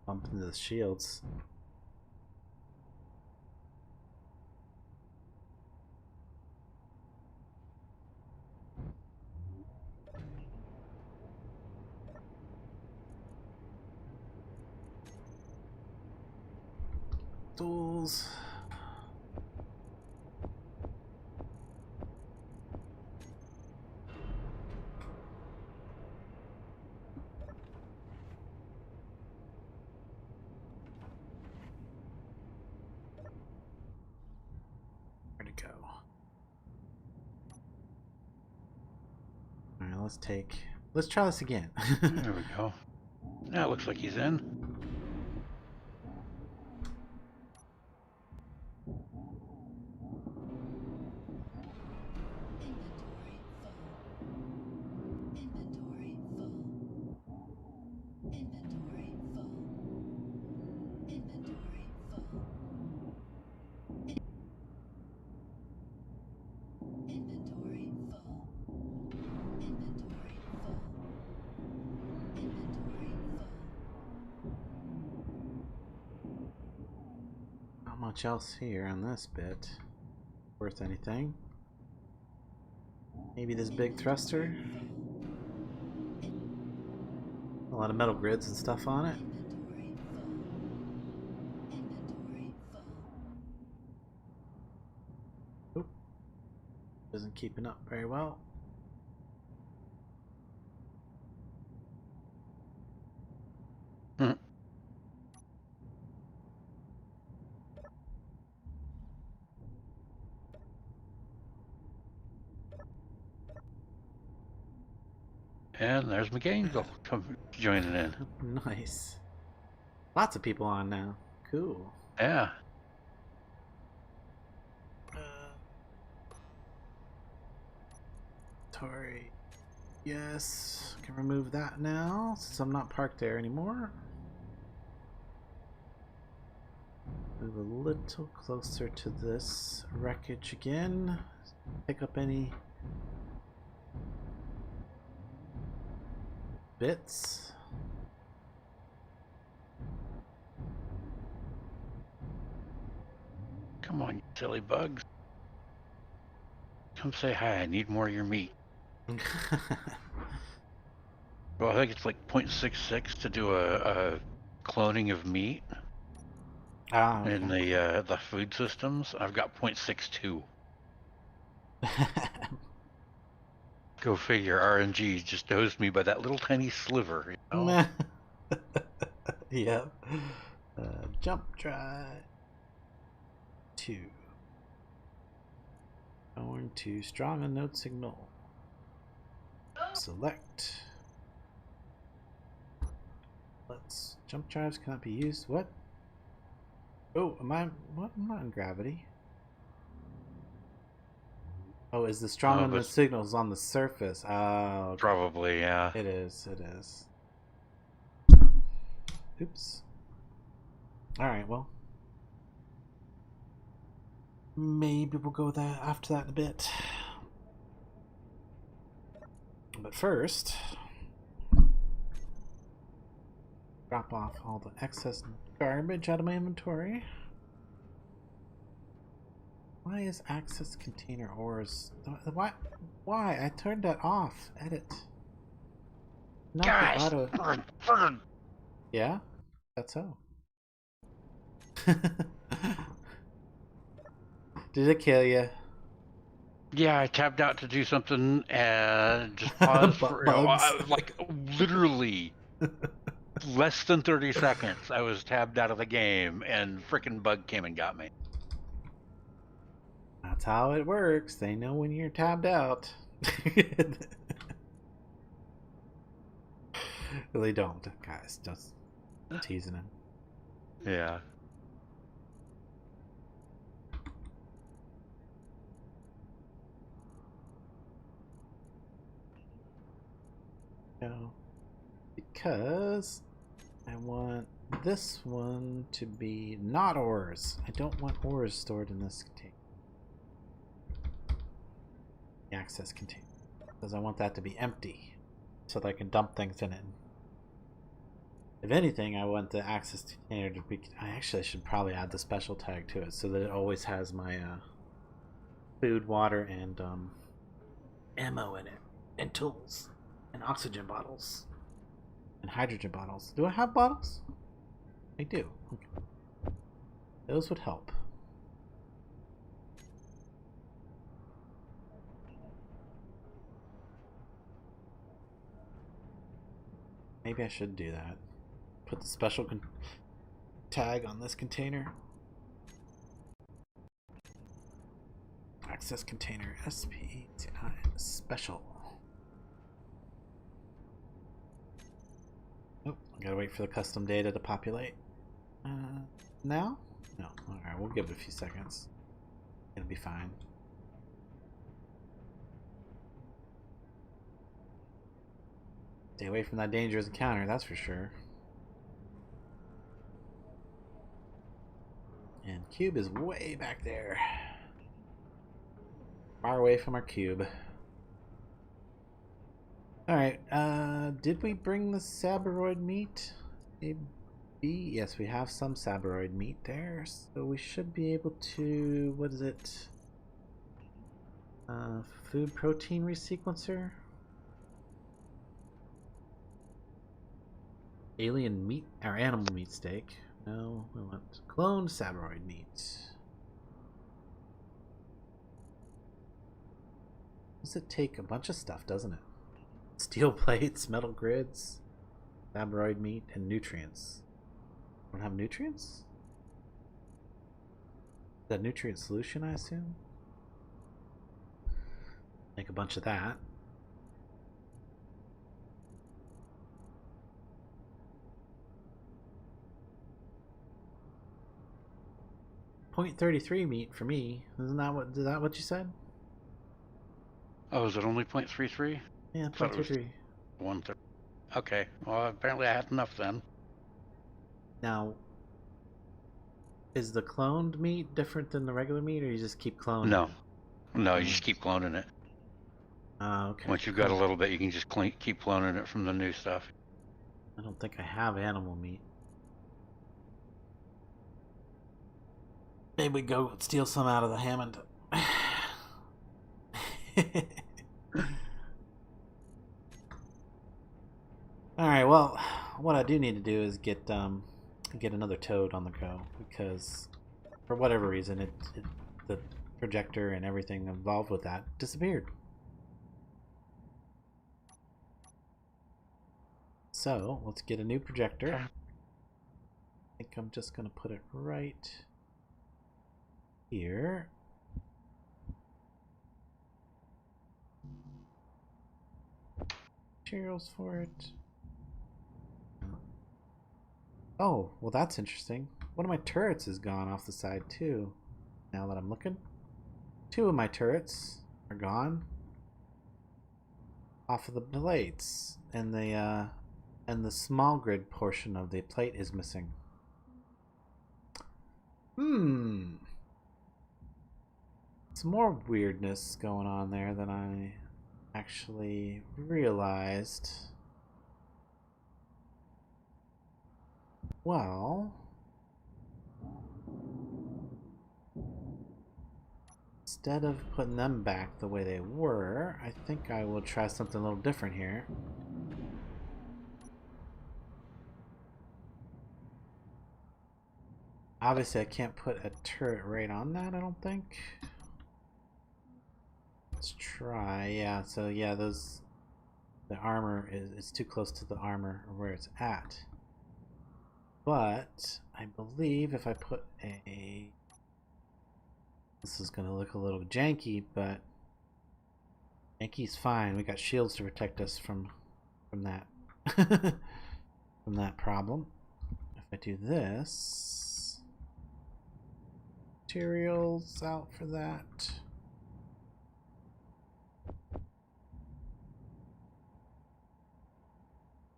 Bump into the shields. Tools. Where'd it go? Alright, let's try this again. There we go. Now it looks like he's in. Inventory full. Inventory full. Inventory full. Inventory full. Inventory full. Inventory full. Not much else here on this bit worth anything. Maybe this big thruster. A lot of metal grids and stuff on it. Inventory full. Inventory full. Oop. Isn't keeping up very well. Hmm. And there's McAngel come joining in. Nice. Lots of people on now. Cool. Yeah. Tori. Yes. Can remove that now since I'm not parked there anymore. Move a little closer to this wreckage again. Pick up any bits. Come on, you silly bugs. Come say hi. I need more of your meat. Well, I think it's like 0.66 to do a cloning of meat Ah, okay. in the food systems. I've got 0.62. Go figure. RNG just dosed me by that little tiny sliver. You know? Yep. Jump drive. 2. Going to strong unknown signal. Select. Let's. Jump drives cannot be used. What? Oh, what? I'm not in gravity. Oh, is the strong unknown signals on the surface? Oh, okay. Probably, yeah. It is. It is. Oops. Alright, well. Maybe we'll go after that in a bit. But first, drop off all the excess garbage out of my inventory. Why is access container ores? Why? I turned that off. Edit. Not Guys! the auto. Yeah? That's so. Did it kill you? Yeah, I tabbed out to do something and just paused for like literally less than 30 seconds. I was tabbed out of the game and frickin' bug came and got me. That's how it works. They know when you're tabbed out. They don't, guys. Just teasing him. Yeah. No. Because I want this one to be not ores. I don't want ores stored in this container. The access container. Because I want that to be empty. So that I can dump things in it. If anything, I want the access container to be... I should probably add the special tag to it so that it always has my food, water, and ammo in it. And tools. And oxygen bottles. And hydrogen bottles. Do I have bottles? I do. Okay. Those would help. Maybe I should do that. Put the special tag on this container. Access container SPI special. Oh, I gotta wait for the custom data to populate. Now? No. Alright, we'll give it a few seconds. It'll be fine. Stay away from that dangerous encounter, that's for sure. And cube is way back there. Far away from our cube. Alright, did we bring the sabroid meat? Maybe? Yes, we have some sabroid meat there, so we should be able to, what is it? Food protein resequencer? Alien meat, or animal meat steak. No, we want cloned sabroid meat. Does it take a bunch of stuff, doesn't it? Steel plates, metal grids, sabroid meat, and nutrients. Don't have nutrients? Is that nutrient solution, I assume? Make a bunch of that. .33 meat for me. Isn't that what you said? Oh, is it only 0.33? Yeah, Thought it was 0.33. 130. Okay, well, apparently I had enough then. Now, is the cloned meat different than the regular meat, or you just keep cloning? No. No, you just keep cloning it. Okay. Once you've got a little bit, you can just keep cloning it from the new stuff. I don't think I have animal meat. Maybe we go steal some out of the Hammond. Alright, well, what I do need to do is get another toad on the go, because for whatever reason the projector and everything involved with that disappeared. So let's get a new projector. I think I'm just gonna put it right here. Materials for it. Oh, well that's interesting. One of my turrets is gone off the side too. Now that I'm looking. 2 of my turrets are gone. Off of the plates. And the small grid portion of the plate is missing. Some more weirdness going on there than I actually realized. Well, instead of putting them back the way they were, I think I will try something a little different here. Obviously I can't put a turret right on that, I don't think. Let's try. Yeah, so yeah, the armor is too close to the armor where it's at. But I believe if I put this is gonna look a little janky, but janky's fine. We got shields to protect us from that from that problem. If I do this, materials out for that.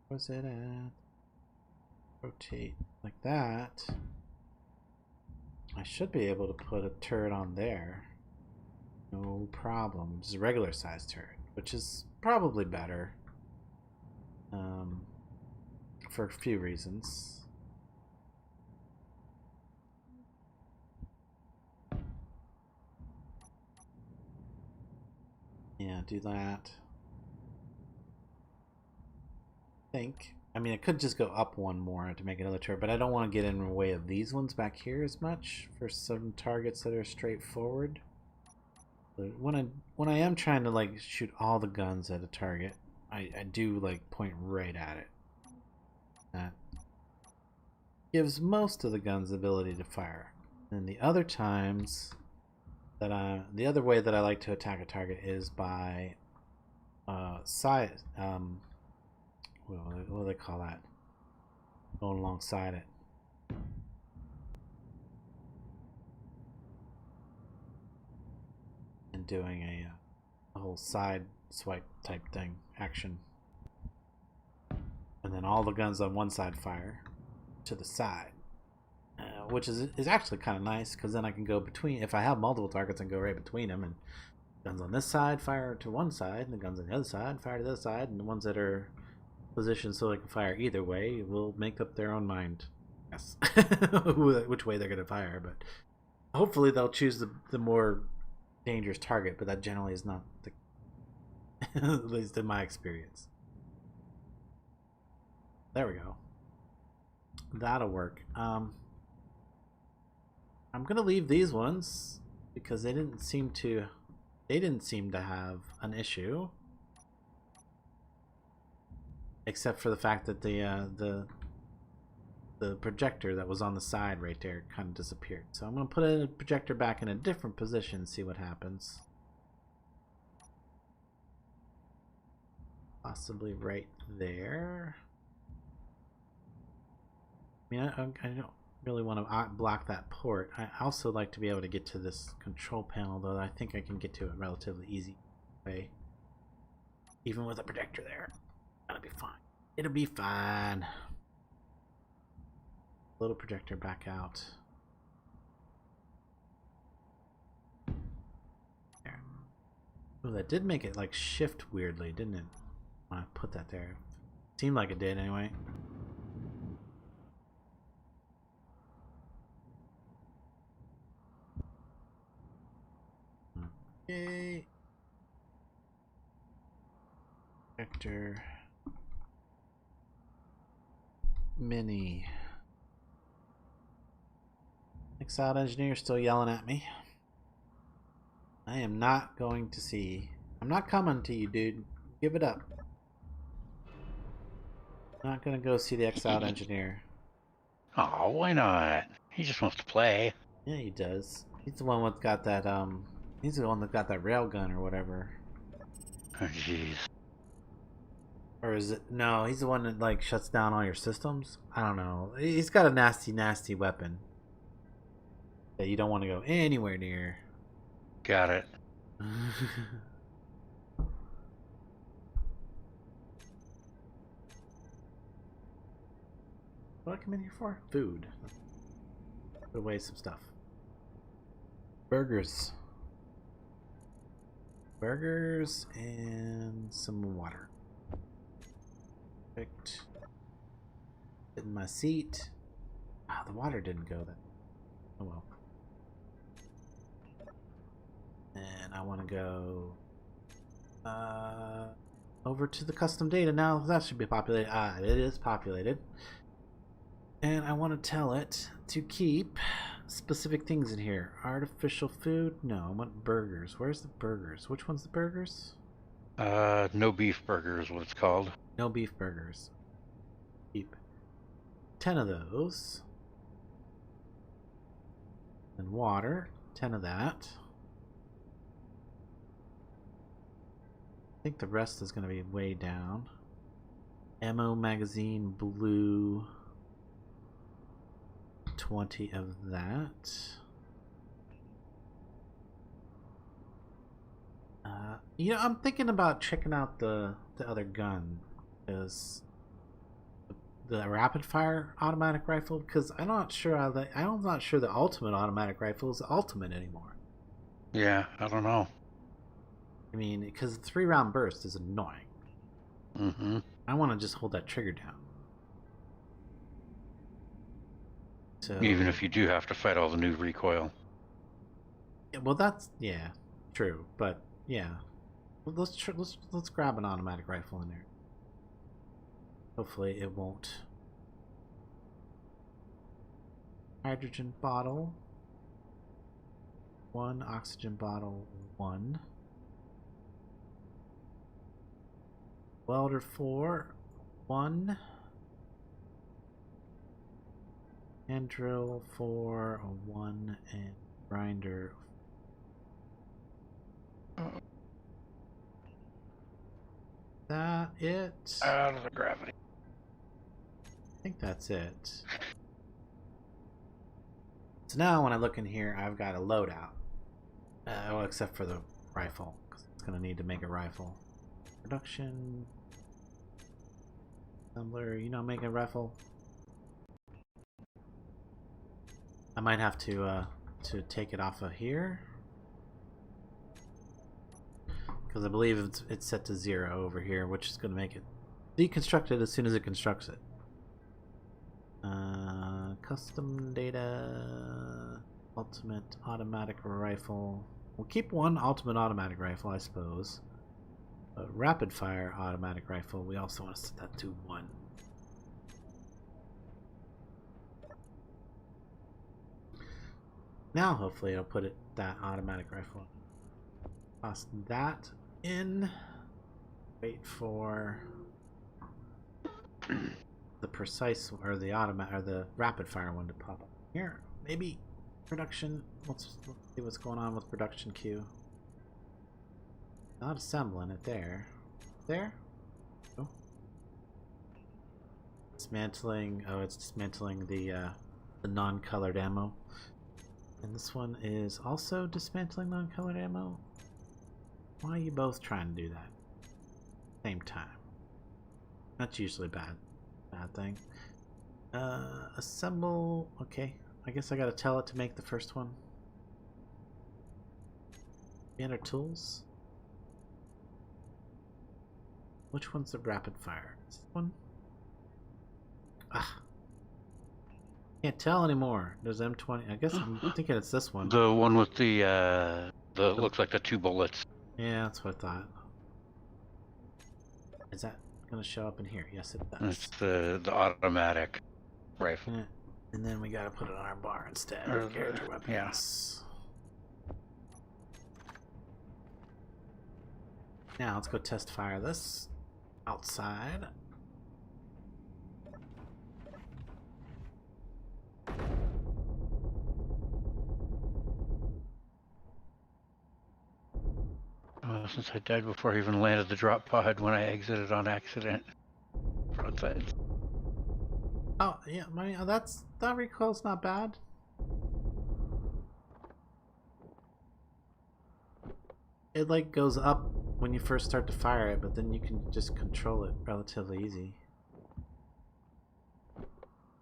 Where's it at? Rotate like that. I should be able to put a turret on there. No problem. Just a regular sized turret, which is probably better. For a few reasons. Yeah, do that. I think. I mean, I could just go up one more to make another turret, but I don't want to get in the way of these ones back here as much for some targets that are straightforward. But when I am trying to like shoot all the guns at a target, I do like point right at it. That gives most of the guns the ability to fire. And the other times that the other way that I like to attack a target is by side what do they call that? Going alongside it. And doing a whole side swipe type thing, action. And then all the guns on one side fire to the side. Which is actually kind of nice, because then I can go between, if I have multiple targets, I can go right between them, and guns on this side fire to one side, and the guns on the other side fire to the other side, and the ones that are positioned so they can fire either way will make up their own mind, yes, which way they're going to fire. But hopefully they'll choose the more dangerous target, but that generally is not the at least in my experience. There we go. That'll work. I'm gonna leave these ones because they didn't seem to have an issue, except for the fact that the projector that was on the side right there kind of disappeared. So I'm gonna put a projector back in a different position and see what happens. Possibly right there. I mean, I don't really want to block that port. I also like to be able to get to this control panel, though I think I can get to it relatively easy way. Even with a projector there. That'll be fine. It'll be fine. Little projector back out. There. Oh, that did make it like shift weirdly, didn't it? When I put that there. Seemed like it did anyway. Okay. Vector Mini. Exiled engineer still yelling at me. I am not going to see. I'm not coming to you, dude. Give it up. Not gonna go see the exiled engineer. Oh, why not? He just wants to play. Yeah, he does. He's the one that's got that he's the one that got that railgun or whatever. Oh, jeez. Or is it? No, he's the one that like shuts down all your systems. I don't know. He's got a nasty, nasty weapon that you don't want to go anywhere near. Got it. What did I come in here for? Food. Put away some stuff. Burgers. Burgers and some water. Perfect. Sit in my seat. Ah, the water didn't go then. Oh well. And I want to go over to the custom data now. That should be populated. Ah, it is populated. And I want to tell it to keep specific things in here. Artificial food? No, I want burgers. Where's the burgers? Which one's the burgers? No beef burger is what it's called. No beef burgers. Keep 10 of those. And water. 10 of that. I think the rest is going to be way down. Ammo magazine blue. 20 of that. You know, I'm thinking about checking out the other gun, because the rapid fire automatic rifle, because I'm not sure I'm not sure the ultimate automatic rifle is the ultimate anymore. Yeah, I don't know. I mean, because the 3-round burst is annoying. Mm-hmm. I want to just hold that trigger down. So, Even if you do have to fight all the new recoil. yeah, well, that's true, but yeah, let's grab an automatic rifle in there. Hopefully it won't. Hydrogen bottle. 1. Oxygen bottle. 1. Welder 4. 1. Hand drill 4. 1. And grinder. That it? Out of the gravity. I think that's it. So now when I look in here, I've got a loadout. Well, except for the rifle, because it's going to need to make a rifle. Production. Assembler, you know, make a rifle. I might have to take it off of here. Because I believe it's set to 0 over here, which is going to make it deconstructed as soon as it constructs it. Custom data, ultimate automatic rifle. We'll keep 1 ultimate automatic rifle, I suppose. But rapid fire automatic rifle, we also want to set that to 1. Now, hopefully, it'll put that automatic rifle. Toss that in. Wait for the precise or the automatic or the rapid fire one to pop up here. Maybe production. Let's see what's going on with production queue. Not assembling it there. There. Oh. Dismantling. Oh, it's dismantling the non-colored ammo. And this one is also dismantling non-colored ammo. Why are you both trying to do that? Same time. That's usually bad thing. Assemble. Okay, I guess I gotta tell it to make the first one. Enter tools. Which one's the rapid fire? This one? Ah. Can't tell anymore. There's M20. I guess I'm thinking it's this one. The one with the looks like the 2 bullets. Yeah, that's what I thought. Is that gonna show up in here? Yes, it does. It's the automatic rifle. Yeah. And then we gotta put it on our bar instead Or of character the- weapons. Now let's go test fire this outside. Since I died before I even landed the drop pod when I exited on accident. Broadside. Oh yeah, that recoil's not bad. It like goes up when you first start to fire it, but then you can just control it relatively easy.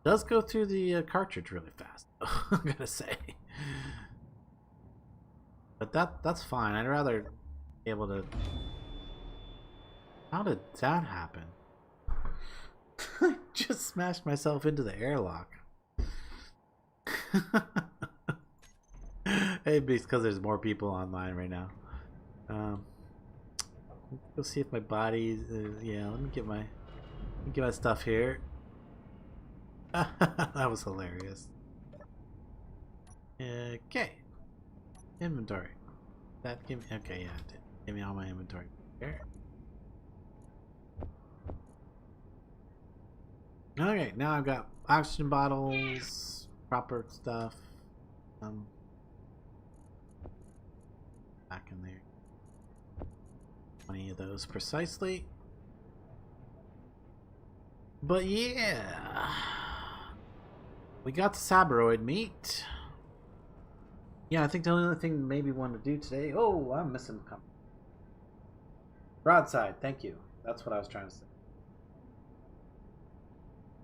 Does go through the cartridge really fast, I gotta say. But that's fine. I'd rather be able to. How did that happen? I just smashed myself into the airlock. Maybe it's because there's more people online right now. Go see if my body's. Yeah, let me get my stuff here. That was hilarious. Okay. Inventory. That give me. Okay, yeah, it did. Give me all my inventory here. Okay, now I've got oxygen bottles, proper stuff. Back in there. 20 of those precisely. But yeah, we got the Sabroid meat. Yeah, I think the only thing maybe want to do today. Oh, I'm missing a couple. Broadside, thank you. That's what I was trying to say.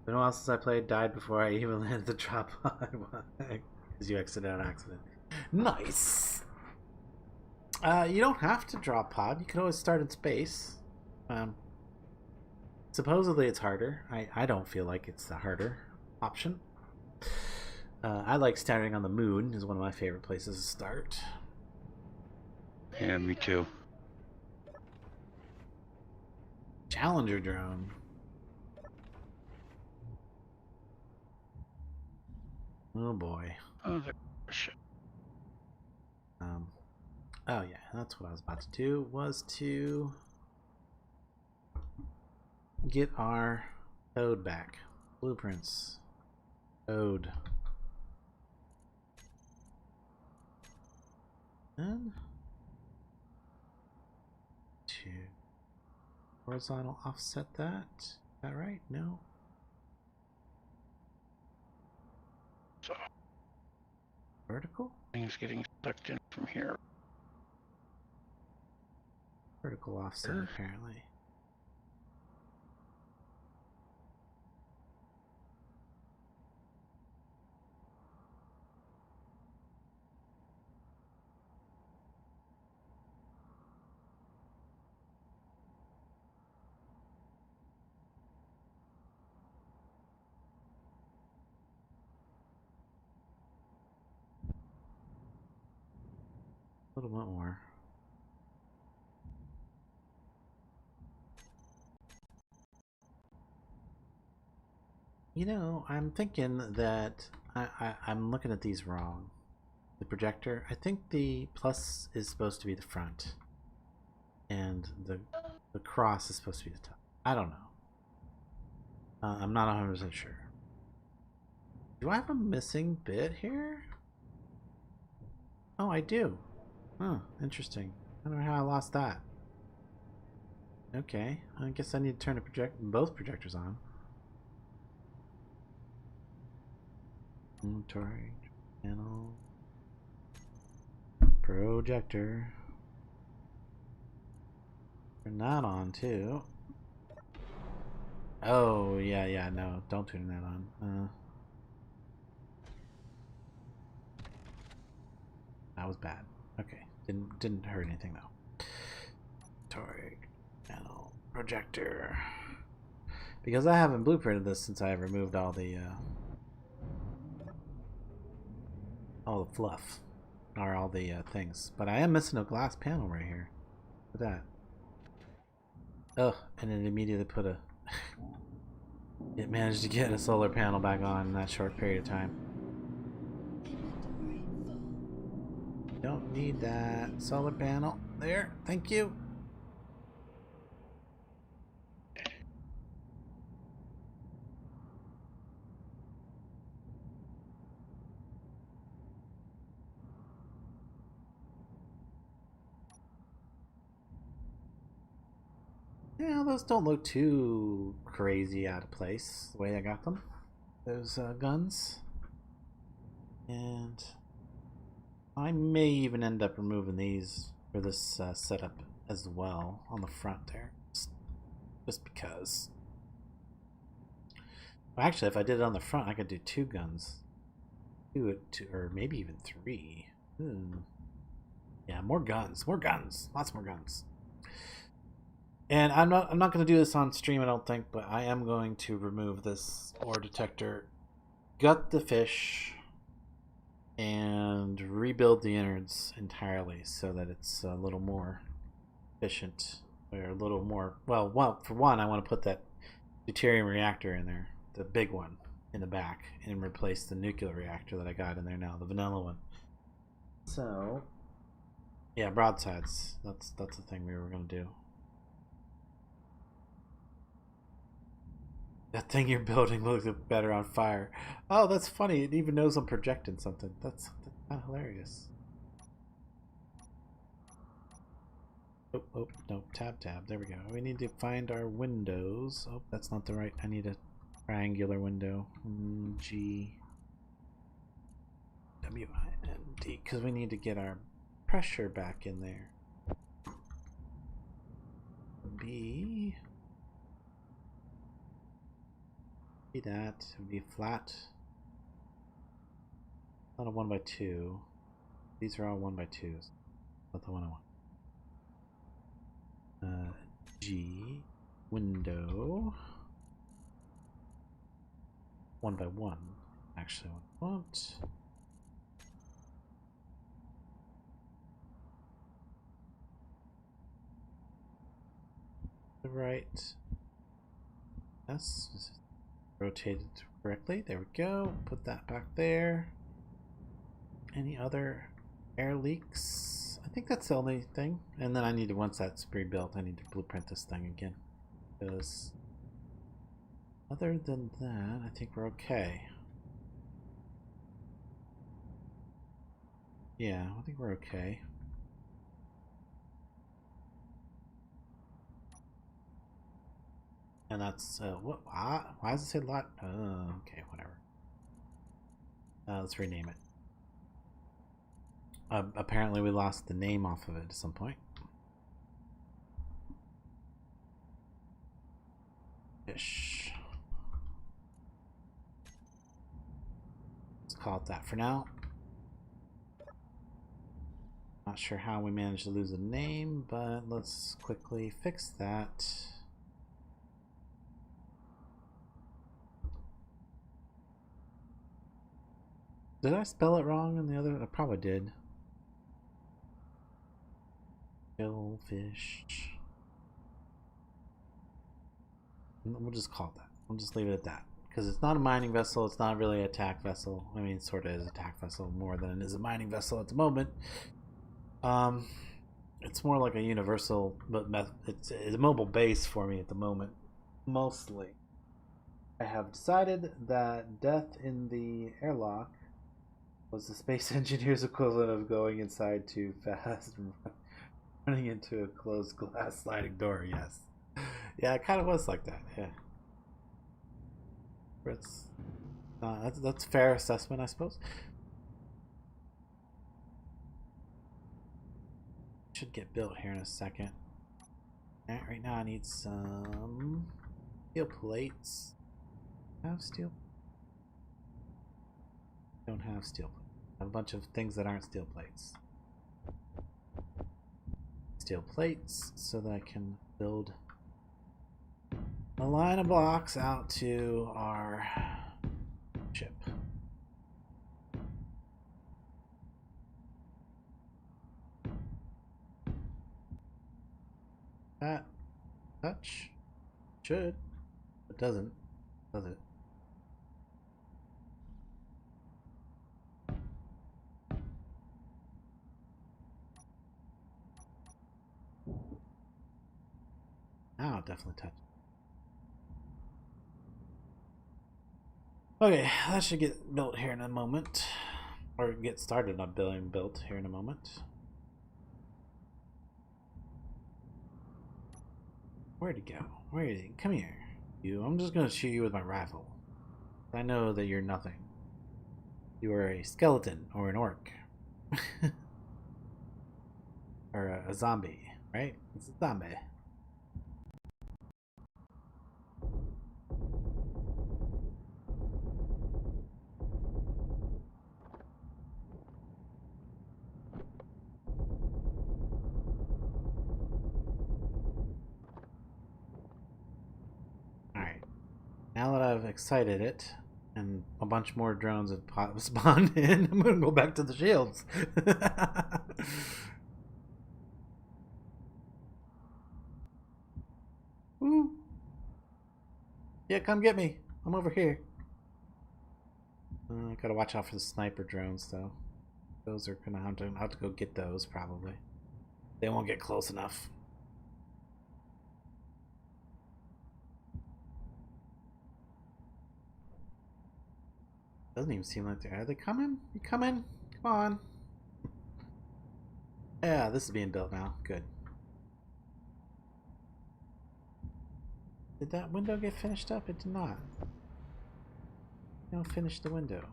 Been a while since I played. Died before I even landed the drop pod because you exited on accident. Nice. You don't have to drop pod. You can always start in space. Supposedly it's harder. I don't feel like it's the harder option. I like starting on the moon. Is one of my favorite places to start. Yeah, me too. Challenger drone. Oh boy. Oh, shit. Oh yeah, that's what I was about to do, was to get our code back. Blueprints. Code. And to horizontal offset that. Is that right? No. So Vertical? things getting sucked in from here. Vertical offset, Here. apparently. A little bit more. You know, I'm thinking that I'm looking at these wrong. The projector, I think the plus is supposed to be the front, and the cross is supposed to be the top. I don't know. I'm not 100% sure. Do I have a missing bit here? Oh, I do. Huh, interesting. I don't know how I lost that. Okay, I guess I need to turn both projectors on. Inventory panel. Projector. Turn that on too. Oh, yeah, no, don't turn that on. That was bad. Okay, didn't hurt anything though. Inventory panel. Projector. Because I haven't blueprinted this since I removed all the fluff. Or all the things. But I am missing a glass panel right here. Look at that. Oh, and it immediately put a... It managed to get a solar panel back on in that short period of time. Inventory full. Don't need that solar panel. There, thank you. Yeah, those don't look too crazy out of place the way I got them. Those guns. And I may even end up removing these for this setup as well on the front there. Just because. Well, actually, if I did it on the front, I could do two guns. Two, or maybe even three. Yeah, more guns. More guns. Lots more guns. And I'm not going to do this on stream, I don't think, but I am going to remove this ore detector, gut the fish, and rebuild the innards entirely so that it's a little more efficient, or a little more, well, for one, I want to put that deuterium reactor in there, the big one in the back, and replace the nuclear reactor that I got in there now, the vanilla one. So yeah, broadsides, that's the thing we were going to do. That thing you're building looks better on fire. Oh, that's funny. It even knows I'm projecting something. That's kind of hilarious. Oh, no. Tab. There we go. We need to find our windows. Oh, that's not the right. I need a triangular window. G. W, I, N, D. Because we need to get our pressure back in there. B. Be that. Be flat. Not a 1x2. These are all 1x2s. Not the one I want. G. Window. 1x1. Actually, what I want. The right. Yes. rotated correctly. There we go. Put that back there. Any other air leaks? I think that's the only thing. And then I need to, once that's rebuilt, I need to blueprint this thing again. Because other than that, I think we're okay. Yeah, I think we're okay. And that's what? Why does it say lot? Okay, whatever. Let's rename it. Apparently, we lost the name off of it at some point. Fish. Let's call it that for now. Not sure how we managed to lose a name, but let's quickly fix that. Did I spell it wrong in the other? I probably did. Angelfish. We'll just call it that. We'll just leave it at that. Because it's not a mining vessel, it's not really an attack vessel. I mean, it sort of is an attack vessel more than it is a mining vessel at the moment. It's more like a universal, but it's a mobile base for me at the moment, mostly. I have decided that death in the airlock was the space engineer's equivalent of going inside too fast and running into a closed glass sliding door. Yes, yeah, it kind of was like that. Yeah, it's that's a fair assessment, I suppose. Should get built here in a second. Right now I need some steel plates. I have steel? Don't have steel plates. I have a bunch of things that aren't steel plates. Steel plates so that I can build a line of blocks out to our ship. That touch should, but doesn't, does it? Now it definitely touched. Okay, that should get built here in a moment, or get started on being built here in a moment. Where'd he go? Where is he? Come here. You. I'm just gonna shoot you with my rifle. I know that you're nothing. You are a skeleton or an orc. Or a zombie, right? It's a zombie. Now that I've excited it, and a bunch more drones have spawned in, I'm gonna go back to the shields. Woo! Yeah, come get me. I'm over here. I gotta watch out for the sniper drones, though. Those are gonna have to go get those, probably. They won't get close enough. Doesn't even seem like are they coming? You coming? Come on. Yeah, this is being built now. Good. Did that window get finished up? It did not. Don't finish the window.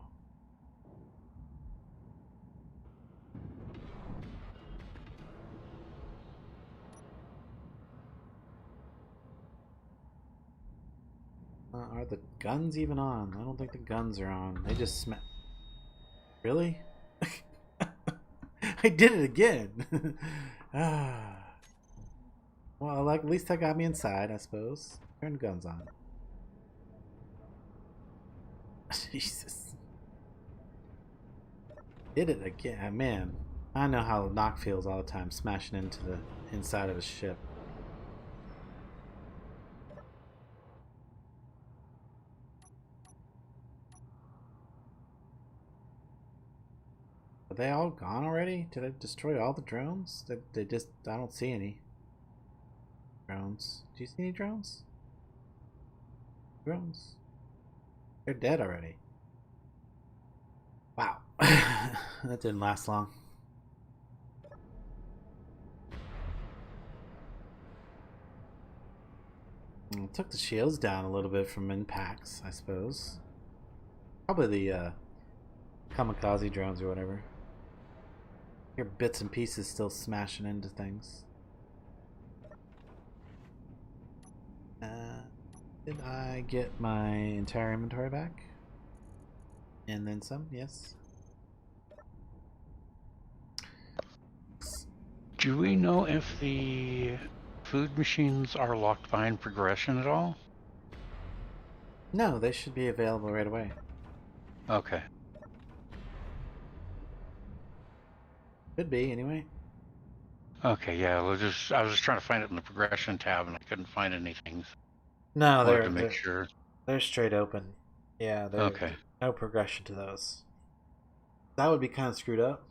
Are the guns even on? I don't think the guns are on. They just Really? I did it again. Well, like, at least that got me inside, I suppose. Turn the guns on. Jesus. Did it again. Man, I know how Nock feels all the time, smashing into the inside of his ship. Are they all gone already? Did I destroy all the drones? They just... I don't see any drones. Do you see any drones? Drones. They're dead already. Wow. That didn't last long. Took the shields down a little bit from impacts, I suppose. Probably the kamikaze drones or whatever. Hear bits and pieces still smashing into things. Did I get my entire inventory back? And then some, yes. Do we know if the food machines are locked behind progression at all? No, they should be available right away. Okay. Should be, anyway. Okay, yeah, I was just trying to find it in the progression tab and I couldn't find anything. No, Wanted to make sure. they're straight open. Yeah, Okay. no progression to those. That would be kind of screwed up.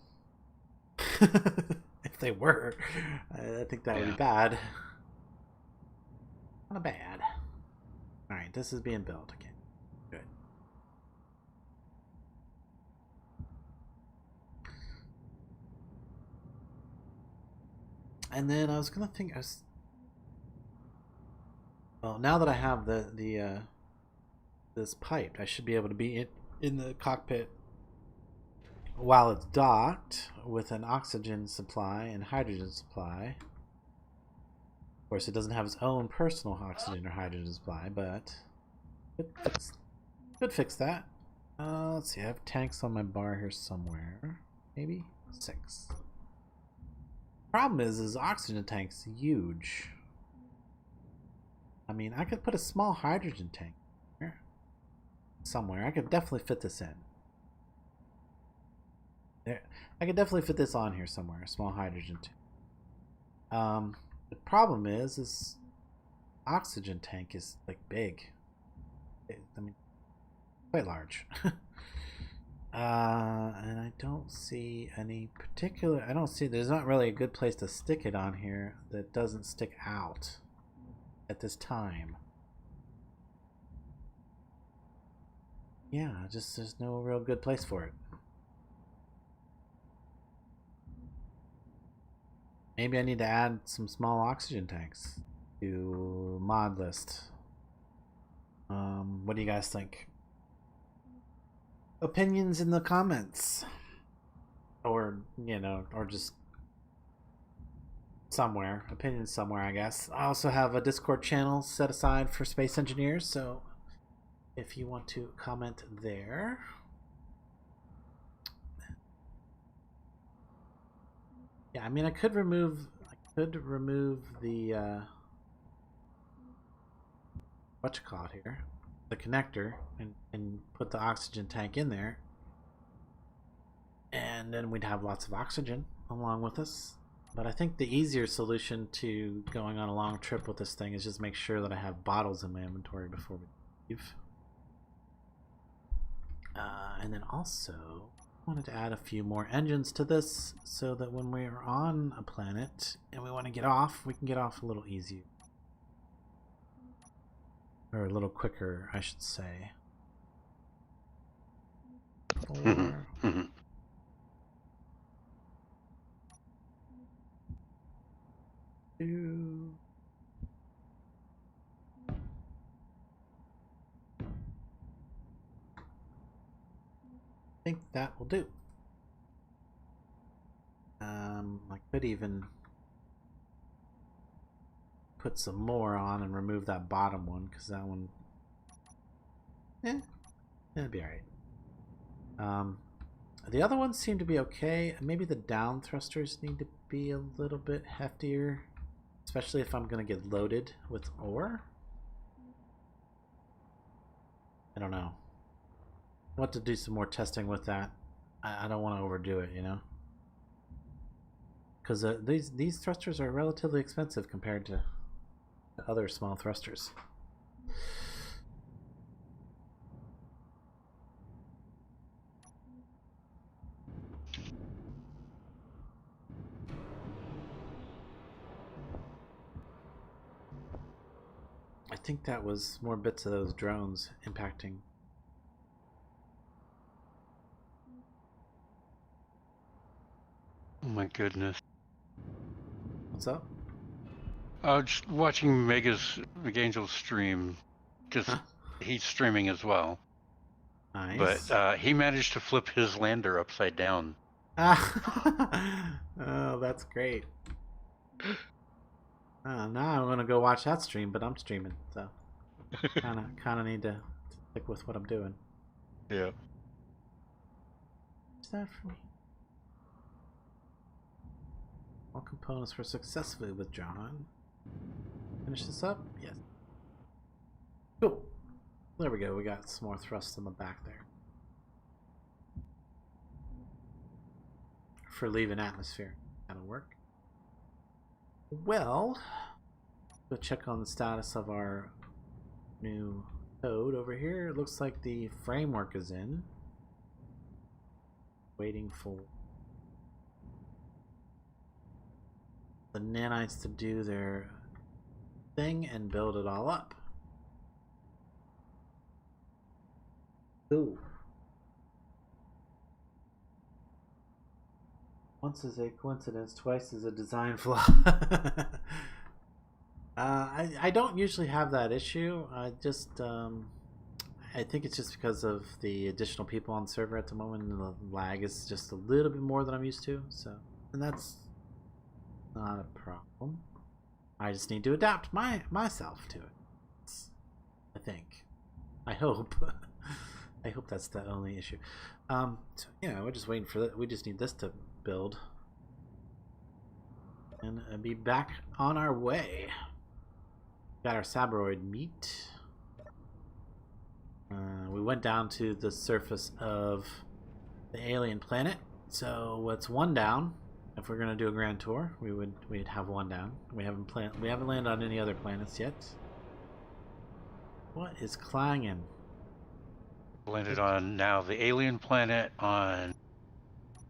If they were, I think that would be bad. Not bad. Alright, this is being built again. Good. And then I was gonna think, well, now that I have this piped, I should be able to be in the cockpit while it's docked with an oxygen supply and hydrogen supply. Of course, it doesn't have its own personal oxygen or hydrogen supply, but could fix that. Let's see, I have tanks on my bar here somewhere. Maybe 6. Problem is oxygen tank's huge. I mean, I could put a small hydrogen tank here somewhere. I could definitely fit this in. There, I could definitely fit this on here somewhere. A small hydrogen tank. The problem is oxygen tank is like big. I mean, quite large. And I don't see any particular. I don't see. There's not really a good place to stick it on here that doesn't stick out at this time. Yeah, just there's no real good place for it. Maybe I need to add some small oxygen tanks to mod list. What do you guys think? Opinions in the comments, or or just somewhere. Opinions somewhere, I guess. I also have a Discord channel set aside for space engineers, so if you want to comment there. Yeah, I mean, I could remove the whatchamacallit here, the connector, and put the oxygen tank in there, and then we'd have lots of oxygen along with us. But I think the easier solution to going on a long trip with this thing is just make sure that I have bottles in my inventory before we leave. And then also wanted to add a few more engines to this so that when we're on a planet and we want to get off, we can get off a little easier. Or a little quicker, I should say. Or... Two... I think that will do. I could even put some more on and remove that bottom one, because that one, it'll be alright. The other ones seem to be okay. Maybe the down thrusters need to be a little bit heftier, especially if I'm going to get loaded with ore. I don't know. I want to do some more testing with that. I don't want to overdo it, because these thrusters are relatively expensive compared to other small thrusters. I think that was more bits of those drones impacting. Oh my goodness. What's up? Just watching McAngel's stream, because Huh? he's streaming as well. Nice. But he managed to flip his lander upside down. Oh, that's great. Now I'm gonna go watch that stream, but I'm streaming, so kind of need to stick with what I'm doing. Yeah. Is that for me? All components were successfully withdrawn. Finish this up? Yes. Cool. There we go. We got some more thrust in the back there. For leaving atmosphere. That'll work. Well, go check on the status of our new code over here. It looks like the framework is in. Waiting for the nanites to do their thing and build it all up. Ooh. Once is a coincidence, twice is a design flaw. I don't usually have that issue. I just I think it's just because of the additional people on the server at the moment, and the lag is just a little bit more than I'm used to. So, and that's not a problem. I just need to adapt myself to it. I think. I hope. I hope that's the only issue. So yeah, we're just waiting for that. We just need this to build, and be back on our way. Got our sabroid meat. We went down to the surface of the alien planet, so what's one down? If we're gonna do a grand tour, we'd have one down. We haven't landed on any other planets yet. What is clanging? Landed on now the alien planet, on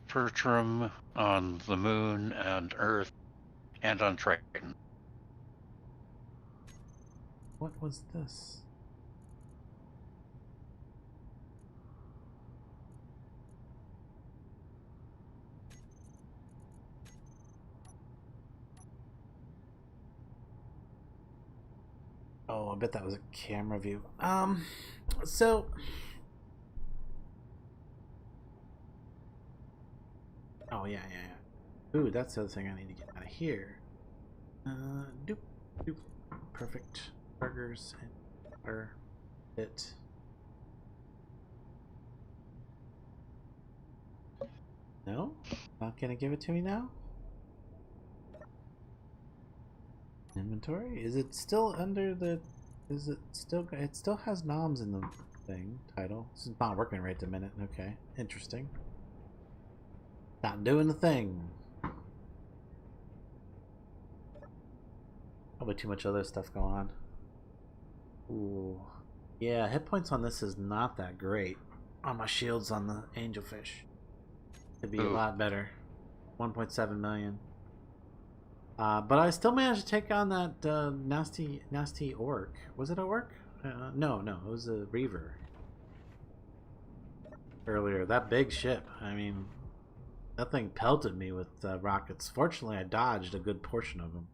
Pertram, on the moon, and Earth, and on Triton. What was this? Oh, I bet that was a camera view. So oh yeah. Ooh, that's the other thing I need to get out of here. Doop, doop. Perfect. Burgers and butter. It. No? Not gonna give it to me now? Inventory? Is it still under the... Is it still... It still has noms in the thing. Title. This is not working right at the minute. Okay. Interesting. Not doing the thing. Probably too much other stuff going on. Ooh. Yeah, hit points on this is not that great. On my shields on the Angelfish. It'd be a lot better. 1.7 million. But I still managed to take on that nasty orc. Was it a orc? No, it was a Reaver. Earlier, that big ship. I mean, that thing pelted me with rockets. Fortunately, I dodged a good portion of them.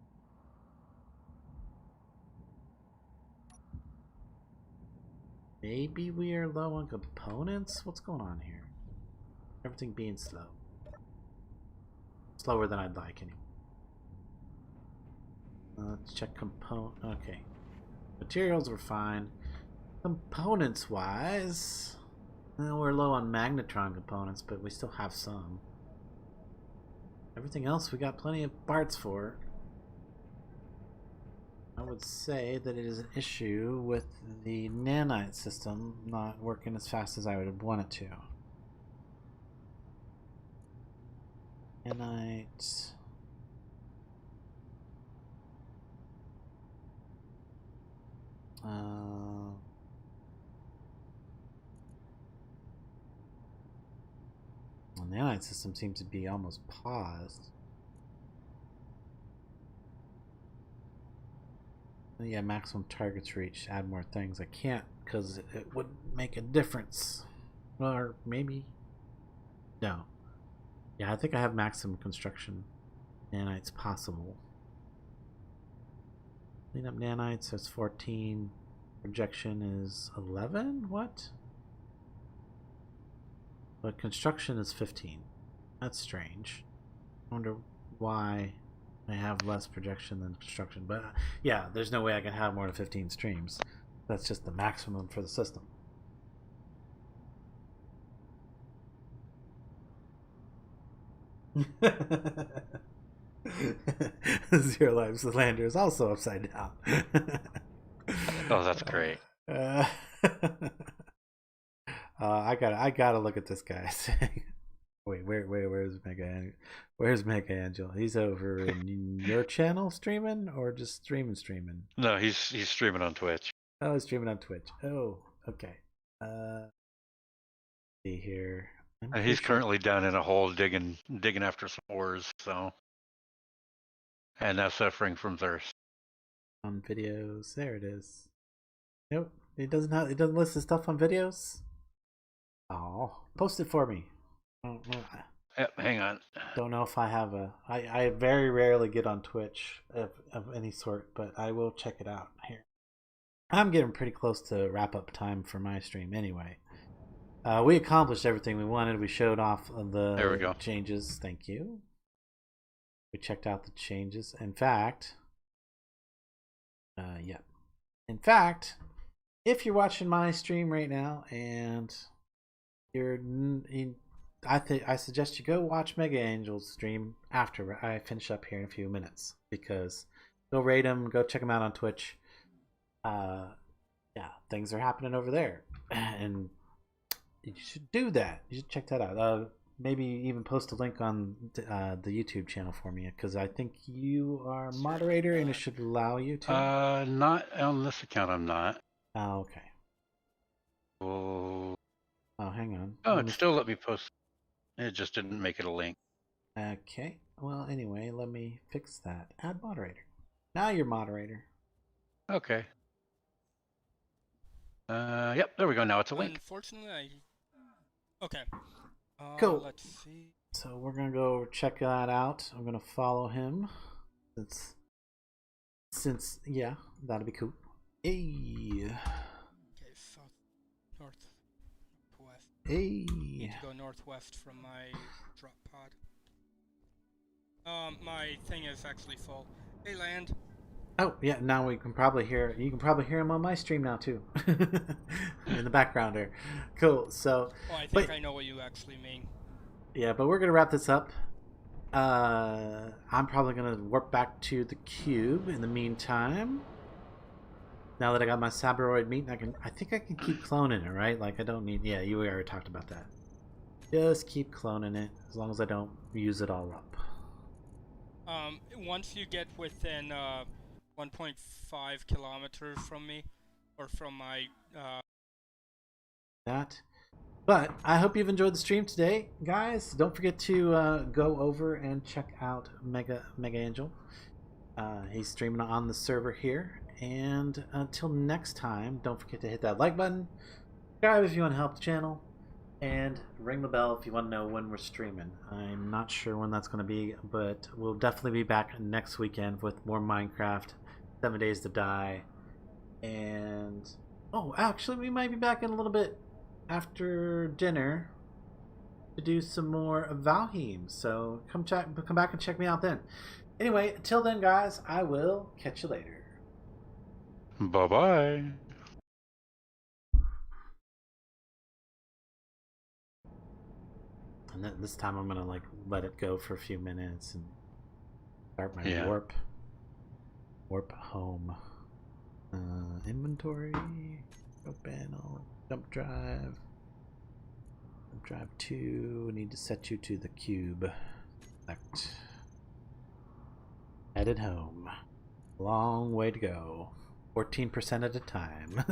Maybe we are low on components? What's going on here? Everything being slow. Slower than I'd like, anyway. Let's check component. Okay. Materials were fine. Components wise, we're low on magnetron components, but we still have some. Everything else we got plenty of parts for. I would say that it is an issue with the nanite system not working as fast as I would want it to. Nanite. The nanite system seems to be almost paused. Yeah, maximum targets reached. Add more things. I can't because it would make a difference. Or maybe. No. Yeah, I think I have maximum construction. Nanites possible. Clean up nanites, that's 14. Projection is 11? What? But construction is 15. That's strange. I wonder why I have less projection than construction. But yeah, there's no way I can have more than 15 streams. That's just the maximum for the system. Zero Lives the Lander is also upside down. Oh, that's great. I gotta look at this guy. Wait, where's Mega? Where's Mega Angel? He's over in your channel streaming, or just streaming? No, he's streaming on Twitch. Oh, he's streaming on Twitch. Oh, okay. See here. And he's currently down in a hole digging after some ores, so. And now suffering from thirst. On videos, there it is. Nope, it doesn't list his stuff on videos. Oh, post it for me. Yep, hang on. Don't know if I have I very rarely get on Twitch of any sort, but I will check it out here. I'm getting pretty close to wrap up time for my stream anyway. We accomplished everything we wanted. We showed off There we go. changes. Thank you. We checked out the changes. In fact, yeah. In fact, if you're watching my stream right now and I suggest you go watch Mega Angel's stream after I finish up here in a few minutes, because go rate him, go check him out on Twitch. Yeah, things are happening over there, and you should do that. You should check that out. Maybe even post a link on the YouTube channel for me, because I think you are a moderator and it should allow you to. Not on this account. I'm not. Oh, okay. Oh, hang on. it still let me post. It just didn't make it a link. Okay. Well, anyway, let me fix that. Add moderator. Now you're moderator. Okay. Yep, there we go. Now it's a link. Unfortunately, okay. Cool. Let's see. So we're gonna go check that out. I'm gonna follow him. Since yeah, that'd be cool. Hey. Okay, south, north, west. Hey. Need to go northwest from my drop pod. My thing is actually full. Hey, land. Oh yeah, now we can probably hear. You can probably hear him on my stream now too, in the background there. Cool. So. Oh, I think I know what you actually mean. Yeah, but we're gonna wrap this up. I'm probably gonna warp back to the cube in the meantime. Now that I got my Sabroid meat, I think I can keep cloning it, right? Like I don't need. Yeah, you already talked about that. Just keep cloning it as long as I don't use it all up. Once you get within 1.5 kilometers from me, or from my that. But I hope you've enjoyed the stream today, guys. Don't forget to go over and check out Mega Angel. He's streaming on the server here. And until next time, don't forget to hit that like button, subscribe if you want to help the channel, and ring the bell if you want to know when we're streaming. I'm not sure when that's going to be, but we'll definitely be back next weekend with more Minecraft, 7 Days to Die, and oh, actually we might be back in a little bit after dinner to do some more Valheim. So come back and check me out then. Anyway, until then, guys, I will catch you later. Bye-bye. And then this time I'm gonna like let it go for a few minutes and start my warp home. Inventory, go panel, jump drive 2. Need to set you to the cube. Select. Headed home. Long way to go. 14% at a time.